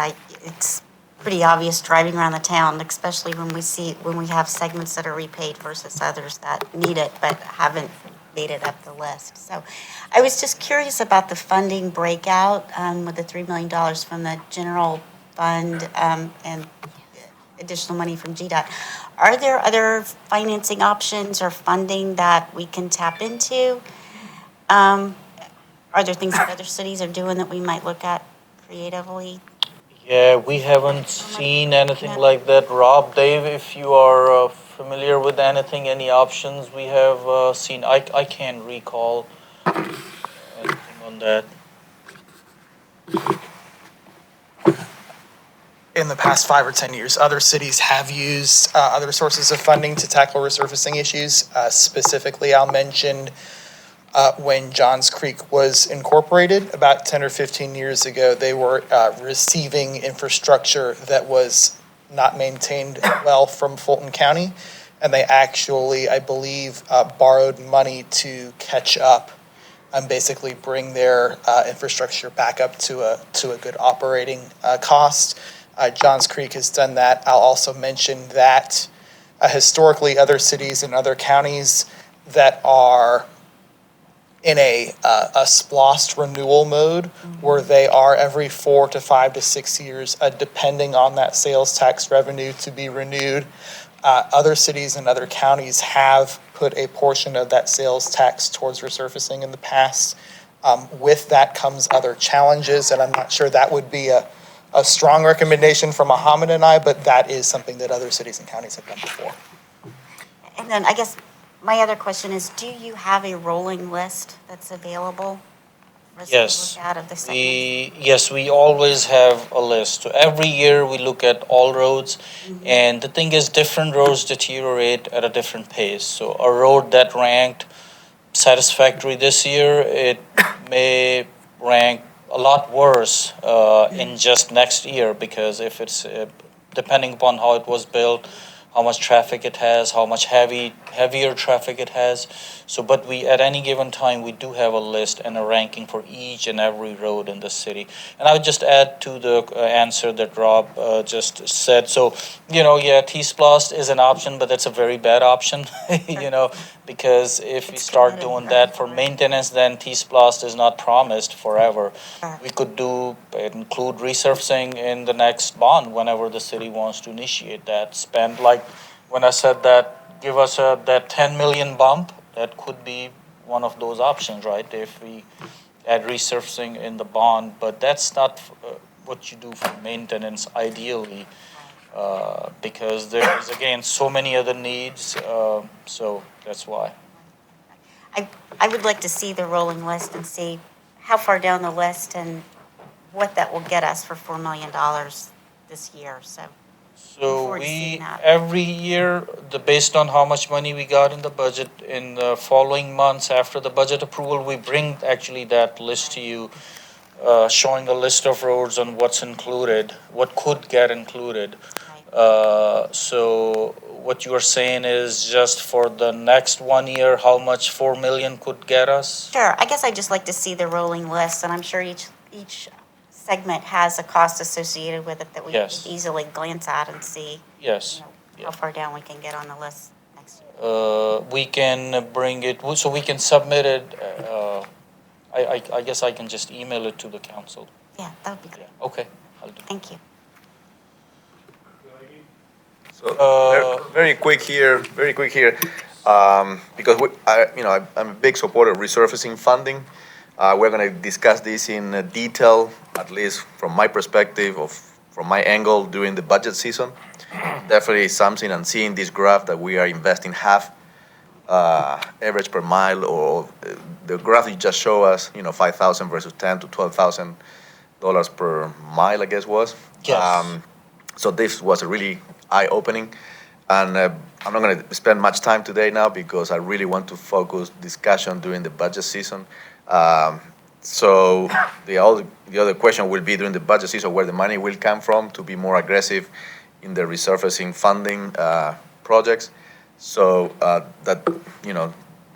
it's pretty obvious driving around the town, especially when we have segments that are repaid versus others that need it but haven't made it up the list. So I was just curious about the funding breakout with the $3 million from the general fund and additional money from GDOT. Are there other financing options or funding that we can tap into? Are there things that other cities are doing that we might look at creatively? Yeah, we haven't seen anything like that. Rob, Dave, if you are familiar with anything, any options we have seen, I can't recall anything on that. In the past 5 or 10 years, other cities have used other sources of funding to tackle resurfacing issues. Specifically, I'll mention when Johns Creek was incorporated about 10 or 15 years ago, they were receiving infrastructure that was not maintained well from Fulton County. And they actually, I believe, borrowed money to catch up and basically bring their infrastructure back up to a good operating cost. Johns Creek has done that. I'll also mention that historically other cities and other counties that are in a SPLOST renewal mode where they are every 4 to 5 to 6 years, depending on that sales tax revenue to be renewed. Other cities and other counties have put a portion of that sales tax towards resurfacing in the past. With that comes other challenges, and I'm not sure that would be a strong recommendation from Mohammed and I, but that is something that other cities and counties have done before. And then I guess my other question is, do you have a rolling list that's available for us Yes. to look at of the segments? Yes, we always have a list. So every year we look at all roads, and the thing is, different roads deteriorate at a different pace. So a road that ranked satisfactory this year, it may rank a lot worse in just next year, because if it's depending upon how it was built, how much traffic it has, how much heavier traffic it has. So, but we, at any given time, we do have a list and a ranking for each and every road in the city. And I would just add to the answer that Rob just said. So, yeah, T-Splost is an option, but that's a very bad option, because if we start doing that for maintenance, then T-Splost is not promised forever. We could include resurfacing in the next bond whenever the city wants to initiate that. Spend, like when I said that, give us that 10 million bump, that could be one of those options, right? If we add resurfacing in the bond, but that's not what you do for maintenance ideally, because there is, again, so many other needs, so that's why. I would like to see the rolling list and see how far down the list and what that will get us for $4 million this year, so. So forward to seeing that. every year, based on how much money we got in the budget, in the following months after the budget approval, we bring actually that list to you, showing a list of roads and what's included, what could get included. So what you are saying is just for the next 1 year, how much 4 million could get us? Sure, I guess I'd just like to see the rolling list, and I'm sure each segment has a cost associated with it that we can Yes. easily glance at and see Yes. how far down we can get on the list next year. We can bring it, so we can submit it, I guess I can just email it to the council. Yeah, that would be great. Okay, I'll do. Thank you. So very quick here, because I'm a big supporter of resurfacing funding. We're going to discuss this in detail, at least from my perspective, from my angle during the budget season. Definitely something, and seeing this graph that we are investing half average per mile, or the graph you just show us, $5,000 versus $10,000 to $12,000 per mile, I guess was. Yes. So this was a really eye-opening. And I'm not going to spend much time today now because I really want to focus discussion during the budget season. So the other question will be during the budget season where the money will come from to be more aggressive in the resurfacing funding projects. So that,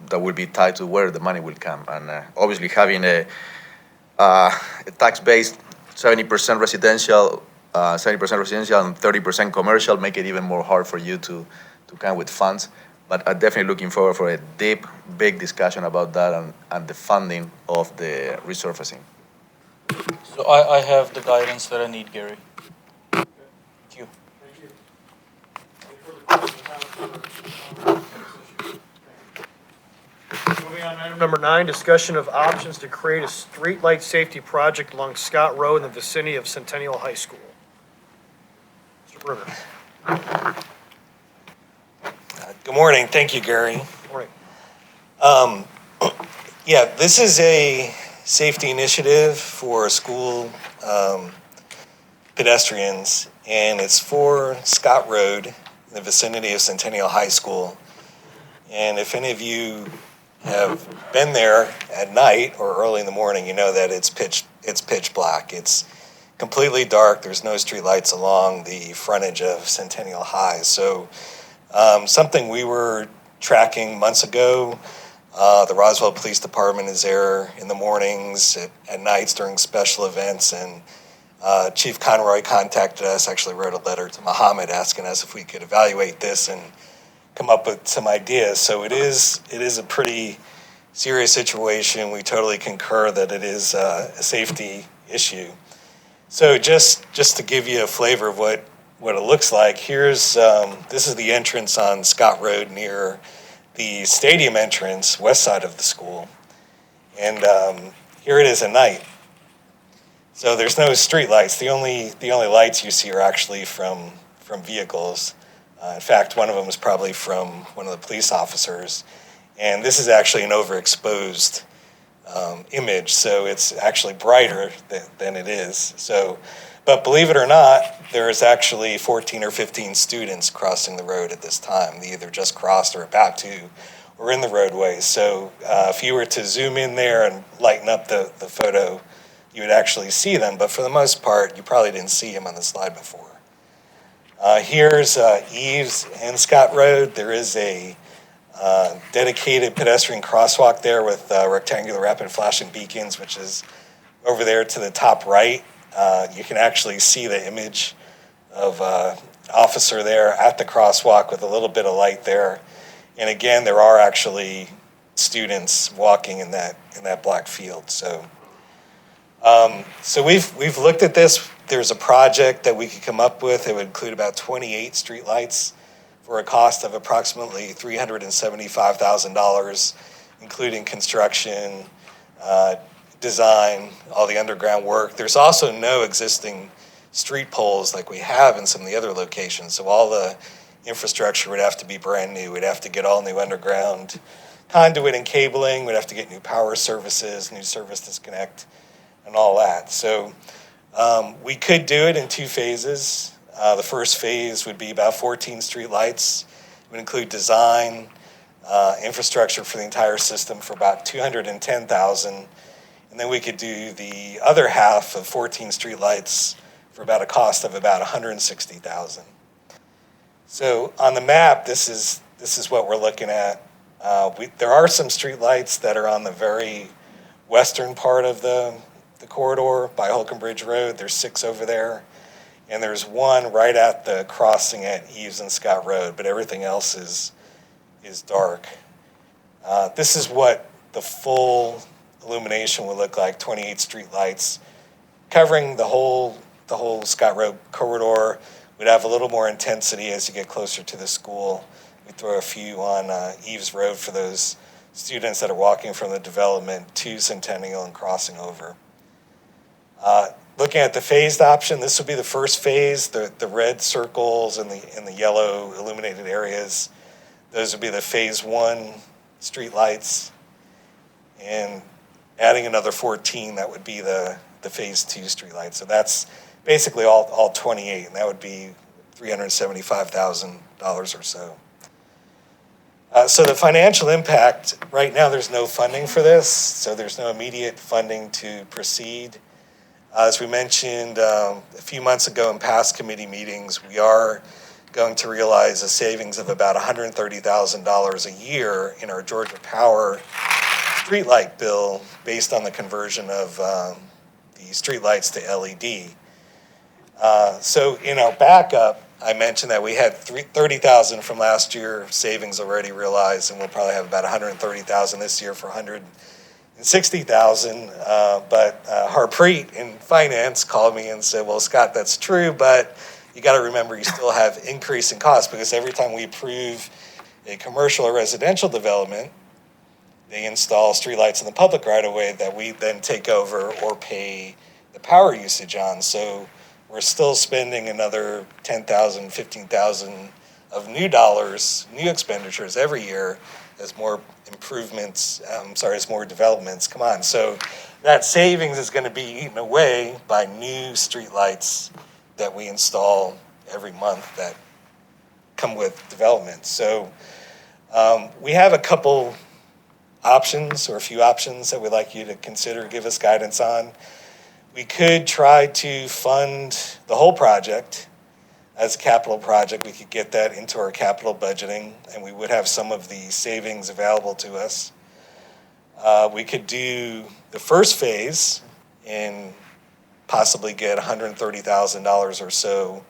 that will be tied to where the money will come. And obviously having a tax-based 70% residential, 70% residential and 30% commercial make it even more hard for you to come with funds. But I'm definitely looking forward for a deep, big discussion about that and the funding of the resurfacing. So I have the guidance that I need, Gary. Thank you. Thank you. Any further questions? Moving on to item number 9, discussion of options to create a streetlight safety project along Scott Road in the vicinity of Centennial High School. Mr. Bruner. Good morning. Thank you, Gary. Good morning. Yeah, this is a safety initiative for school pedestrians, and it's for Scott Road in the vicinity of Centennial High School. And if any of you have been there at night or early in the morning, you know that it's pitch black. It's completely dark. There's no street lights along the frontage of Centennial High. So something we were tracking months ago. The Roswell Police Department is there in the mornings, at nights during special events, and Chief Conroy contacted us, actually wrote a letter to Muhammad asking us if we could evaluate this and come up with some ideas. So it is a pretty serious situation. We totally concur that it is a safety issue. So just to give you a flavor of what it looks like, here's this is the entrance on Scott Road near the stadium entrance, west side of the school. And here it is at night. So there's no street lights. The only lights you see are actually from vehicles. In fact, one of them is probably from one of the police officers. And this is actually an overexposed image, so it's actually brighter than it is. So, but believe it or not, there is actually 14 or 15 students crossing the road at this time. They either just crossed or about to, or in the roadway. So if you were to zoom in there and lighten up the photo, you would actually see them. But for the most part, you probably didn't see them on the slide before. Here's Eves and Scott Road. There is a dedicated pedestrian crosswalk there with rectangular rapid flashing beacons, which is over there to the top right. You can actually see the image of officer there at the crosswalk with a little bit of light there. And again, there are actually students walking in that black field. So we've looked at this. There's a project that we could come up with. It would include about 28 streetlights for a cost of approximately $375,000, including construction, design, all the underground work. There's also no existing street poles like we have in some of the other locations. So all the infrastructure would have to be brand new. We'd have to get all new underground conduit and cabling. We'd have to get new power services, new service disconnect, and all that. So we could do it in 2 phases. The first phase would be about 14 street lights. It would include design, infrastructure for the entire system for about $210,000. And then we could do the other half of 14 street lights for about a cost of about $160,000. So on the map, this is what we're looking at. There are some street lights that are on the very western part of the corridor by Holcomb Bridge Road. There's 6 over there. And there's 1 right at the crossing at Eves and Scott Road, but everything else is dark. This is what the full illumination would look like, 28 street lights covering the whole Scott Road corridor. We'd have a little more intensity as you get closer to the school. We'd throw a few on Eves Road for those students that are walking from the development to Centennial and crossing over. Looking at the phased option, this would be the first phase. The red circles and the yellow illuminated areas, those would be the phase 1 street lights. And adding another 14, that would be the phase 2 street lights. So that's basically all 28, and that would be $375,000 or so. So the financial impact, right now, there's no funding for this, so there's no immediate funding to proceed. As we mentioned a few months ago in past committee meetings, we are going to realize a savings of about $130,000 a year in our Georgia Power streetlight bill based on the conversion of the streetlights to LED. So in our backup, I mentioned that we had $30,000 from last year savings already realized, and we'll probably have about $130,000 this year for $160,000. But Harpreet in finance called me and said, "Well, Scott, that's true, but you got to remember you still have increasing costs because every time we approve a commercial or residential development, they install streetlights in the public right of way that we then take over or pay the power usage on. So we're still spending another $10,000, $15,000 of new dollars, new expenditures every year as more as more developments come on. So that savings is going to be eaten away by new streetlights that we install every month that come with development. So we have a couple options or a few options that we'd like you to consider, give us guidance on. We could try to fund the whole project as a capital project. We could get that into our capital budgeting, and we would have some of the savings available to us. We could do the first phase and possibly get $130,000 or so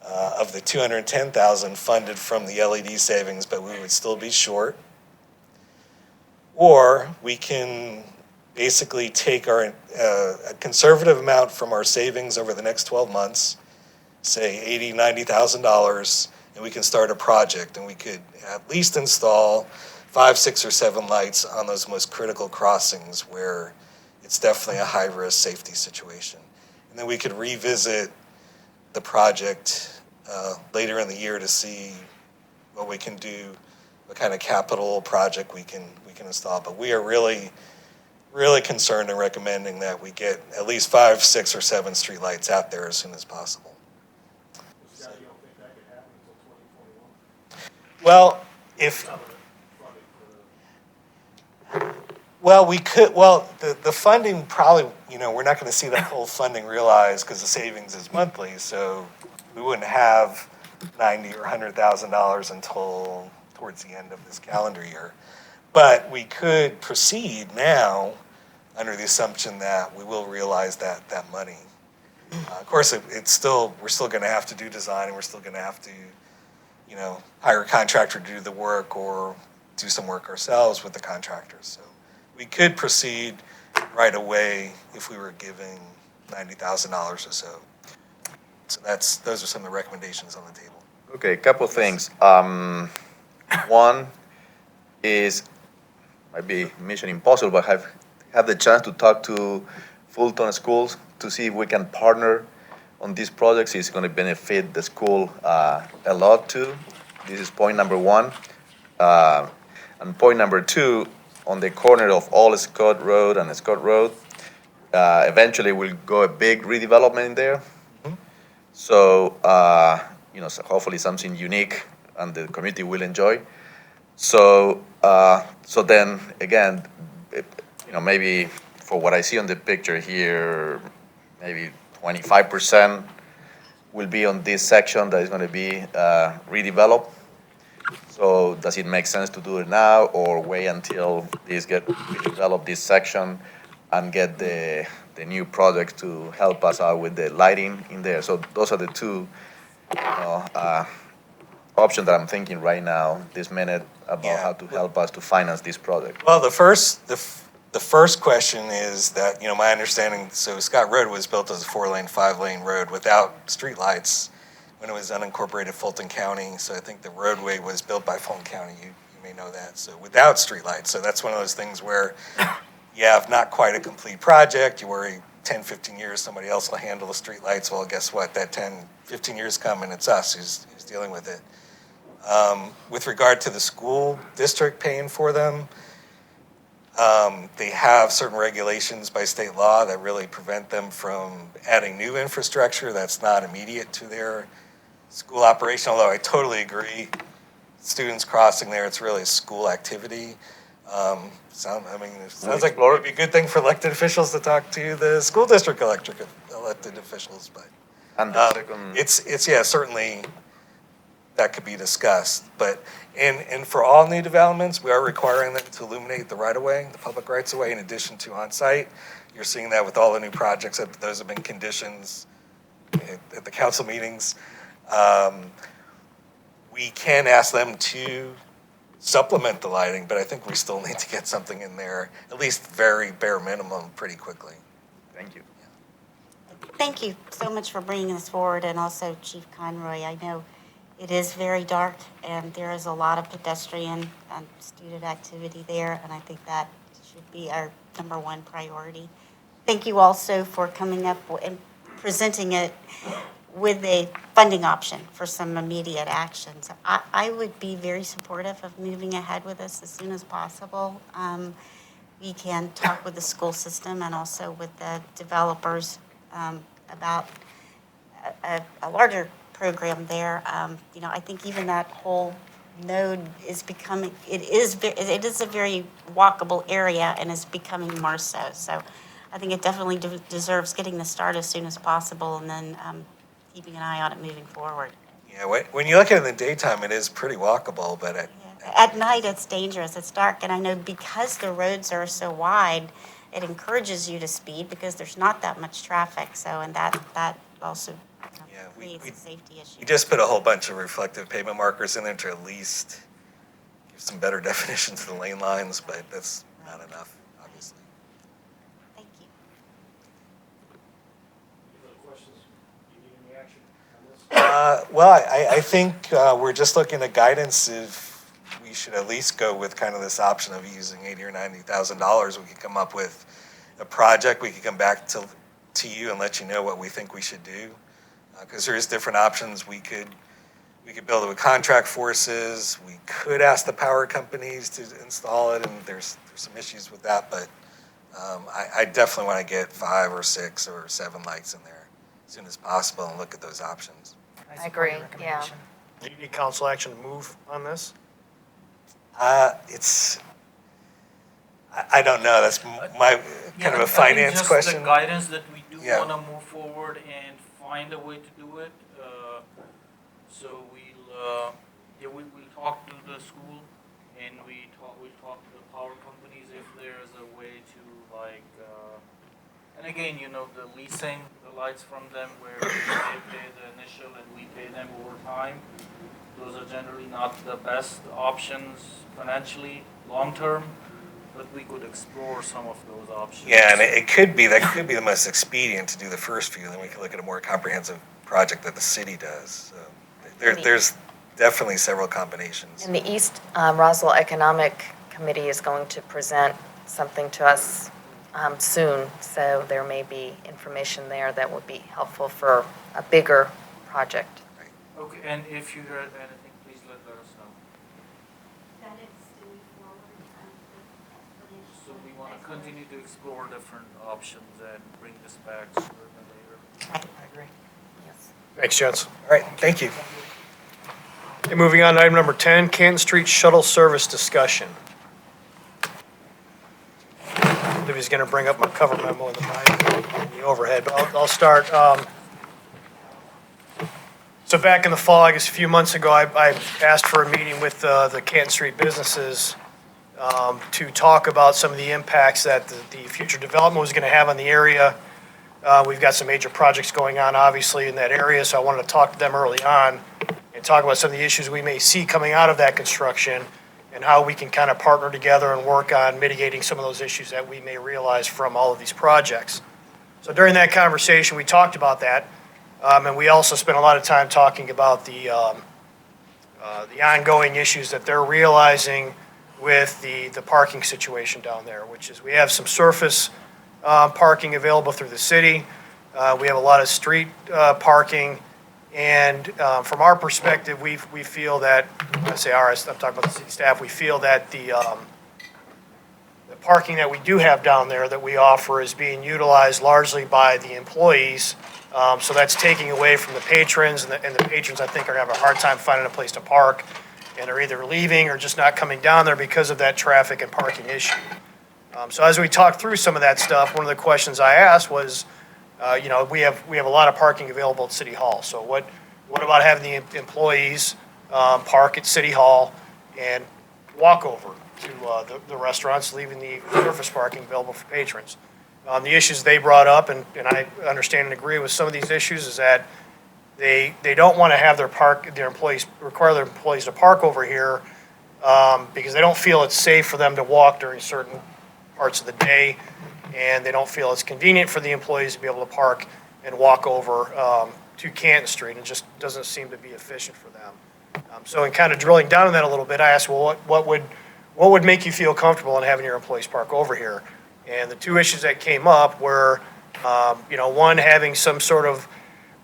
of the $210,000 funded from the LED savings, but we would still be short. Or we can basically take a conservative amount from our savings over the next 12 months, say $80,000, $90,000, and we can start a project, and we could at least install 5, 6, or 7 lights on those most critical crossings where it's definitely a high-risk safety situation. And then we could revisit the project later in the year to see what we can do, what kind of capital project we can install. But we are really concerned and recommending that we get at least 5, 6, or 7 streetlights out there as soon as possible. Scott, you don't think that could happen until 2021? Well, the funding probably, we're not going to see that whole funding realized because the savings is monthly, so we wouldn't have $90,000 or $100,000 until towards the end of this calendar year. But we could proceed now under the assumption that we will realize that money. Of course, we're still going to have to do design, and we're still going to have to, hire a contractor to do the work or do some work ourselves with the contractors. So we could proceed right away if we were giving $90,000 or so. So those are some of the recommendations on the table. Okay, a couple of things. One is, might be mission impossible, but have the chance to talk to Fulton schools to see if we can partner on these projects. It's going to benefit the school a lot too. This is point number one. And point number two, on the corner of Old Scott Road and Scott Road, eventually we'll go a big redevelopment in there. Mm-hmm. So, so hopefully something unique and the community will enjoy. So then again, maybe for what I see on the picture here, maybe 25% will be on this section that is going to be redeveloped. So does it make sense to do it now or wait until these get redeveloped, this section, and get the new projects to help us out with the lighting in there? So those are the two options that I'm thinking right now, this minute, about how to help us to finance this project. Well, the first question is that, my understanding, so Scott Road was built as a 4-lane, 5-lane road without streetlights when it was unincorporated Fulton County. So I think the roadway was built by Fulton County. You may know that. So without streetlights. So that's one of those things where you have not quite a complete project. You worry 10, 15 years somebody else will handle the streetlights. Well, guess what? That 10, 15 years come and it's us who's dealing with it. With regard to the school district paying for them, they have certain regulations by state law that really prevent them from adding new infrastructure that's not immediate to their school operation, although I totally agree. Students crossing there, it's really a school activity. It sounds like maybe a good thing for elected officials to talk to the school district elected officials, but And the second, it's certainly that could be discussed. But and for all new developments, we are requiring them to illuminate the right of way, the public rights of way, in addition to on site. You're seeing that with all the new projects. That those have been conditions at the council meetings. We can ask them to supplement the lighting, but I think we still need to get something in there, at least very bare minimum, pretty quickly. thank you. Thank you so much for bringing this forward, and also Chief Conroy. I know it is very dark, and there is a lot of pedestrian and student activity there, and I think that should be our number one priority. Thank you also for coming up and presenting it with a funding option for some immediate actions. I would be very supportive of moving ahead with this as soon as possible. We can talk with the school system and also with the developers about a larger program there. I think even that whole node is becoming, it is a very walkable area and is becoming more so. So I think it definitely deserves getting the start as soon as possible, and then keeping an eye on it moving forward. Yeah, when you look at it in the daytime, it is pretty walkable, but At night, it's dangerous. It's dark, and I know because the roads are so wide, it encourages you to speed because there's not that much traffic. So, and that also creates a safety issue. you just put a whole bunch of reflective pavement markers in there to at least give some better definition to the lane lines, but that's not enough, obviously. Thank you. Well, I think we're just looking at guidance if we should at least go with kind of this option of using $80,000 or $90,000. We could come up with a project. We could come back to you and let you know what we think we should do, because there is different options. We could build it with contract forces. We could ask the power companies to install it, and there's some issues with that. But I definitely want to get 5 or 6 or 7 lights in there as soon as possible and look at those options. I agree, yeah. Do you need council action to move on this? I don't know. That's my kind of a finance question. Just the guidance that we do Yeah. want to move forward and find a way to do it. So we'll talk to the school, and we'll talk to the power companies if there's a way to and again, the leasing the lights from them where they pay the initial and we pay them over time. Those are generally not the best options financially, long-term, but we could explore some of those options. Yeah, and that could be the most expedient to do the first few. Then we can look at a more comprehensive project that the city does. So there's definitely several combinations. And the East Roswell Economic Committee is going to present something to us soon, so there may be information there that would be helpful for a bigger project. Okay, and if you heard anything, please let us know. So we want to continue to explore different options and bring this back sooner than later. I agree. Yes. Thanks, gents. All right, thank you. Okay, moving on to item number 10, Canton Street Shuttle Service discussion. Libby's going to bring up my cover memo in the overhead, but I'll start. So back in the fall, I guess a few months ago, I asked for a meeting with the Canton Street businesses to talk about some of the impacts that the future development was going to have on the area. We've got some major projects going on, obviously, in that area, so I wanted to talk to them early on and talk about some of the issues we may see coming out of that construction and how we can kind of partner together and work on mitigating some of those issues that we may realize from all of these projects. So during that conversation, we talked about that, and we also spent a lot of time talking about the ongoing issues that they're realizing with the parking situation down there, which is we have some surface parking available through the city. We have a lot of street parking. And from our perspective, we feel that, when I say ours, I'm talking about the city staff, we feel that the parking that we do have down there that we offer is being utilized largely by the employees. So that's taking away from the patrons, and the patrons, I think, are having a hard time finding a place to park, and are either leaving or just not coming down there because of that traffic and parking issue. So as we talked through some of that stuff, one of the questions I asked was, we have a lot of parking available at City Hall. So what about having the employees park at City Hall and walk over to the restaurants, leaving the surface parking available for patrons? The issues they brought up, and I understand and agree with some of these issues, is that they don't want to have their employees require their employees to park over here because they don't feel it's safe for them to walk during certain parts of the day, and they don't feel it's convenient for the employees to be able to park and walk over to Canton Street. It just doesn't seem to be efficient for them. So in kind of drilling down on that a little bit, I asked, well, what would make you feel comfortable in having your employees park over here? And the two issues that came up were, one, having some sort of,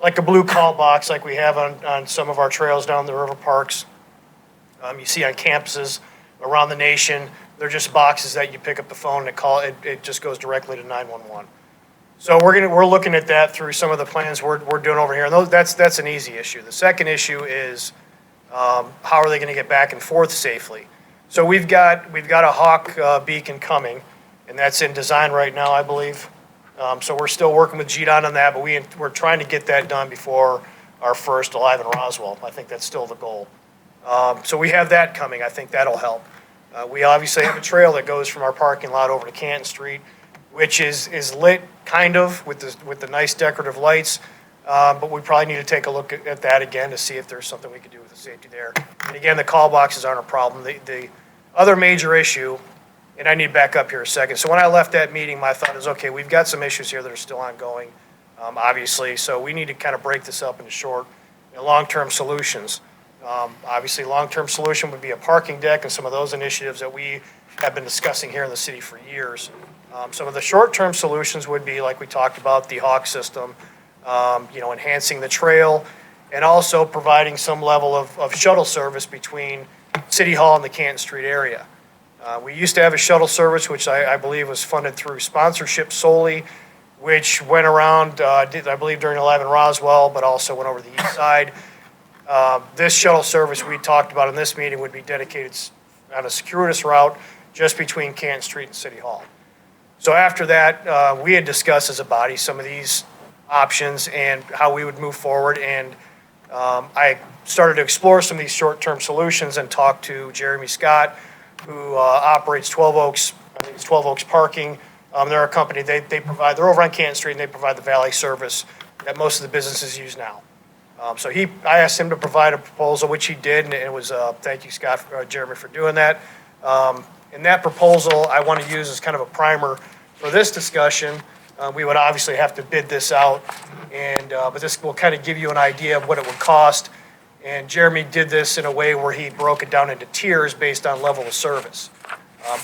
like a blue call box like we have on some of our trails down the river parks. You see on campuses around the nation, they're just boxes that you pick up the phone and call, it just goes directly to 911. So we're looking at that through some of the plans we're doing over here, and that's an easy issue. The second issue is, how are they gonna get back and forth safely? So we've got a Hawk beacon coming, and that's in design right now, I believe. So we're still working with GDOT on that, but we're trying to get that done before our first Alive in Roswell. I think that's still the goal. So we have that coming. I think that'll help. We obviously have a trail that goes from our parking lot over to Canton Street, which is lit kind of with the nice decorative lights. But we probably need to take a look at that again to see if there's something we could do with the safety there. And again, the call boxes aren't a problem. The other major issue, and I need to back up here a second. So when I left that meeting, my thought is, okay, we've got some issues here that are still ongoing, obviously. So we need to kind of break this up into short and long-term solutions. Obviously, long-term solution would be a parking deck and some of those initiatives that we have been discussing here in the city for years. Some of the short-term solutions would be, like we talked about, the Hawk system, enhancing the trail, and also providing some level of shuttle service between City Hall and the Canton Street area. We used to have a shuttle service, which I believe was funded through sponsorship solely, which went around, I believe, during Alive in Roswell, but also went over the east side. This shuttle service we talked about in this meeting would be dedicated on a circuitous route just between Canton Street and City Hall. So after that, we had discussed as a body some of these options and how we would move forward. And I started to explore some of these short-term solutions and talked to Jeremy Scott, who operates 12 Oaks, I think it's 12 Oaks Parking. They're a company, they're over on Canton Street, and they provide the valet service that most of the businesses use now. So I asked him to provide a proposal, which he did, and it was, thank you, Scott, Jeremy, for doing that. And that proposal I want to use as kind of a primer for this discussion. We would obviously have to bid this out, but this will kind of give you an idea of what it would cost. And Jeremy did this in a way where he broke it down into tiers based on level of service.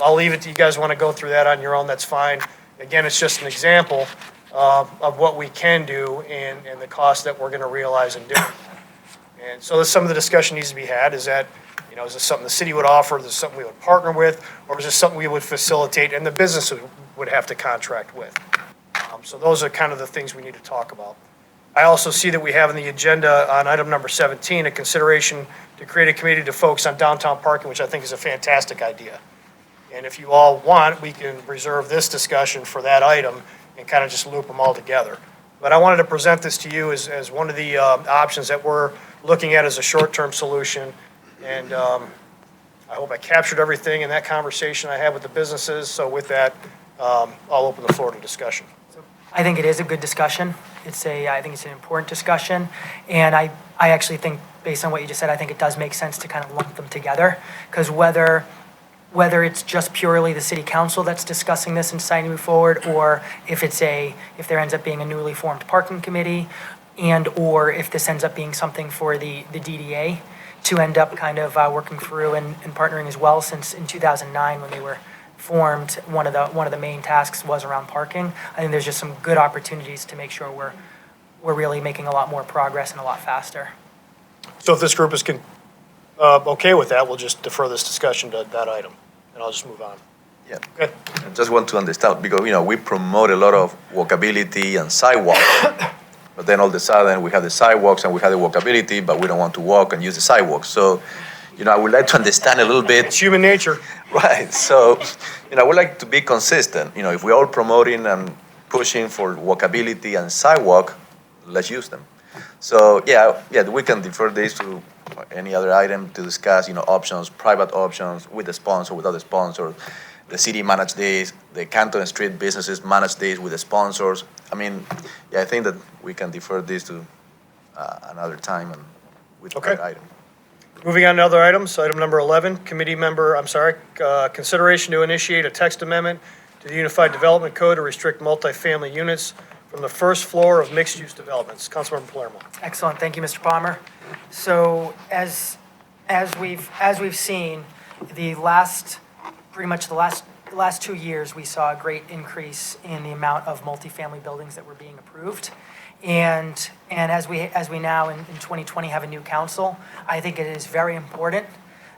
I'll leave it to you guys want to go through that on your own, that's fine. Again, it's just an example of what we can do and the cost that we're going to realize in doing that. And so some of the discussion needs to be had is that, is this something the city would offer, is this something we would partner with, or is this something we would facilitate and the business would have to contract with? So those are kind of the things we need to talk about. I also see that we have in the agenda on item number 17, a consideration to create a committee to focus on downtown parking, which I think is a fantastic idea. And if you all want, we can reserve this discussion for that item and kind of just loop them all together. But I wanted to present this to you as one of the options that we're looking at as a short-term solution. And I hope I captured everything in that conversation I had with the businesses. So with that, I'll open the floor to discussion. I think it is a good discussion. I think it's an important discussion. And I actually think, based on what you just said, I think it does make sense to kind of lump them together. Because whether it's just purely the city council that's discussing this and deciding to move forward, or if there ends up being a newly formed parking committee, or if this ends up being something for the DDA to end up kind of working through and partnering as well, since in 2009 when they were formed, one of the main tasks was around parking. I think there's just some good opportunities to make sure we're really making a lot more progress and a lot faster. So if this group is okay with that, we'll just defer this discussion to that item, and I'll just move on. Yeah. Good. I just want to understand, because, we promote a lot of walkability and sidewalk, but then all of a sudden, we have the sidewalks and we have the walkability, but we don't want to walk and use the sidewalks. So, I would like to understand a little bit. It's human nature. Right, so, I would like to be consistent. If we're all promoting and pushing for walkability and sidewalk, let's use them. So, yeah, we can defer this to any other item to discuss, options, private options, with the sponsor, without the sponsor. The city manage this, the Canton Street businesses manage this with the sponsors. I mean, I think that we can defer this to another time and with Okay. another item. Moving on to other items, item number 11, consideration to initiate a text amendment to the Unified Development Code to restrict multifamily units from the first floor of mixed-use developments. Councilmember Palermo. Excellent, thank you, Mr. Palmer. So as we've seen, pretty much the last 2 years, we saw a great increase in the amount of multifamily buildings that were being approved. And as we now in 2020 have a new council, I think it is very important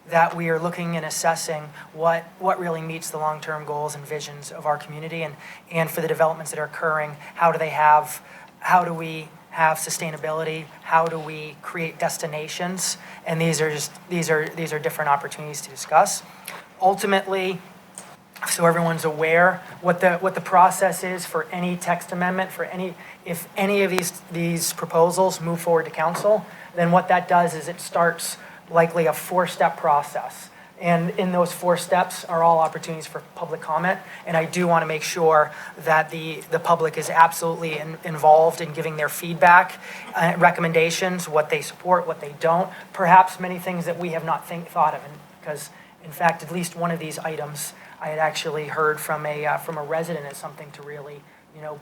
that we are looking and assessing what really meets the long-term goals and visions of our community, and for the developments that are occurring, how do we have sustainability, how do we create destinations, and these are different opportunities to discuss. Ultimately, so everyone's aware what the process is for any text amendment, if any of these proposals move forward to council, then what that does is it starts likely a 4-step process. And in those 4 steps are all opportunities for public comment. And I do want to make sure that the public is absolutely involved in giving their feedback, recommendations, what they support, what they don't, perhaps many things that we have not thought of. Because, in fact, at least one of these items I had actually heard from a resident as something to really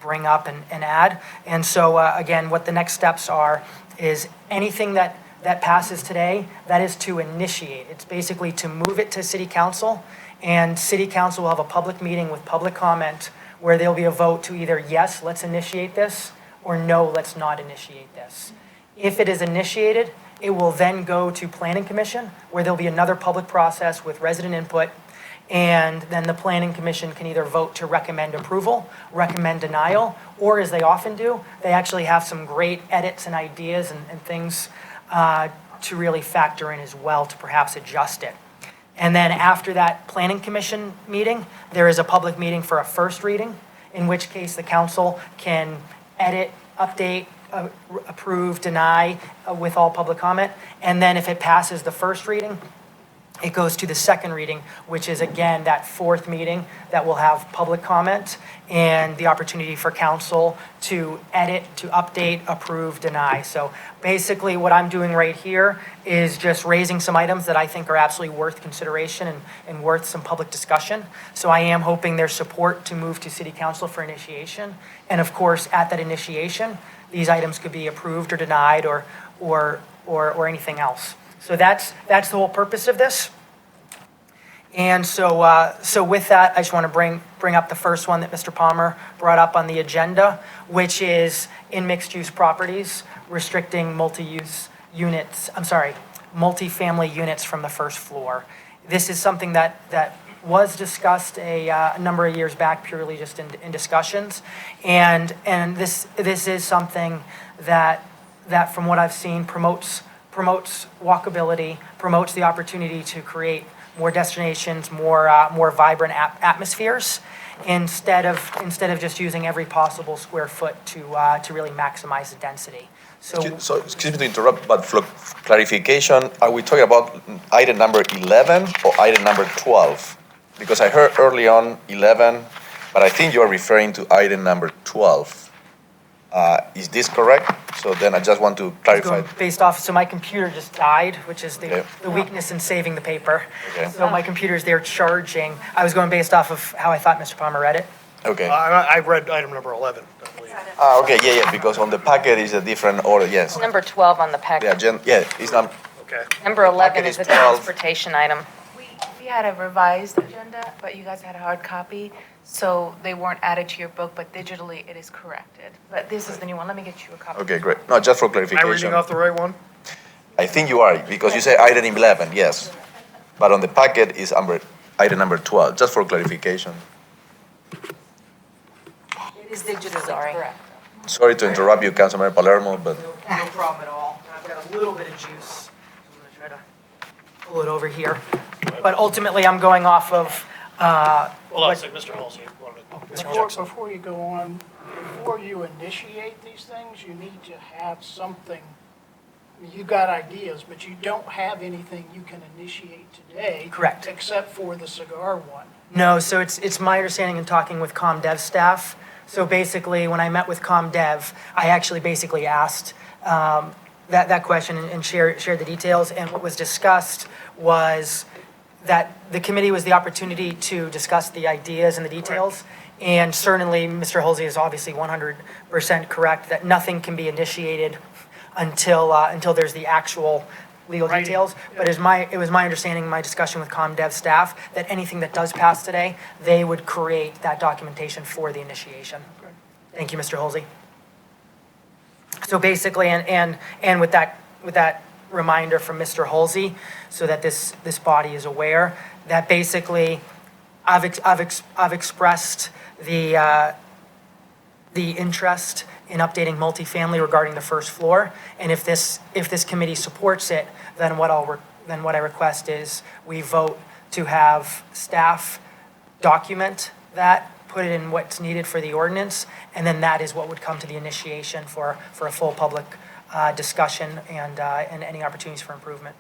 bring up and add. And so, again, what the next steps are is anything that passes today, that is to initiate. It's basically to move it to city council, and city council will have a public meeting with public comment where there'll be a vote to either, yes, let's initiate this, or no, let's not initiate this. If it is initiated, it will then go to planning commission, where there'll be another public process with resident input, and then the planning commission can either vote to recommend approval, recommend denial, or as they often do, they actually have some great edits and ideas and things to really factor in as well to perhaps adjust it. And then after that planning commission meeting, there is a public meeting for a first reading, in which case the council can edit, update, approve, deny with all public comment. And then if it passes the first reading, it goes to the second reading, which is again that 4th meeting that will have public comment and the opportunity for council to edit, to update, approve, deny. So basically what I'm doing right here is just raising some items that I think are absolutely worth consideration and worth some public discussion. So I am hoping there's support to move to city council for initiation. And of course, at that initiation, these items could be approved or denied or anything else. So that's the whole purpose of this. And so with that, I just want to bring up the first one that Mr. Palmer brought up on the agenda, which is in mixed-use properties, restricting multifamily units from the first floor. This is something that was discussed a number of years back, purely just in discussions. And this is something that from what I've seen promotes walkability, promotes the opportunity to create more destinations, more vibrant atmospheres, instead of just using every possible square foot to really maximize the density. So Excuse me to interrupt, but for clarification, are we talking about item number 11 or item number 12? Because I heard early on 11, but I think you are referring to item number 12. Is this correct? So then I just want to clarify. Based off, so my computer just died, which is Okay. the weakness in saving the paper. Okay. So my computer's there charging. I was going based off of how I thought Mr. Palmer read it. Okay. I read item number 11, I believe. Okay, yeah, because on the packet is a different order, yes. Number 12 on the packet. It's not, Okay. Number 11 packet is a is 12. transportation item. We had a revised agenda, but you guys had a hard copy, so they weren't added to your book, but digitally it is corrected. But this is the new one. Let me get you a copy. okay, great. No, just for Am I reading clarification. off the right one? I think you are, because you say item 11, yes. But on the packet is item number 12, just for clarification. It is digitally correct. Sorry to interrupt you, Councilmember Palermo, but No problem at all. I've got a little bit of juice. I'm going to try to pull it over here. But ultimately, I'm going off of, Hold on a second, Mr. Halsey. Before you go on, before you initiate these things, you need to have something. I mean, you got ideas, but you don't have anything you can initiate today. Correct. Except for the cigar one. No, so it's my understanding in talking with ComDev staff. So basically, when I met with ComDev, I actually basically asked that question and shared the details. And what was discussed was that the committee was the opportunity to discuss the ideas and the details. And certainly, Mr. Halsey is obviously 100% correct that nothing can be initiated until there's the actual legal details. But it was my understanding, my discussion with ComDev staff, that anything that does pass today, they would create that documentation for the initiation. Thank you, Mr. Halsey. So basically, and with that reminder from Mr. Halsey, so that this body is aware, that basically I've expressed the interest in updating multifamily regarding the first floor, and if this committee supports it, then what I request is we vote to have staff document that, put it in what's needed for the ordinance, and then that is what would come to the initiation for a full public discussion and any opportunities for improvement.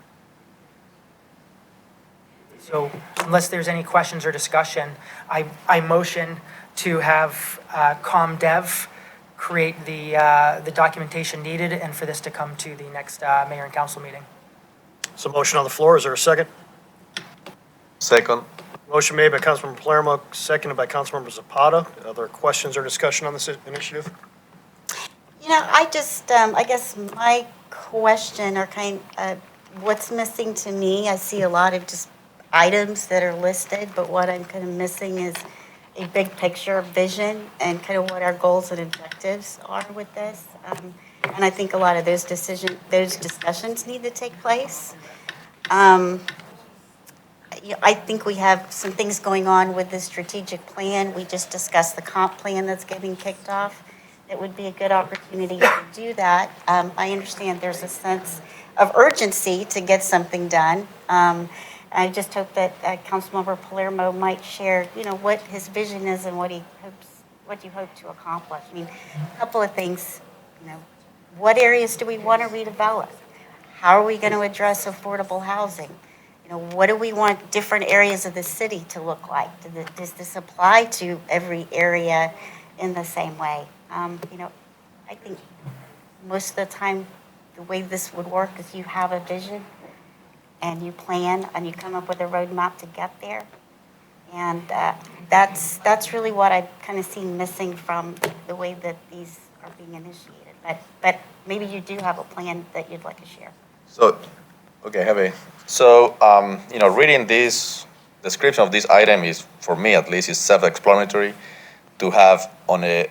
So unless there's any questions or discussion, I motion to have ComDev create the documentation needed and for this to come to the next mayor and council meeting. So motion on the floor, is there a second? second. Motion made by Councilmember Palermo, seconded by Councilmember Zapata. Are there questions or discussion on this initiative? You know, I just, I guess my question or what's missing to me, I see a lot of just items that are listed, but what I'm kind of missing is a big picture vision and kind of what our goals and objectives are with this. And I think a lot of those discussions need to take place. I think we have some things going on with the strategic plan. We just discussed the comp plan that's getting kicked off. It would be a good opportunity to do that. I understand there's a sense of urgency to get something done. I just hope that Councilmember Palermo might share, what his vision is and what you hope to accomplish. I mean, a couple of things, what areas do we want to redevelop? How are we going to address affordable housing? What do we want different areas of the city to look like? Does this apply to every area in the same way? I think most of the time, the way this would work is you have a vision and you plan and you come up with a roadmap to get there. And that's really what I've kind of seen missing from the way that these are being initiated. But maybe you do have a plan that you'd like to share. So, okay, Javi. So, reading this description of this item is, for me at least, is self-explanatory. To have on a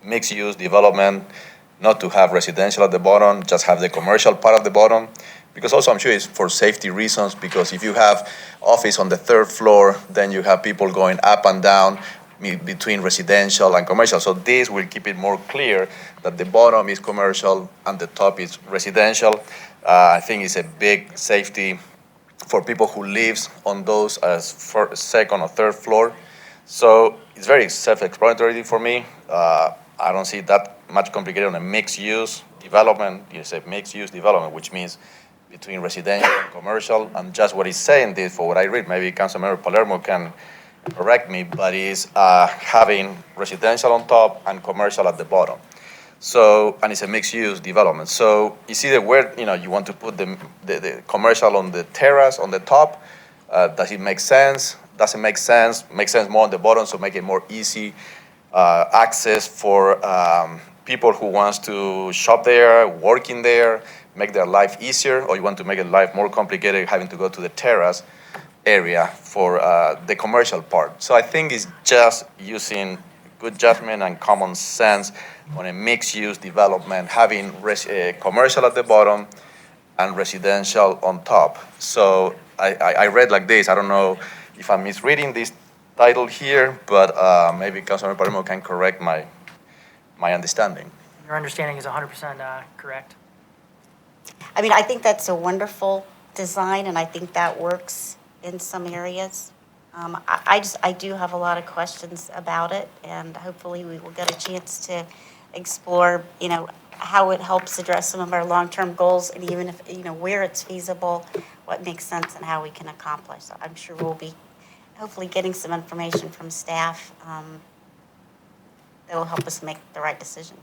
mixed-use development, not to have residential at the bottom, just have the commercial part at the bottom. Because also I'm sure it's for safety reasons, because if you have office on the third floor, then you have people going up and down between residential and commercial. So this will keep it more clear that the bottom is commercial and the top is residential. I think it's a big safety for people who lives on those as second or third floor. So it's very self-explanatory for me. I don't see that much complicated on a mixed-use development. It's a mixed-use development, which means between residential and commercial. And just what he's saying this, for what I read, maybe Councilmember Palermo can correct me, but is having residential on top and commercial at the bottom. So, and it's a mixed-use development. So you see that where, you want to put the commercial on the terrace, on the top. Does it make sense? Doesn't make sense. Makes sense more on the bottom, so make it more easy access for people who wants to shop there, working there, make their life easier, or you want to make life more complicated, having to go to the terrace area for the commercial part. So I think it's just using good judgment and common sense on a mixed-use development, having commercial at the bottom and residential on top. So I read like this. I don't know if I'm misreading this title here, but maybe Councilmember Palermo can correct my understanding. Your understanding is 100% correct. I mean, I think that's a wonderful design, and I think that works in some areas. I do have a lot of questions about it, and hopefully we will get a chance to explore, how it helps address some of our long-term goals, and even if, where it's feasible, what makes sense, and how we can accomplish. So I'm sure we'll be hopefully getting some information from staff that will help us make the right decision.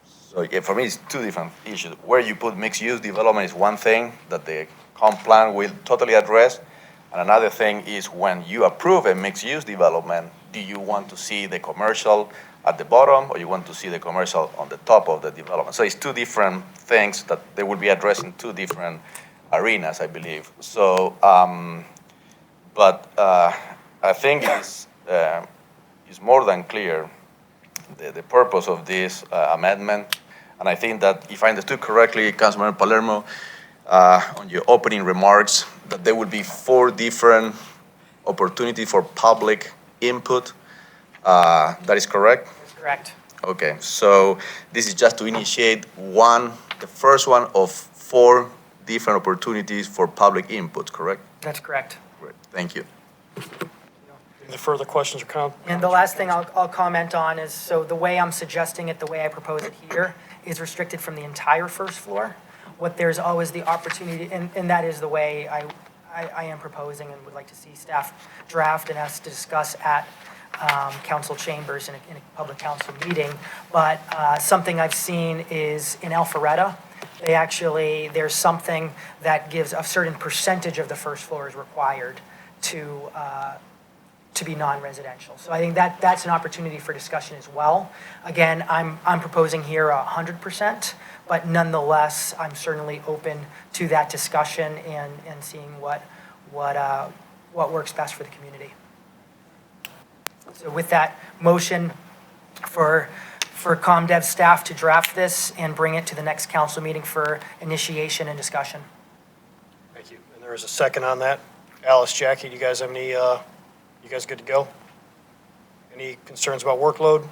So yeah, for me, it's two different issues. Where you put mixed-use development is one thing that the comp plan will totally address. And another thing is when you approve a mixed-use development, do you want to see the commercial at the bottom or you want to see the commercial on the top of the development? So it's two different things that they will be addressing two different arenas, I believe. So, but I think it's more than clear the purpose of this amendment. And I think that if I understood correctly, Councilmember Palermo, on your opening remarks, that there will be 4 different opportunities for public input. That is correct? That's correct. Okay, so this is just to initiate the first one of 4 different opportunities for public input, correct? That's correct. Great, thank you. Any further questions or comments? And the last thing I'll comment on is, so the way I'm suggesting it, the way I propose it here, is restricted from the entire first floor. What there's always the opportunity, and that is the way I am proposing and would like to see staff draft and us to discuss at council chambers in a public council meeting. But something I've seen is in Alpharetta, there's something that gives a certain percentage of the first floor is required to be non-residential. So I think that's an opportunity for discussion as well. Again, I'm proposing here 100%, but nonetheless, I'm certainly open to that discussion and seeing what works best for the community. So with that motion for ComDev staff to draft this and bring it to the next council meeting for initiation and discussion. Thank you. And there is a second on that. Alice, Jackie, do you guys have any, you guys good to go? Any concerns about workload?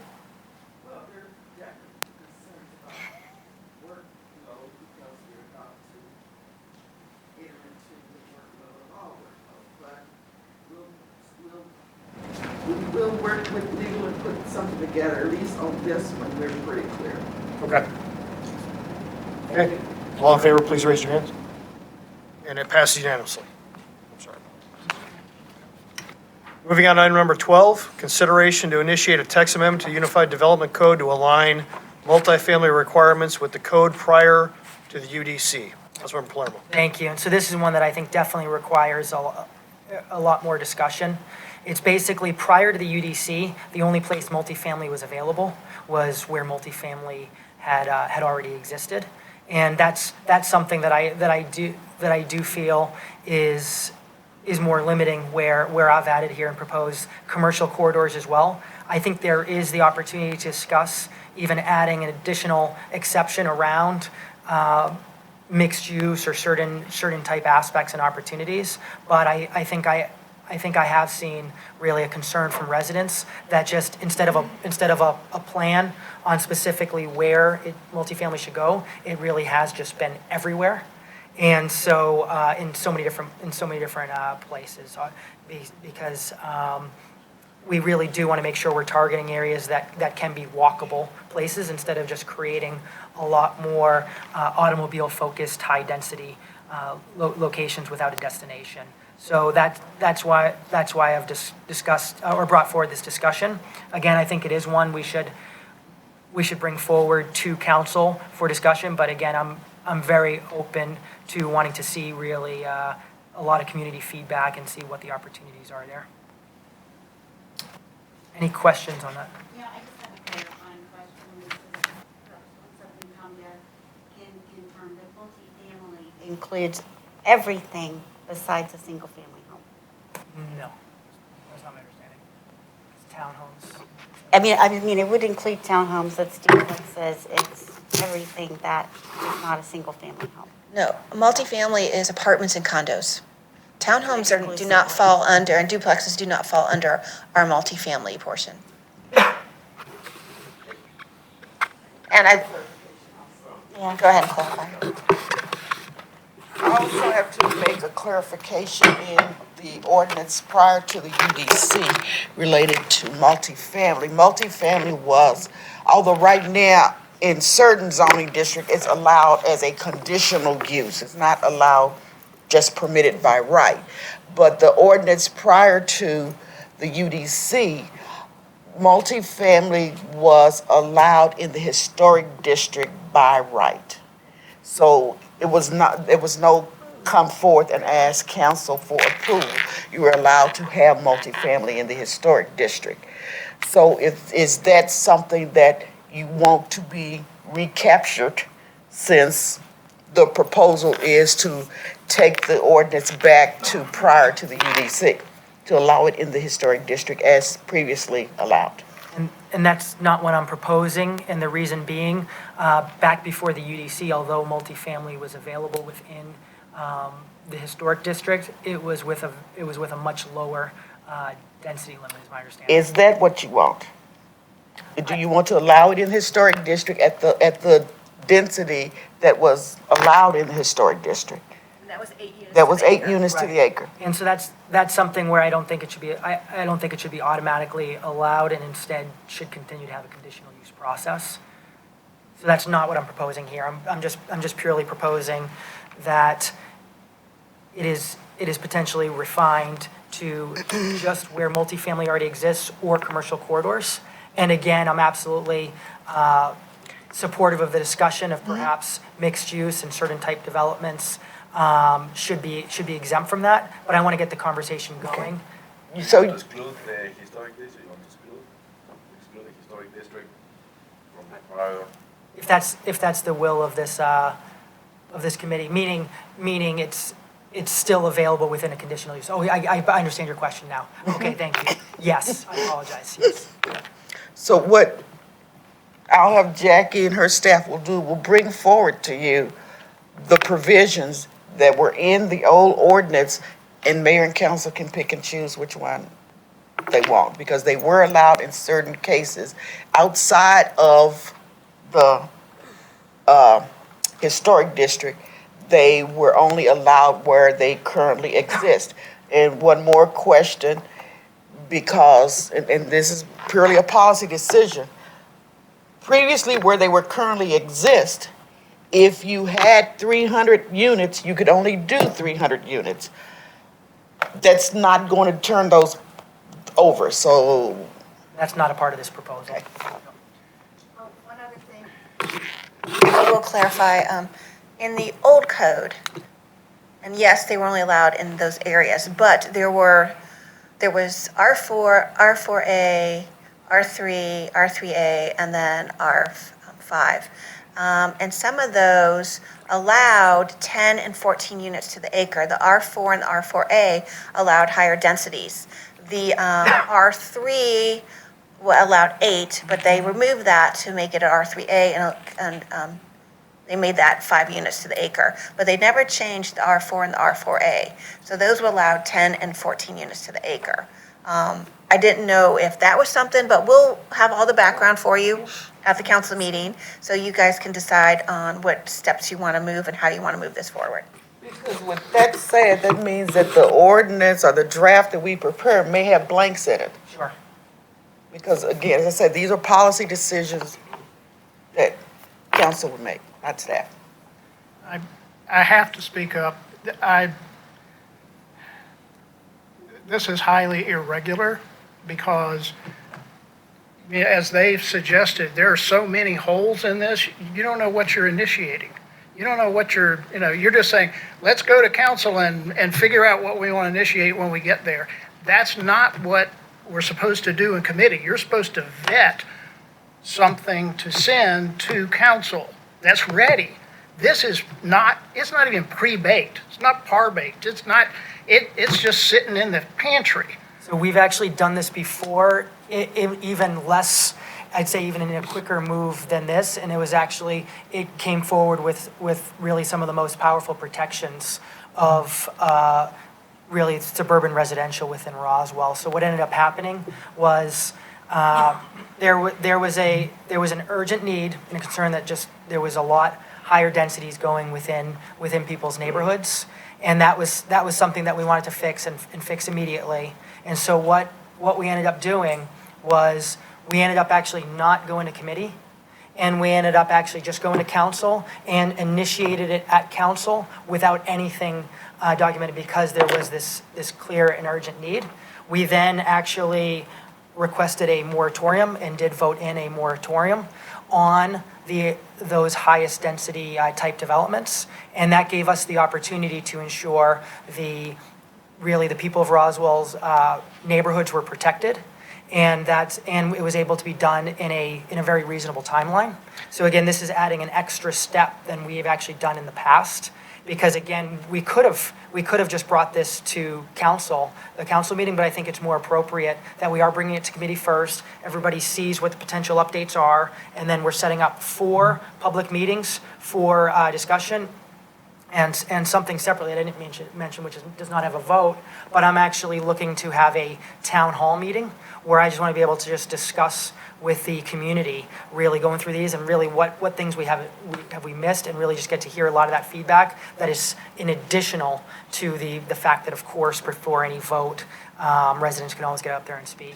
We'll work with you and put something together, at least on this one, we're pretty clear. Okay. Okay. All in favor, please raise your hands. And it passes unanimously. I'm sorry. Moving on to item number 12, consideration to initiate a text amendment to the Unified Development Code to align multifamily requirements with the code prior to the UDC. Councilmember Palermo. Thank you. And so this is one that I think definitely requires a lot more discussion. It's basically prior to the UDC, the only place multifamily was available was where multifamily had already existed. And that's something that I do feel is more limiting where I've added here and proposed commercial corridors as well. I think there is the opportunity to discuss even adding an additional exception around mixed use or certain type aspects and opportunities. But I think I have seen really a concern from residents that just instead of a plan on specifically where multifamily should go, it really has just been everywhere. And so in so many different places, because we really do want to make sure we're targeting areas that can be walkable places instead of just creating a lot more automobile-focused, high-density locations without a destination. So that's why I've discussed or brought forward this discussion. Again, I think it is one we should bring forward to council for discussion. But again, I'm very open to wanting to see really a lot of community feedback and see what the opportunities are there. Any questions on that? Yeah, I just have a clarifying question. Something ComDev can confirm that multifamily includes everything besides a single-family home. No, that's not my understanding. It's townhomes. I mean, it would include townhomes. That's different. It says it's everything that is not a single-family home. No, multifamily is apartments and condos. townhomes do not fall under, and duplexes do not fall under our multifamily portion. And yeah, go ahead and clarify. I also have to make a clarification in the ordinance prior to the UDC related to multifamily. Multifamily was, although right now in certain zoning districts, it's allowed as a conditional use. It's not allowed just permitted by right. But the ordinance prior to the UDC, multifamily was allowed in the historic district by right. So it was no come forth and ask council for approval. You were allowed to have multifamily in the historic district. So is that something that you want to be recaptured, since the proposal is to take the ordinance back to prior to the UDC, to allow it in the historic district as previously allowed? And that's not what I'm proposing, and the reason being, back before the UDC, although multifamily was available within the historic district, it was with a much lower density limit, is my understanding. Is that what you want? Do you want to allow it in the historic district at the density that was allowed in the historic district? And that was 8 units. That was 8 units to the acre. And so that's something where I don't think it should be, I don't think it should be automatically allowed, and instead should continue to have a conditional use process. So that's not what I'm proposing here. I'm just purely proposing that it is potentially refined to just where multifamily already exists or commercial corridors. And again, I'm absolutely supportive of the discussion of perhaps mixed use and certain type developments should be exempt from that, but I want to get the conversation going. So You want to exclude the historic district, you want to exclude the historic district from the prior? If that's the will of this committee, meaning it's still available within a conditional use. Oh, I understand your question now. Okay, thank you. Yes, I apologize, yes. So what I'll have Jackie and her staff will bring forward to you the provisions that were in the old ordinance, and mayor and council can pick and choose which one they want, because they were allowed in certain cases outside of the historic district. They were only allowed where they currently exist. And one more question, because, and this is purely a policy decision, previously where they were currently exist, if you had 300 units, you could only do 300 units. That's not going to turn those over, so. That's not a part of this proposal. Okay. One other thing, I will clarify, in the old code, and yes, they were only allowed in those areas, but there was R4, R4A, R3, R3A, and then R5. And some of those allowed 10 and 14 units to the acre. The R4 and the R4A allowed higher densities. The R3 allowed 8, but they removed that to make it an R3A, and they made that 5 units to the acre. But they never changed the R4 and the R4A. So those were allowed 10 and 14 units to the acre. I didn't know if that was something, but we'll have all the background for you at the council meeting, so you guys can decide on what steps you want to move and how you want to move this forward. Because with that said, that means that the ordinance or the draft that we prepare may have blanks in it. Sure. Because again, as I said, these are policy decisions that council would make, not staff. I have to speak up. This is highly irregular because, as they've suggested, there are so many holes in this, you don't know what you're initiating. You don't know what you're just saying, let's go to council and figure out what we want to initiate when we get there. That's not what we're supposed to do in committee. You're supposed to vet something to send to council that's ready. This is not, it's not even pre-baked. It's not par-baked. It's just sitting in the pantry. So we've actually done this before, even less, I'd say even in a quicker move than this, and it came forward with really some of the most powerful protections of really suburban residential within Roswell. So what ended up happening was there was an urgent need and a concern that just there was a lot higher densities going within people's neighborhoods, and that was something that we wanted to fix and fix immediately. And so what we ended up doing was we ended up actually not going to committee, and we ended up actually just going to council and initiated it at council without anything documented because there was this clear and urgent need. We then actually requested a moratorium and did vote in a moratorium on those highest density type developments, and that gave us the opportunity to ensure the people of Roswell's neighborhoods were protected, and it was able to be done in a very reasonable timeline. So again, this is adding an extra step than we have actually done in the past, because again, we could have just brought this to the council meeting, but I think it's more appropriate that we are bringing it to committee first. Everybody sees what the potential updates are, and then we're setting up 4 public meetings for discussion. And something separately I didn't mention, which does not have a vote, but I'm actually looking to have a town hall meeting where I just want to be able to just discuss with the community, really going through these and really what things we have missed, and really just get to hear a lot of that feedback that is in additional to the fact that, of course, before any vote, residents can always get up there and speak.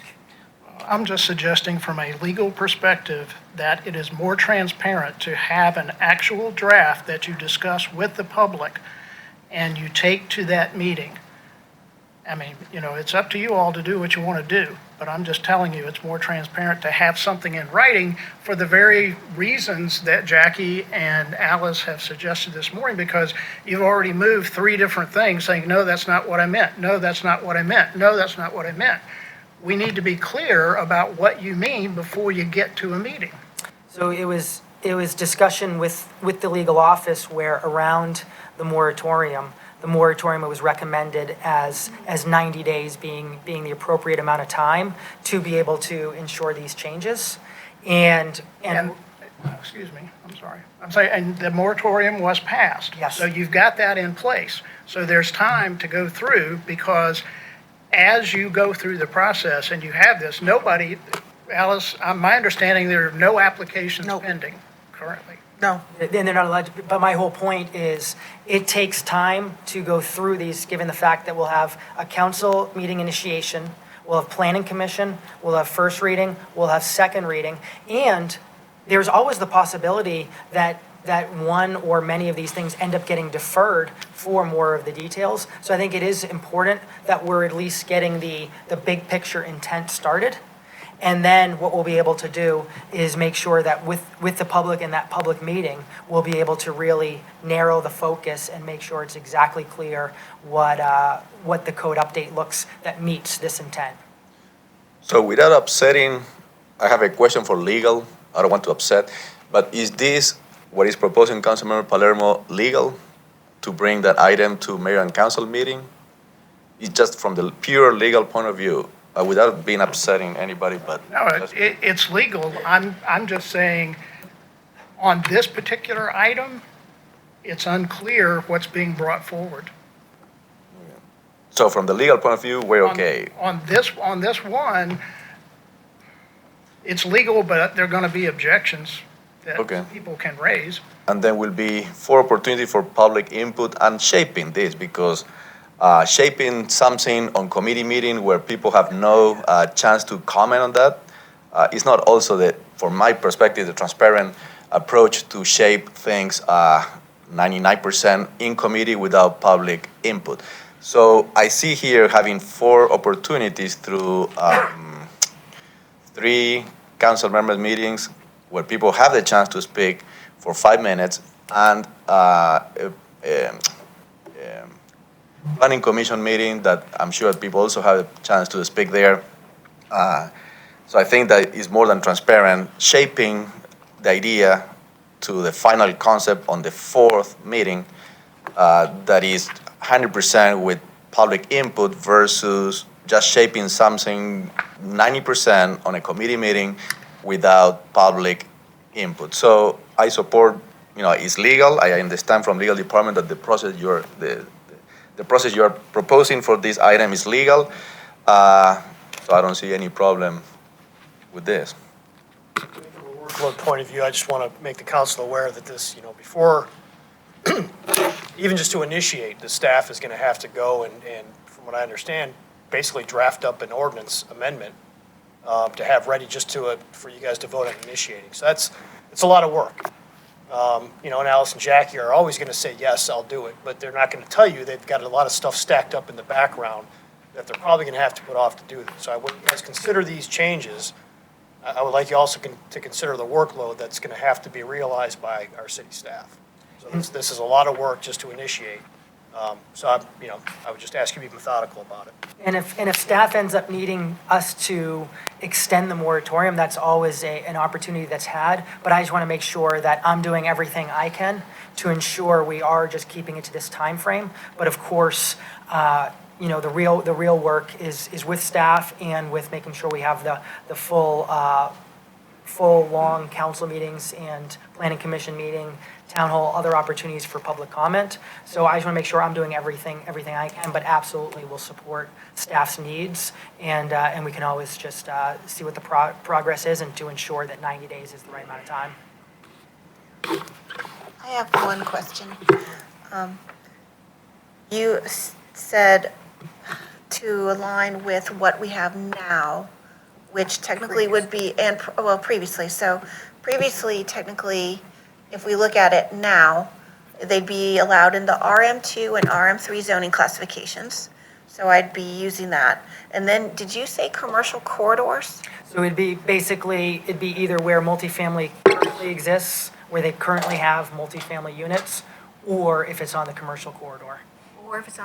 I'm just suggesting from a legal perspective that it is more transparent to have an actual draft that you discuss with the public and you take to that meeting. I mean, it's up to you all to do what you want to do, but I'm just telling you, it's more transparent to have something in writing for the very reasons that Jackie and Alice have suggested this morning, because you've already moved 3 different things saying, no, that's not what I meant. No, that's not what I meant. No, that's not what I meant. We need to be clear about what you mean before you get to a meeting. So it was discussion with the legal office where around the moratorium was recommended as 90 days being the appropriate amount of time to be able to ensure these changes. And excuse me, I'm sorry. I'm saying, and the moratorium was passed. Yes. So you've got that in place. So there's time to go through, because as you go through the process and you have this, Alice, my understanding, there are no applications pending currently. no, and they're not allowed to, but my whole point is it takes time to go through these, given the fact that we'll have a council meeting initiation, we'll have planning commission, we'll have first reading, we'll have second reading, and there's always the possibility that one or many of these things end up getting deferred for more of the details. So I think it is important that we're at least getting the big picture intent started. And then what we'll be able to do is make sure that with the public in that public meeting, we'll be able to really narrow the focus and make sure it's exactly clear what the code update looks that meets this intent. So without upsetting, I have a question for legal. I don't want to upset, but is this, what is proposing Councilmember Palermo, legal to bring that item to mayor and council meeting? It's just from the pure legal point of view, without being upsetting anybody, but. No, it's legal. I'm just saying, on this particular item, it's unclear what's being brought forward. So from the legal point of view, we're okay. On this one, it's legal, but there are going to be objections that people can raise. And then will be full opportunity for public input and shaping this, because shaping something on committee meeting where people have no chance to comment on that is not also, from my perspective, the transparent approach to shape things 99% in committee without public input. So I see here having 4 opportunities through 3 council members meetings where people have the chance to speak for 5 minutes, and planning commission meeting that I'm sure people also have a chance to speak there. So I think that is more than transparent, shaping the idea to the final concept on the 4th meeting that is 100% with public input versus just shaping something 90% on a committee meeting without public input. So I support, it's legal. I understand from legal department that the process the process you are proposing for this item is legal, so I don't see any problem with this. From a workload point of view, I just want to make the council aware that this, before, even just to initiate, the staff is going to have to go and from what I understand, basically draft up an ordinance amendment to have ready just for you guys to vote on initiating. So it's a lot of work. And Alice and Jackie are always going to say, yes, I'll do it, but they're not going to tell you they've got a lot of stuff stacked up in the background that they're probably going to have to put off to do this. So when you guys consider these changes, I would like you also to consider the workload that's going to have to be realized by our city staff. So this is a lot of work just to initiate. So I would just ask you to be methodical about it. And if staff ends up needing us to extend the moratorium, that's always an opportunity that's had. But I just want to make sure that I'm doing everything I can to ensure we are just keeping it to this time frame. But of course, the real work is with staff and with making sure we have the full long council meetings and planning commission meeting, town hall, other opportunities for public comment. So I just want to make sure I'm doing everything I can, but absolutely will support staff's needs. And we can always just see what the progress is and to ensure that 90 days is the right amount of time. I have one question. You said to align with what we have now, which technically would be, previously. So previously, technically, if we look at it now, they'd be allowed in the RM2 and RM3 zoning classifications. So I'd be using that. And then, did you say commercial corridors? So it'd be either where multifamily currently exists, where they currently have multifamily units, or if it's on the commercial corridor. Or if it's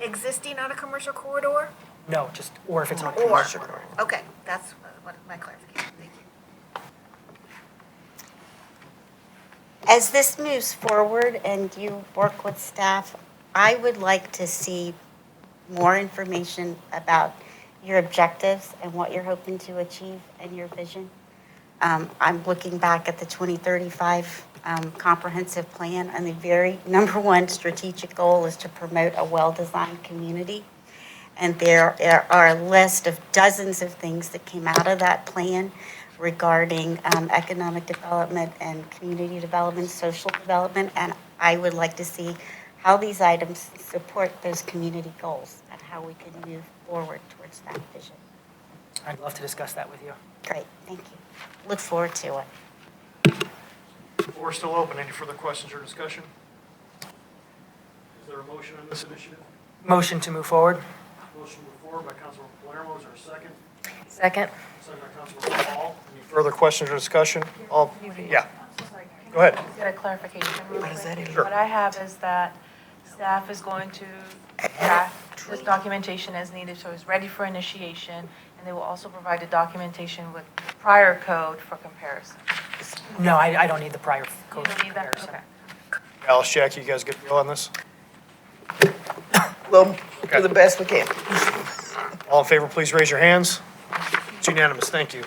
existing on a commercial corridor? No, or if it's on a commercial corridor. Okay, that's what my clarification. Thank you. As this moves forward and you work with staff, I would like to see more information about your objectives and what you're hoping to achieve and your vision. I'm looking back at the 2035 comprehensive plan, and the very number one strategic goal is to promote a well-designed community. And there are a list of dozens of things that came out of that plan regarding economic development and community development, social development, and I would like to see how these items support those community goals and how we can move forward towards that vision. I'd love to discuss that with you. Great, thank you. Look forward to it. We're still open. Any further questions or discussion? Is there a motion on this initiative? Motion to move forward. Motion to move forward by Councilor Palermo. Is there a second? Second. Second by Councilor Hall. Any further questions or discussion? Yeah. Go ahead. Get a clarification real quick. Sure. What I have is that staff is going to draft this documentation as needed, so it's ready for initiation, and they will also provide the documentation with prior code for comparison. No, I don't need the prior You code don't need that? comparison. Okay. Alice, Jackie, you guys good to go on this? We'll do the best we can. All in favor, please raise your hands. It's unanimous. Thank you.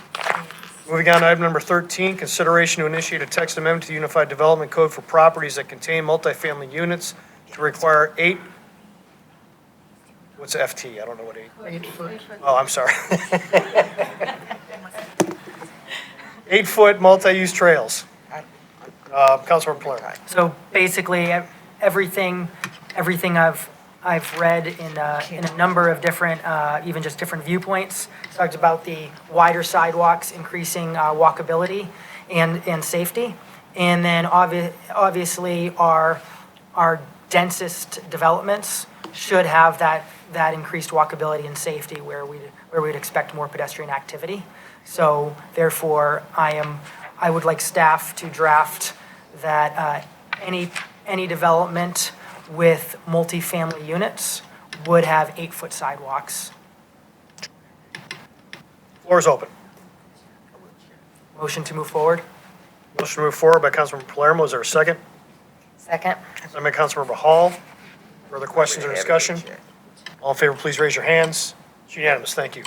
Moving on to item number 13, consideration to initiate a text amendment to the Unified Development Code for properties that contain multifamily units to require what's FT? I don't know what 8 foot. Oh, I'm sorry. 8-foot multi-use trails. Councilor Palermo. So basically, everything I've read in a number of different, even just different viewpoints, talked about the wider sidewalks, increasing walkability and safety. And then obviously our densest developments should have that increased walkability and safety where we'd expect more pedestrian activity. So therefore, I would like staff to draft that any development with multifamily units would have 8-foot sidewalks. Floor is open. Motion to move forward? Motion to move forward by Councilmember Palermo. Is there a second? Second. Second by Councilmember Hall. Further questions or discussion? All in favor, please raise your hands. It's unanimous. Thank you.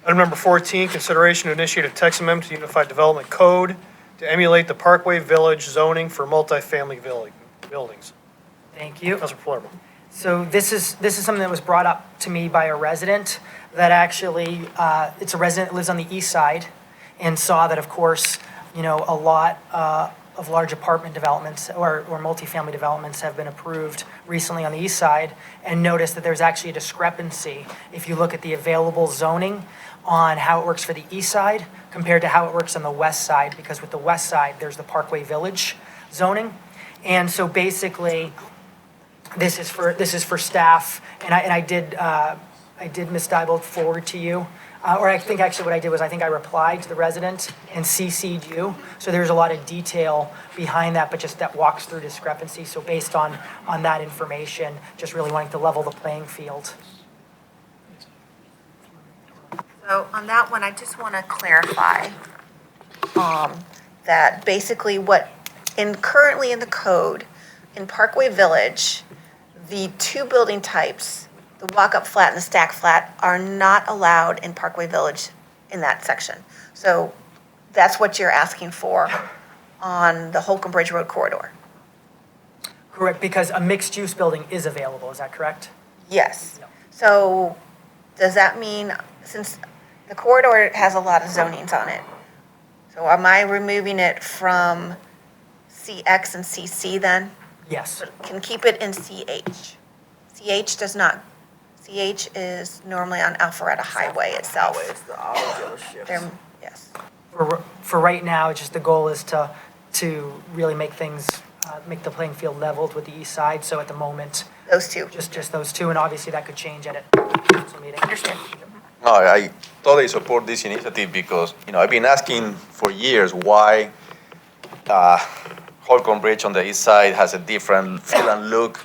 Item number 14, consideration to initiate a text amendment to the Unified Development Code to emulate the Parkway Village zoning for multifamily buildings. Thank you. Councilor Palermo. So this is something that was brought up to me by a resident that actually, it's a resident that lives on the east side and saw that, of course, a lot of large apartment developments or multifamily developments have been approved recently on the east side, and noticed that there's actually a discrepancy if you look at the available zoning on how it works for the east side compared to how it works on the west side, because with the west side, there's the Parkway Village zoning. And so basically, this is for staff, and I did, Ms. Dybel, forward to you. Or I think actually what I did was I think I replied to the resident and CC'd you. So there's a lot of detail behind that, but just that walks through discrepancy. So based on that information, just really wanting to level the playing field. So on that one, I just want to clarify that basically currently in the code, in Parkway Village, the two building types, the walk-up flat and the stack flat, are not allowed in Parkway Village in that section. So that's what you're asking for on the Holcomb Bridge Road corridor. Correct, because a mixed-use building is available, is that correct? Yes. So does that mean, since the corridor has a lot of zonings on it, so am I removing it from CX and CC then? Yes. Can keep it in CH. CH does not, CH is normally on Alpharetta Highway itself. Highway is the auto dealerships. Yes. For right now, just the goal is to really make things, make the playing field leveled with the east side. So at the moment, those two. Just those two, and obviously that could change at a council meeting. Understand. No, I totally support this initiative because, I've been asking for years why Holcomb Bridge on the east side has a different feel and look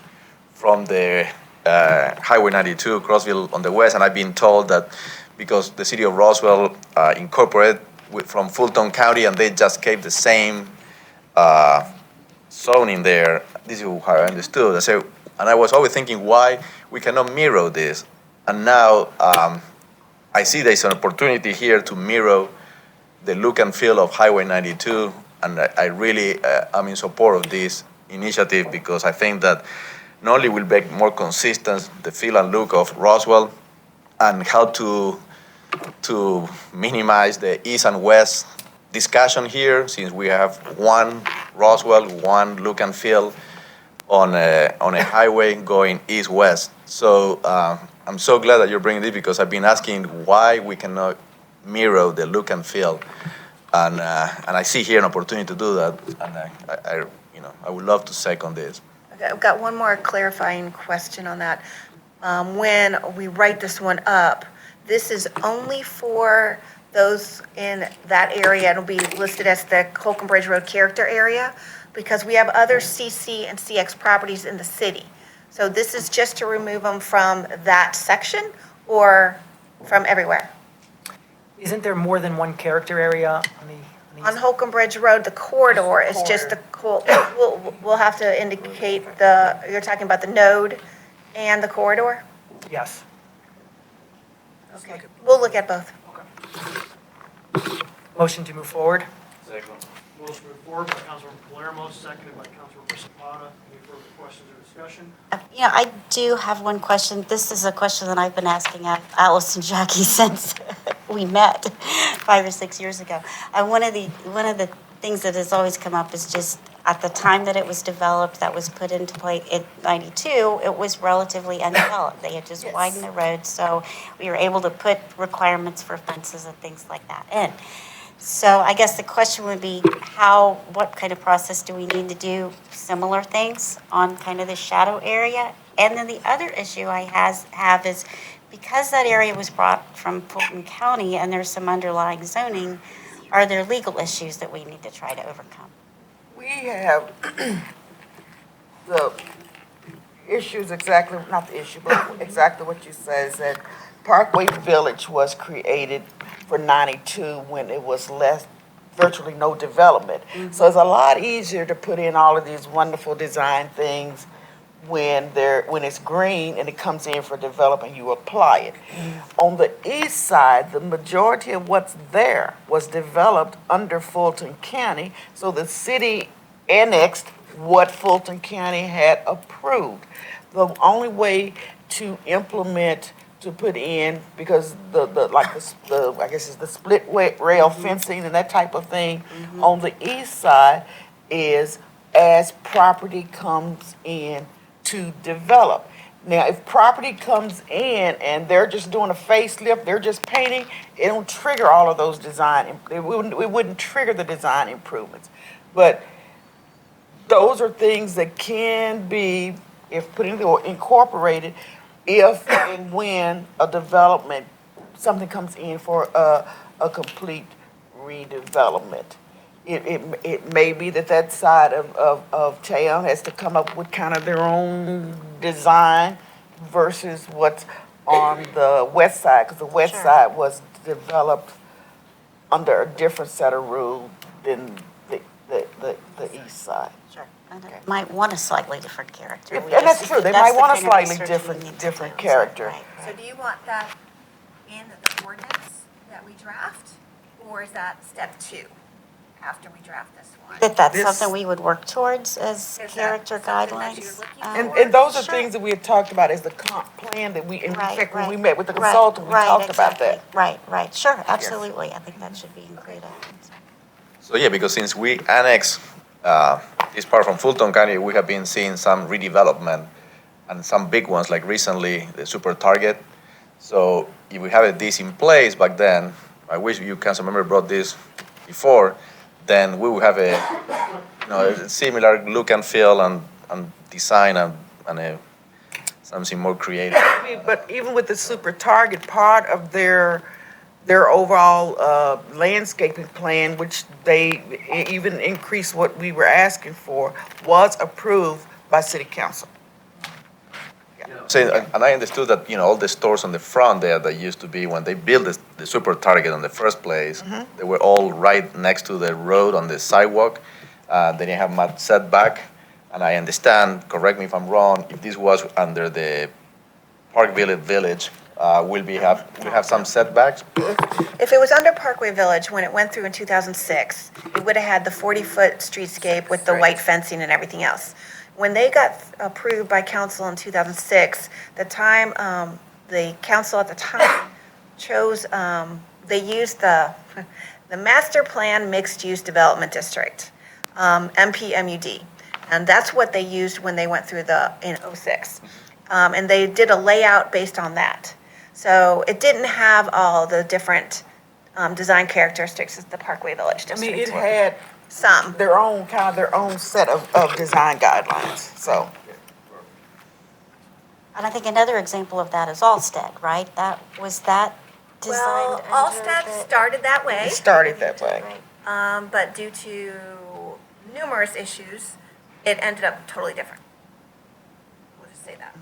from the Highway 92, Crossville on the west, and I've been told that because the city of Roswell incorporated from Fulton County and they just kept the same zoning there. This is how I understood. And I was always thinking why we cannot mirror this. And now I see there's an opportunity here to mirror the look and feel of Highway 92, and I really am in support of this initiative because I think that not only will make more consistent the feel and look of Roswell and help to minimize the east and west discussion here, since we have one Roswell, one look and feel on a highway going east-west. So I'm so glad that you're bringing this because I've been asking why we cannot mirror the look and feel, and I see here an opportunity to do that, and I would love to second this. Okay, I've got one more clarifying question on that. When we write this one up, this is only for those in that area. It'll be listed as the Holcomb Bridge Road character area because we have other CC and CX properties in the city. So this is just to remove them from that section or from everywhere? Isn't there more than one character area on the On Holcomb Bridge Road, the corridor is just the, we'll have to indicate you're talking about the node and the corridor? Yes. Okay, we'll look at both. Motion to move forward? Second. Motion moved forward by Councilmember Palermo, seconded by Councilmember Zapata. Any further questions or discussion? I do have one question. This is a question that I've been asking Alice and Jackie since we met 5 or 6 years ago. One of the things that has always come up is just at the time that it was developed, that was put into play in 92, it was relatively undeveloped. They had just widened the road, so we were able to put requirements for fences and things like that in. So I guess the question would be what kind of process do we need to do similar things on kind of the shadow area? And then the other issue I have is because that area was brought from Fulton County and there's some underlying zoning, are there legal issues that we need to try to overcome? We have the issues exactly, not the issue, but exactly what you said is that Parkway Village was created for 92 when it was virtually no development. So it's a lot easier to put in all of these wonderful design things when it's green and it comes in for development, you apply it. On the east side, the majority of what's there was developed under Fulton County, so the city annexed what Fulton County had approved. the only way to implement, to put in, because I guess it's the split rail fencing and that type of thing on the east side is as property comes in to develop. Now, if property comes in and they're just doing a facelift, they're just painting, it don't trigger all of those it wouldn't trigger the design improvements. But those are things that can be, if put into or incorporated, if and when a development, something comes in for a complete redevelopment. It may be that side of town has to come up with kind of their own design versus what's on the west side, because the west side was developed under a different set of rules than the east side. Sure. And it might want a slightly different character. And that's true, they might want a slightly different character. Right. So do you want that in the ordinance that we draft, or is that step 2 after we draft this one? That that's This- something we would work towards as Is that character something that guidelines. you're looking And those are Sure. things that we had talked about as the comp plan that in Right, fact, when we right, met with the right, consultant, we right, talked about that. exactly. Right, sure, absolutely. I think that should be included. So yeah, because since we annex this part from Fulton County, we have been seeing some redevelopment and some big ones, like recently the Super Target. So if we have this in place back then, I wish you council member brought this before, then we would have a similar look and feel and design and something more creative. But even with the Super Target, part of their overall landscaping plan, which they even increased what we were asking for, was approved by city council. And I understood that, all the stores on the front there that used to be when they built the Super Target in the first place, they were all right next to the road on the sidewalk. They didn't have much setback. And I understand, correct me if I'm wrong, if this was under the Park Village, we have some setbacks. If it was under Parkway Village, when it went through in 2006, it would have had the 40-foot streetscape with the white fencing and everything else. When they got approved by council in 2006, the council at the time chose, they used the Master Plan Mixed Use Development District, MPMUD. And that's what they used when they went through in '06. And they did a layout based on that. So it didn't have all the different design characteristics that the Parkway Village I District mean, it were. had Some. their own set of design guidelines, so. And I think another example of that is Allsted, right? Was that designed Well, under Allsted the- started that way. It started that way. Right. But due to numerous issues, it ended up totally different. We'll just say that.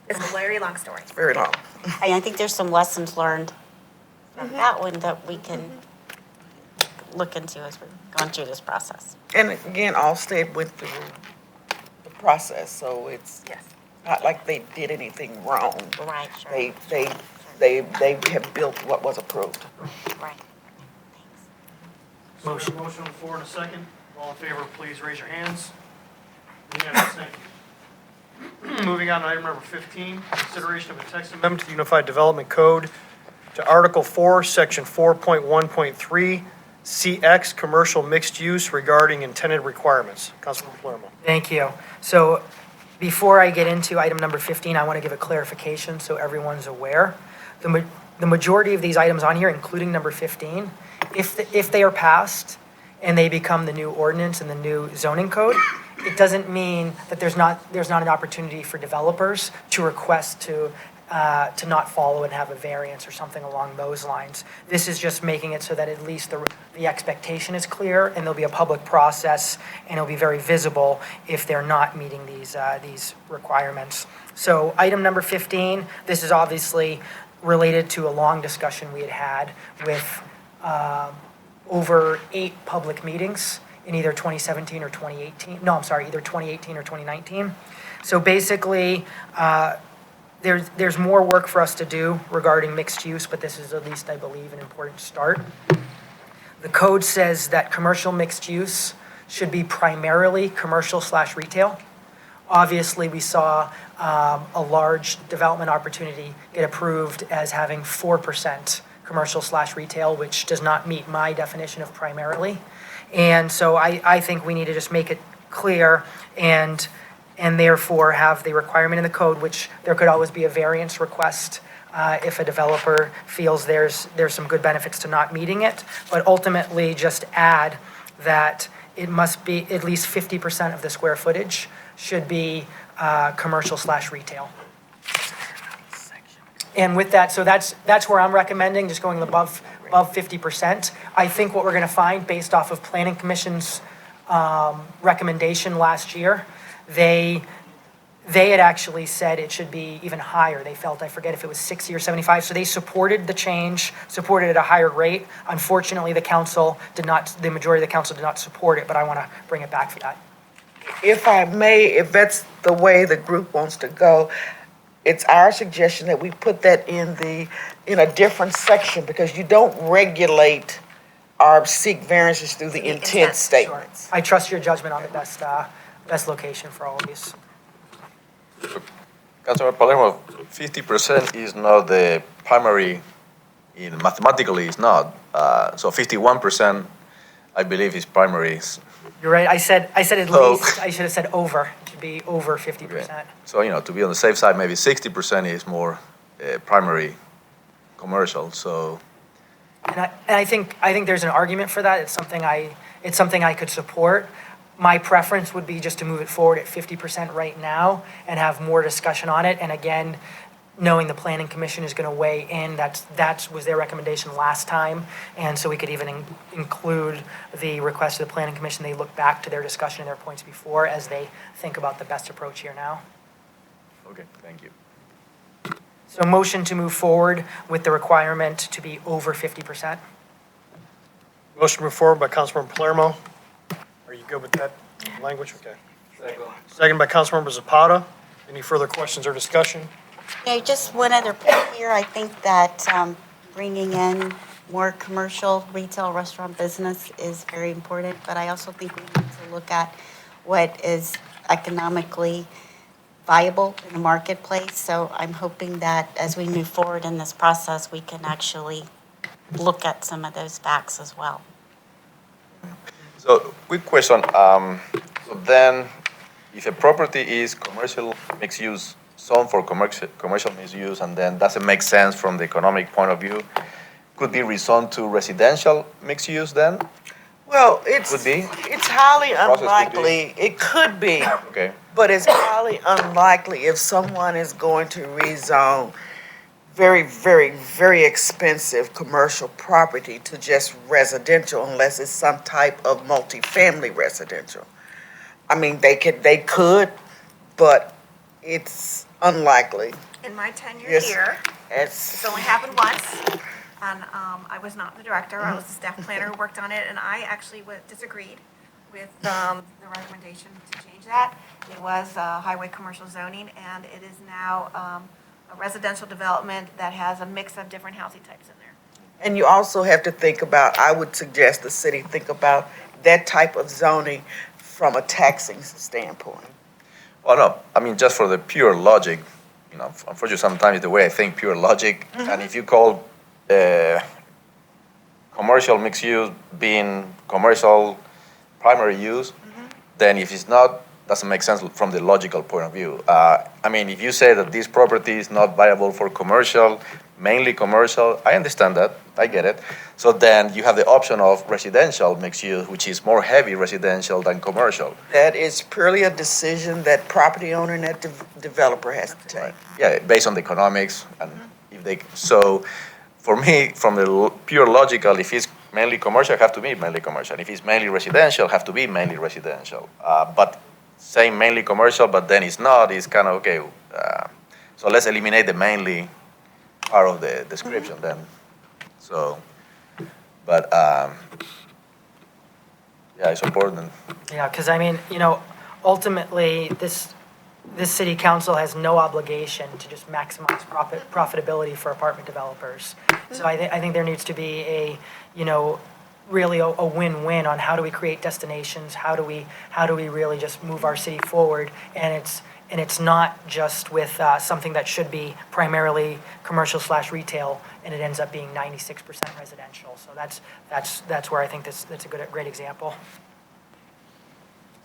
It's a very long story. It's very long. I think there's some lessons learned from that one that we can look into as we're going through this process. And again, Allstate went through the process, so it's Yes. not like they did anything wrong. Right, sure. They have built what was approved. Right. Motion on the floor in a second. All in favor, please raise your hands. Unanimous, thank you. Moving on to item number 15, consideration of a text amendment to the Unified Development Code to Article 4, Section 4.1.3, CX, Commercial Mixed Use regarding intended requirements. Councilman Palermo. Thank you. So before I get into item number 15, I want to give a clarification so everyone's aware. The majority of these items on here, including number 15, if they are passed and they become the new ordinance and the new zoning code, it doesn't mean that there's not an opportunity for developers to request to not follow and have a variance or something along those lines. This is just making it so that at least the expectation is clear, and there'll be a public process, and it'll be very visible if they're not meeting these requirements. So item number 15, this is obviously related to a long discussion we had with over 8 public meetings in either 2017 or 2018. No, I'm sorry, either 2018 or 2019. So basically, there's more work for us to do regarding mixed use, but this is at least, I believe, an important start. The code says that commercial mixed use should be primarily commercial/retail. Obviously, we saw a large development opportunity get approved as having 4% commercial/retail, which does not meet my definition of primarily. And so I think we need to just make it clear and therefore have the requirement in the code, which there could always be a variance request if a developer feels there's some good benefits to not meeting it, but ultimately just add that it must be at least 50% of the square footage should be commercial/retail. And with that, so that's where I'm recommending, just going above 50%. I think what we're gonna find, based off of Planning Commission's recommendation last year, they had actually said it should be even higher. They felt, I forget if it was 60 or 75, so they supported the change, supported it at a higher rate. Unfortunately, the majority of the council did not support it, but I wanna bring it back for that. If I may, if that's the way the group wants to go, it's our suggestion that we put that in a different section, because you don't regulate or seek variances through the intent statements. I trust your judgment on the best location for all of these. Councilor Palermo, 50% is not the primary, mathematically it's not. So 51%, I believe, is primary. You're right, I said at So- least, I should have said over, it should be over 50%. So, to be on the safe side, maybe 60% is more primary commercial, so. And I think there's an argument for that. It's something I could support. My preference would be just to move it forward at 50% right now and have more discussion on it. And again, knowing the Planning Commission is going to weigh in, that was their recommendation last time. And so we could even include the request of the Planning Commission. They look back to their discussion and their points before as they think about the best approach here now. Okay, thank you. So motion to move forward with the requirement to be over 50%. Motion to move forward by Councilmember Palermo. Are you good with that language? Okay. Second by Councilmember Zapata. Any further questions or discussion? Yeah, just one other point here. I think that bringing in more commercial, retail, restaurant business is very important, but I also think we need to look at what is economically viable in the marketplace. So I'm hoping that as we move forward in this process, we can actually look at some of those facts as well. So, quick question. So then, if a property is commercial mixed use, zoned for commercial mixed use, and then doesn't make sense from the economic point of view, could be rezoned to residential mixed use then? Well, Could be. it's highly Process could be. unlikely. It could be. Okay. But it's highly unlikely if someone is going to rezone very, very, very expensive commercial property to just residential, unless it's some type of multifamily residential. I mean, they could, but it's unlikely. In my tenure Yes. here, It's, it's only happened once, and I was not the director, I was the staff planner who worked on it, and I actually disagreed with the recommendation to change that. It was highway commercial zoning, and it is now a residential development that has a mix of different housing types in there. and you also have to think about, I would suggest the city think about that type of zoning from a taxing standpoint. Well, no, I mean, just for the pure logic, unfortunately, sometimes the way I think pure logic, and if you call commercial mixed use being commercial primary use, then if it's not, doesn't make sense from the logical point of view. I mean, if you say that this property is not viable for commercial, mainly commercial, I understand that, I get it. So then you have the option of residential mixed use, which is more heavy residential than commercial. That is purely a decision that property owner and that developer has to take. Yeah, based on the economics, and if they, so for me, from the pure logical, if it's mainly commercial, have to be mainly commercial. If it's mainly residential, have to be mainly residential. But saying mainly commercial, but then it's not, it's kind of, okay, so let's eliminate the mainly part of the description then. So, but, yeah, it's important. Yeah, because I mean, ultimately, this city council has no obligation to just maximize profitability for apartment developers. So I think there needs to be really a win-win on how do we create destinations, how do we really just move our city forward, and it's not just with something that should be primarily commercial/retail, and it ends up being 96% residential. So that's where I think that's a great example.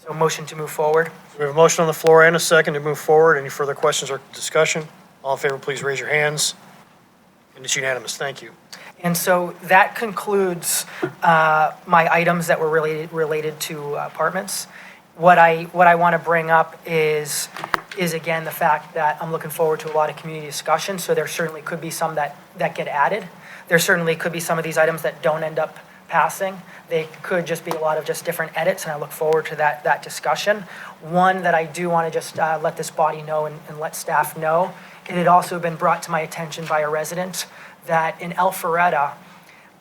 So motion to move forward. So we have a motion on the floor and a second to move forward. Any further questions or discussion? All in favor, please raise your hands. And it's unanimous. Thank you. And so that concludes my items that were related to apartments. What I want to bring up is again the fact that I'm looking forward to a lot of community discussion. So there certainly could be some that get added. There certainly could be some of these items that don't end up passing. They could just be a lot of just different edits, and I look forward to that discussion. One that I do want to just let this body know and let staff know, it had also been brought to my attention by a resident that in Alpharetta,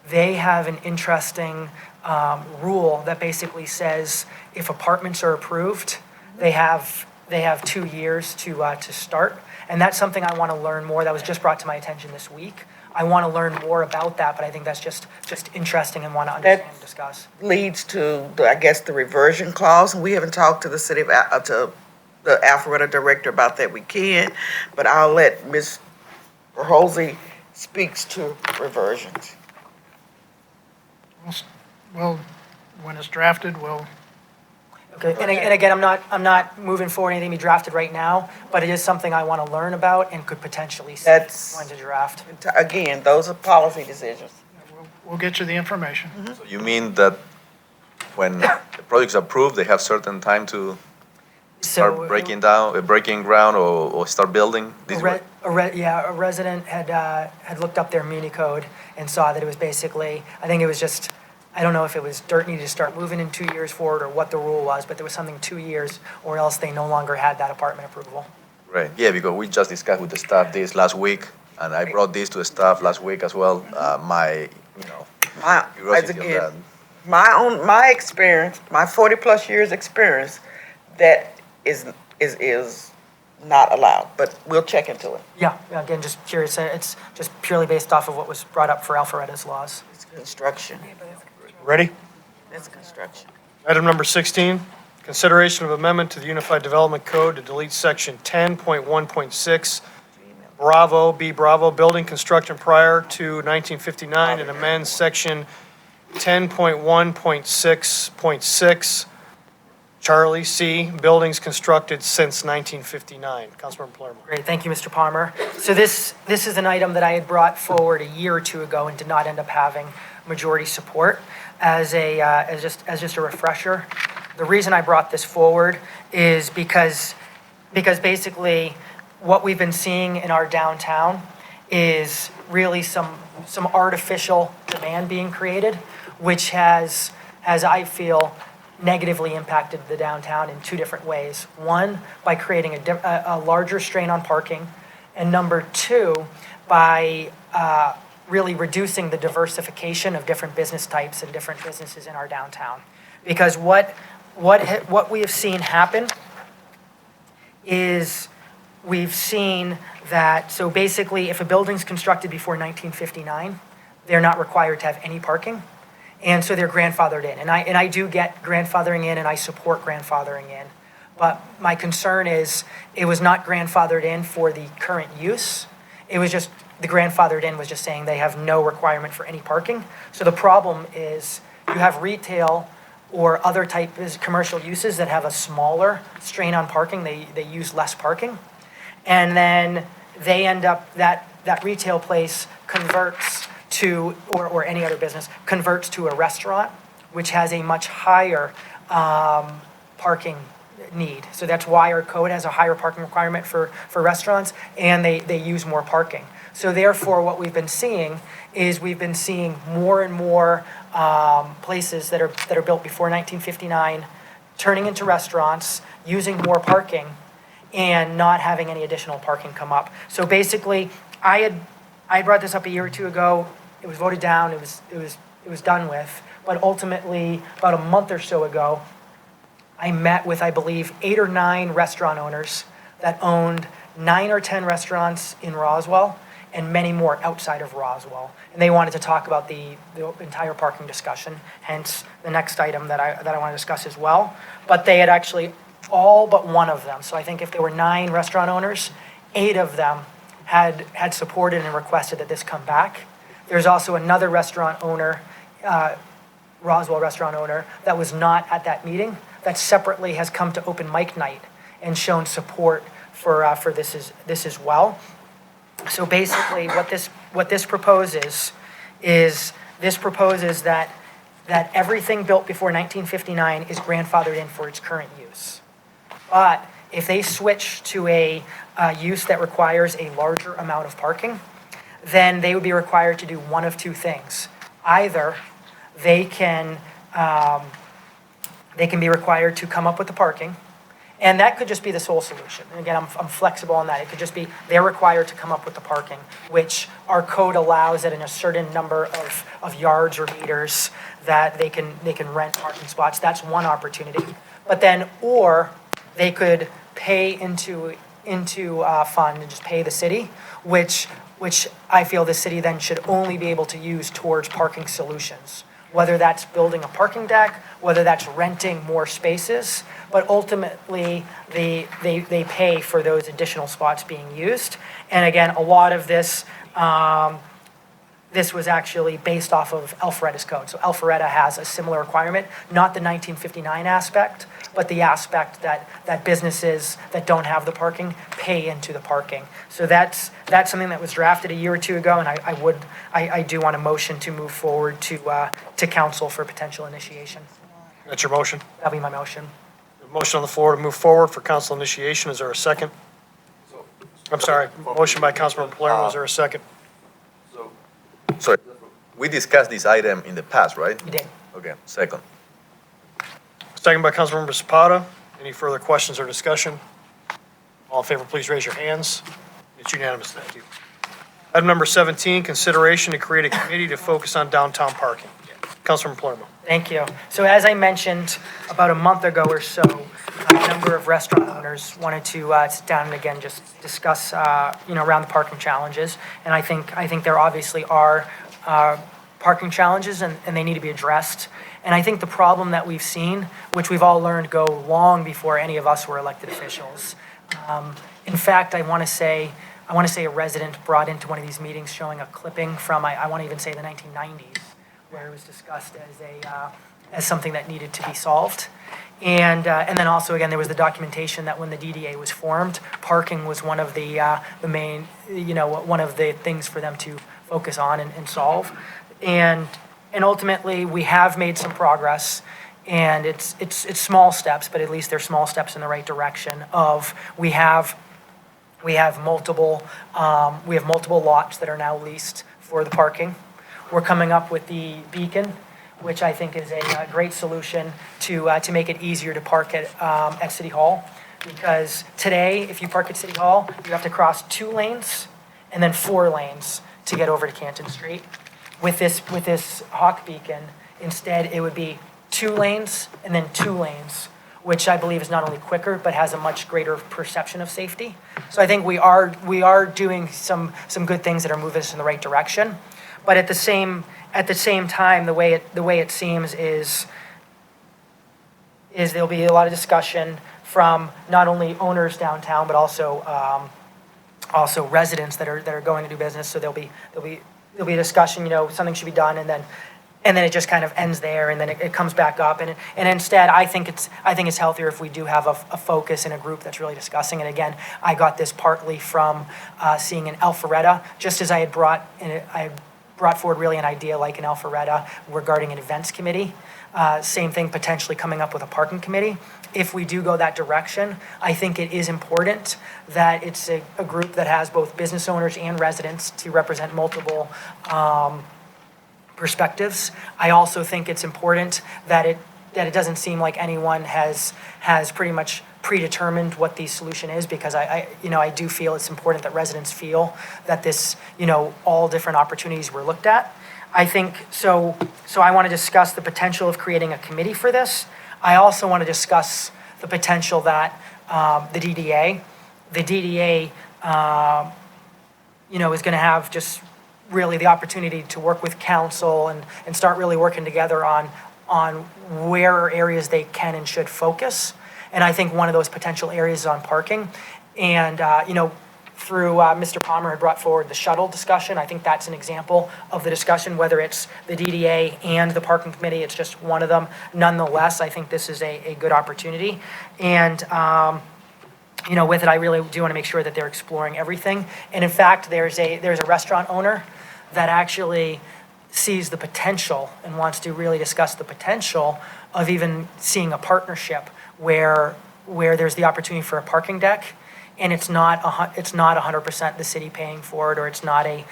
they have an interesting rule that basically says if apartments are approved, they have 2 years to start. And that's something I want to learn more. That was just brought to my attention this week. I want to learn more about that, but I think that's just interesting and want to understand and discuss. Leads to, I guess, the reversion clause. We haven't talked to the city of, to the Alpharetta director about that. We can, but I'll let Ms. Halsey speaks to reversions. Well, when it's drafted, we'll. Okay, and again, I'm not moving forward anything to be drafted right now, but it is something I want to learn about and could potentially see when to draft. Again, those are policy decisions. We'll get you the information. So you mean that when the project's approved, they have certain time to start breaking ground or start building? A resident had looked up their Muni code and saw that it was basically, I think it was just, I don't know if it was dirt needed to start moving in 2 years forward or what the rule was, but there was something 2 years or else they no longer had that apartment approval. Right, yeah, because we just discussed with the staff this last week, and I brought this to the staff last week as well. My curiosity on that. My experience, my 40-plus years experience, that is not allowed, but we'll check into it. Yeah, again, just curious. It's just purely based off of what was brought up for Alpharetta's laws. It's construction. Ready? It's construction. Item number 16, consideration of amendment to the Unified Development Code to delete section 10.1.6, Bravo, building construction prior to 1959, and amend section 10.1.6.6, Charlie C, buildings constructed since 1959. Councilmember Palermo. Great, thank you, Mr. Palmer. So this is an item that I had brought forward a year or two ago and did not end up having majority support. As just a refresher, the reason I brought this forward is because basically what we've been seeing in our downtown is really some artificial demand being created, which has I feel negatively impacted the downtown in two different ways. One, by creating a larger strain on parking, and number two, by really reducing the diversification of different business types and different businesses in our downtown. Because what we have seen happen is we've seen that, so basically if a building's constructed before 1959, they're not required to have any parking. And so they're grandfathered in. And I do get grandfathering in, and I support grandfathering in. But my concern is it was not grandfathered in for the current use. It was just, the grandfathered in was just saying they have no requirement for any parking. So the problem is you have retail or other type of commercial uses that have a smaller strain on parking. They use less parking. And then they end up, that retail place converts to, or any other business, converts to a restaurant, which has a much higher parking need. So that's why our code has a higher parking requirement for restaurants, and they use more parking. So therefore, what we've been seeing is we've been seeing more and more places that are built before 1959 turning into restaurants, using more parking, and not having any additional parking come up. So basically, I brought this up a year or two ago. It was voted down. It was done with. But ultimately, about a month or so ago, I met with, I believe, 8 or 9 restaurant owners that owned 9 or 10 restaurants in Roswell and many more outside of Roswell. And they wanted to talk about the entire parking discussion, hence the next item that I want to discuss as well. But they had actually, all but one of them, so I think if there were 9 restaurant owners, 8 of them had supported and requested that this come back. There's also another restaurant owner, Roswell restaurant owner, that was not at that meeting, that separately has come to open mic night and shown support for this as well. So basically, what this proposes is that everything built before 1959 is grandfathered in for its current use. But if they switch to a use that requires a larger amount of parking, then they would be required to do one of 2 things. Either they can be required to come up with the parking, and that could just be the sole solution. And again, I'm flexible on that. It could just be they're required to come up with the parking, which our code allows that in a certain number of yards or meters that they can rent parking spots. That's one opportunity. But then, or they could pay into a fund and just pay the city, which I feel the city then should only be able to use towards parking solutions. Whether that's building a parking deck, whether that's renting more spaces, but ultimately they pay for those additional spots being used. And again, a lot of this, this was actually based off of Alpharetta's code. So Alpharetta has a similar requirement, not the 1959 aspect, but the aspect that businesses that don't have the parking pay into the parking. So that's something that was drafted a year or 2 ago, and I do want a motion to move forward to council for potential initiation. That's your motion? That'll be my motion. A motion on the floor to move forward for council initiation. Is there a second? I'm sorry. Motion by Councilmember Palermo. Is there a second? Sorry, we discussed this item in the past, right? You did. Okay, second. Second by Councilmember Zapata. Any further questions or discussion? All in favor, please raise your hands. It's unanimous. Thank you. Item number 17, consideration to create a committee to focus on downtown parking. Councilmember Palermo. Thank you. So as I mentioned about a month ago or so, a number of restaurant owners wanted to sit down and again just discuss, around the parking challenges. And I think there obviously are parking challenges and they need to be addressed. And I think the problem that we've seen, which we've all learned go long before any of us were elected officials. In fact, I want to say a resident brought into one of these meetings showing a clipping from, I want to even say the 1990s, where it was discussed as something that needed to be solved. And then also, again, there was the documentation that when the DDA was formed, parking was one of the main, one of the things for them to focus on and solve. And ultimately, we have made some progress, and it's small steps, but at least they're small steps in the right direction of we have multiple lots that are now leased for the parking. We're coming up with the beacon, which I think is a great solution to make it easier to park at City Hall. Because today, if you park at City Hall, you have to cross 2 lanes and then 4 lanes to get over to Canton Street. With this Hawk beacon, instead it would be 2 lanes and then 2 lanes, which I believe is not only quicker but has a much greater perception of safety. So I think we are doing some good things that are moving us in the right direction. But at the same time, the way it seems is there'll be a lot of discussion from not only owners downtown but also residents that are going to do business. So there'll be a discussion. Something should be done, and then it just kind of ends there, and then it comes back up. And instead, I think it's healthier if we do have a focus in a group that's really discussing. And again, I got this partly from seeing in Alpharetta, just as I brought forward really an idea like in Alpharetta regarding an events committee. Same thing, potentially coming up with a parking committee. If we do go that direction, I think it is important that it's a group that has both business owners and residents to represent multiple perspectives. I also think it's important that it doesn't seem like anyone has pretty much predetermined what the solution is, because I do feel it's important that residents feel that this, all different opportunities were looked at. I think so I want to discuss the potential of creating a committee for this. I also want to discuss the potential that the DDA is going to have just really the opportunity to work with council and start really working together on where are areas they can and should focus. And I think one of those potential areas is on parking. And, through Mr. Palmer had brought forward the shuttle discussion. I think that's an example of the discussion, whether it's the DDA and the parking committee, it's just one of them. Nonetheless, I think this is a good opportunity. And, with it, I really do want to make sure that they're exploring everything. And in fact, there's a restaurant owner that actually sees the potential and wants to really discuss the potential of even seeing a partnership where there's the opportunity for a parking deck, and it's not 100% the city paying for it, or it's not a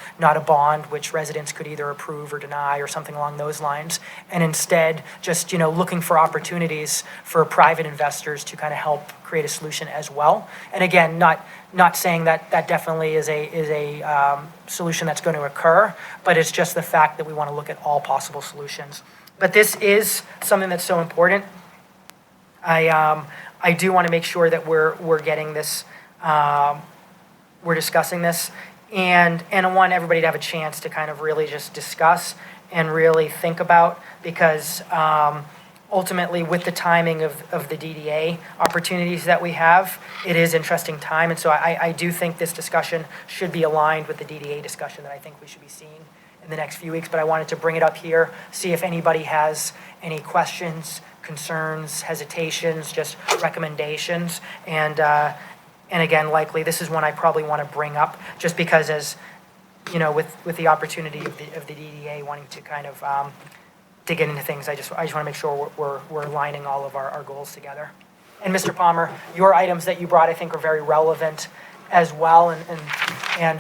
bond which residents could either approve or deny or something along those lines. And instead, just looking for opportunities for private investors to kind of help create a solution as well. And again, not saying that definitely is a solution that's going to occur, but it's just the fact that we want to look at all possible solutions. But this is something that's so important. I do want to make sure that we're getting this. We're discussing this, and I want everybody to have a chance to kind of really just discuss and really think about, because ultimately with the timing of the DDA opportunities that we have, it is interesting time. And so I do think this discussion should be aligned with the DDA discussion that I think we should be seeing in the next few weeks. But I wanted to bring it up here, see if anybody has any questions, concerns, hesitations, just recommendations. And again, likely, this is one I probably want to bring up, just because as, with the opportunity of the DDA wanting to kind of dig into things, I just want to make sure we're aligning all of our goals together. And Mr. Palmer, your items that you brought, I think, are very relevant as well, and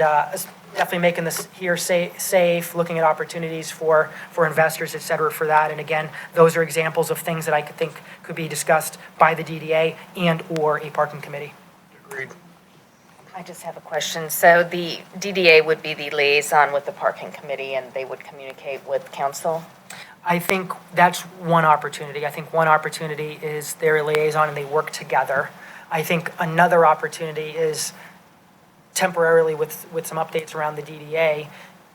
definitely making this here safe, looking at opportunities for investors, et cetera, for that. And again, those are examples of things that I could think could be discussed by the DDA and or a parking committee. Agreed. I just have a question. So the DDA would be the liaison with the parking committee, and they would communicate with council? I think that's one opportunity. I think one opportunity is they're a liaison and they work together. I think another opportunity is temporarily with some updates around the DDA.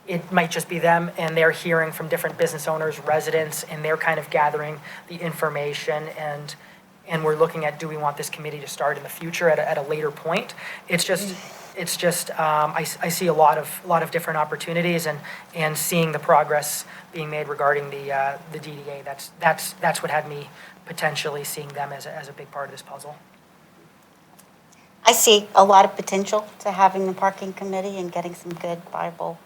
It might just be them, and they're hearing from different business owners, residents, and they're kind of gathering the information, and we're looking at, do we want this committee to start in the future at a later point? It's just I see a lot of different opportunities, and seeing the progress being made regarding the DDA. That's what had me potentially seeing them as a big part of this puzzle. I see a lot of potential to having the parking committee and getting some good, viable,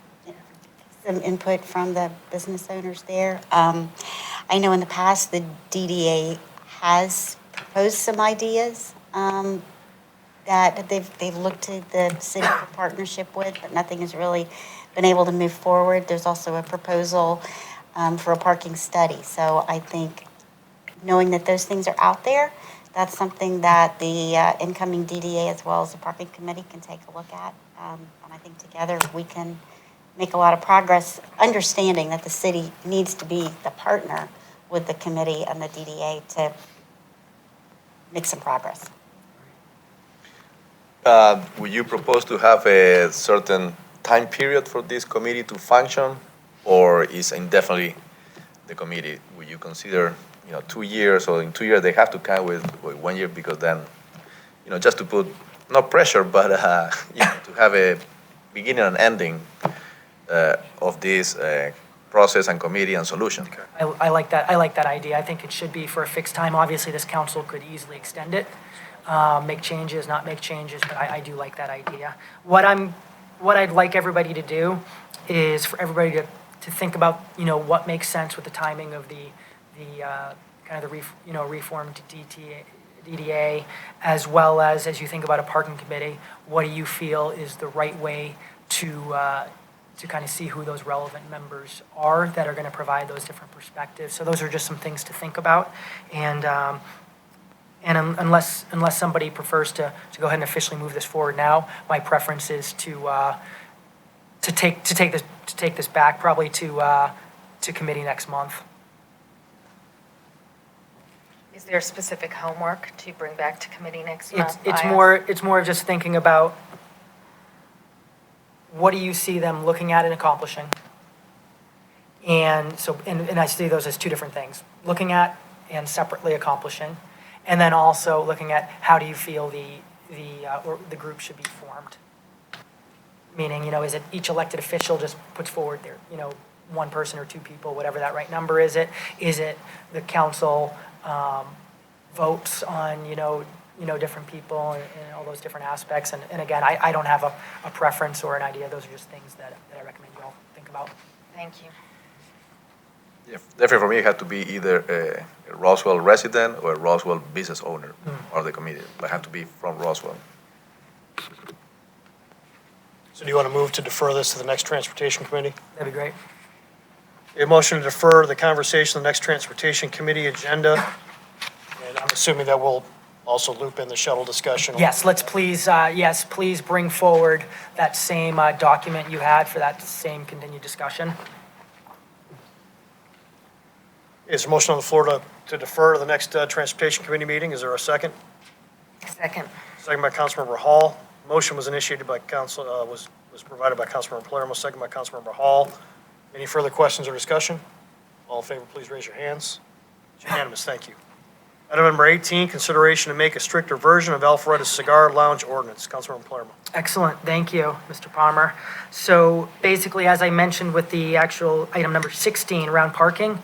some input from the business owners there. I know in the past the DDA has proposed some ideas that they've looked to the city for partnership with, but nothing has really been able to move forward. There's also a proposal for a parking study. So I think knowing that those things are out there, that's something that the incoming DDA as well as the parking committee can take a look at. And I think together we can make a lot of progress, understanding that the city needs to be the partner with the committee and the DDA to make some progress. Would you propose to have a certain time period for this committee to function, or is indefinitely the committee? Would you consider 2 years, or in 2 years they have to come with 1 year, because then, just to put, not pressure, but to have a beginning and ending of this process and committee and solution? I like that idea. I think it should be for a fixed time. Obviously, this council could easily extend it, make changes, not make changes, but I do like that idea. What I'd like everybody to do is for everybody to think about, what makes sense with the timing of the kind of the reformed DDA, as well as you think about a parking committee, what do you feel is the right way to kind of see who those relevant members are that are going to provide those different perspectives. So those are just some things to think about. And unless somebody prefers to go ahead and officially move this forward now, my preference is to take this back probably to committee next month. Is there specific homework to bring back to committee next month? It's more of just thinking about what do you see them looking at and accomplishing? And so, and I see those as two different things, looking at and separately accomplishing. And then also looking at how do you feel the group should be formed? Meaning, is it each elected official just puts forward their, one person or two people, whatever that right number is it? Is it the council votes on, different people and all those different aspects? And again, I don't have a preference or an idea. Those are just things that I recommend you all think about. Thank you. Yeah, definitely for me, it had to be either a Roswell resident or a Roswell business owner of the committee. But have to be from Roswell. So do you want to move to defer this to the next Transportation Committee? That'd be great. A motion to defer the conversation to the next Transportation Committee agenda. And I'm assuming that we'll also loop in the shuttle discussion. Yes, please bring forward that same document you had for that same continued discussion. Is there a motion on the floor to defer to the next Transportation Committee meeting? Is there a second? Second. Second by Councilmember Hall. Motion was initiated by was provided by Councilmember Palermo, second by Councilmember Hall. Any further questions or discussion? All in favor, please raise your hands. It's unanimous, thank you. Item number 18, consideration to make a stricter version of Alpharetta Cigar Lounge Ordinance. Councilmember Palermo. Excellent, thank you, Mr. Palmer. So basically, as I mentioned with the actual item number 16 around parking,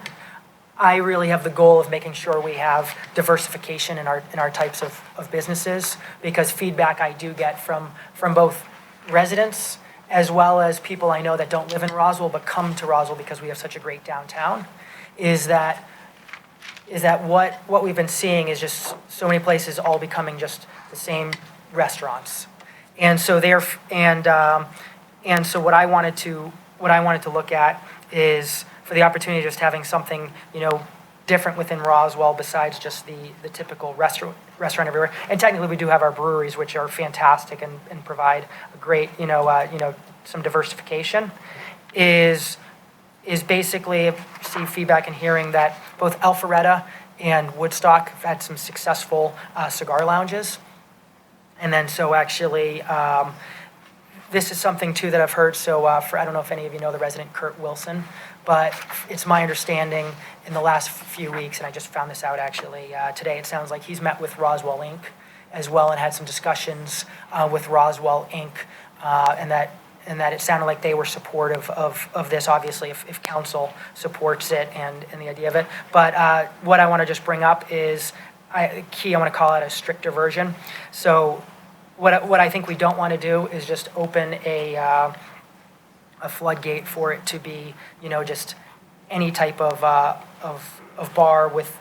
I really have the goal of making sure we have diversification in our types of businesses, because feedback I do get from both residents as well as people I know that don't live in Roswell but come to Roswell because we have such a great downtown, is that what we've been seeing is just so many places all becoming just the same restaurants. And so so what I wanted to look at is for the opportunity of just having something, different within Roswell besides just the typical restaurant everywhere. And technically, we do have our breweries, which are fantastic and provide a great, some diversification. Is basically see feedback and hearing that both Alpharetta and Woodstock have had some successful cigar lounges. And then so actually, this is something too that I've heard. So I don't know if any of you know the resident Kurt Wilson, but it's my understanding in the last few weeks, and I just found this out actually today, it sounds like he's met with Roswell Inc. as well and had some discussions with Roswell Inc. And that it sounded like they were supportive of this, obviously, if council supports it and the idea of it. But what I want to just bring up is, I want to call it a stricter version. So what I think we don't want to do is just open a floodgate for it to be, just any type of bar with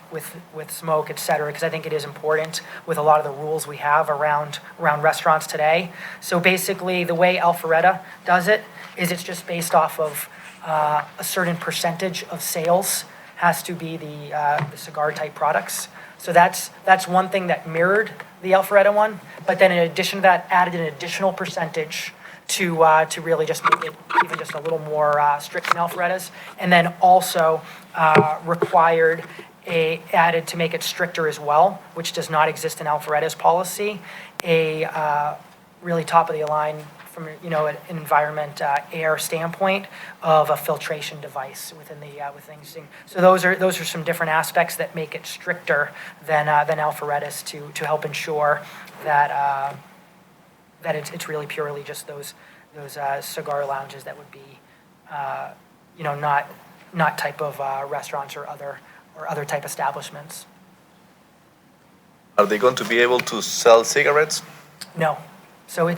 smoke, et cetera, because I think it is important with a lot of the rules we have around restaurants today. So basically, the way Alpharetta does it is it's just based off of a certain percentage of sales has to be the cigar type products. So that's one thing that mirrored the Alpharetta one, but then in addition to that, added an additional percentage to really just make it even just a little more strict than Alpharetta's, and then also added to make it stricter as well, which does not exist in Alpharetta's policy, a really top of the line from an environment air standpoint of a filtration device within things. So those are some different aspects that make it stricter than Alpharetta's to help ensure that it's really purely just those cigar lounges that would be not type of restaurants or other type establishments. Are they going to be able to sell cigarettes? No. So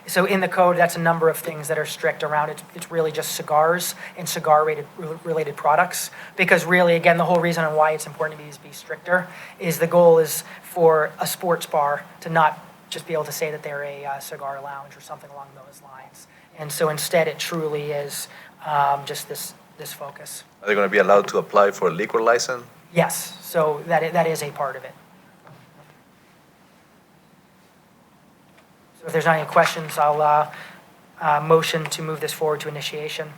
so in the code, that's a number of things that are strict around it. It's really just cigars and cigar-related products. Because really, again, the whole reason on why it's important to be stricter is the goal is for a sports bar to not just be able to say that they're a cigar lounge or something along those lines. And so instead, it truly is just this focus. Are they going to be allowed to apply for a liquor license? Yes. So that is a part of it. So if there's not any questions, I'll motion to move this forward to initiation.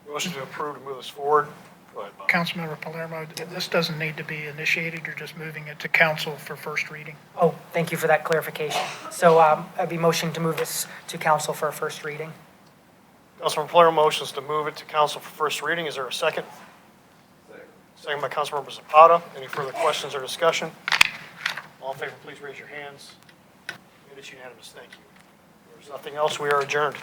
Motion to approve to move this forward Go ahead, Bob. Councilmember Palermo, this doesn't need to be initiated, you're just moving it to council for first reading. Oh, thank you for that clarification. So I'd be motioning to move this to council for a first reading. Councilmember Palermo motions to move it to council for first reading. Is there a second? Second by Councilmember Zapata. Any further questions or discussion? All in favor, please raise your hands. It is unanimous. Thank you. If there's nothing else, we are adjourned.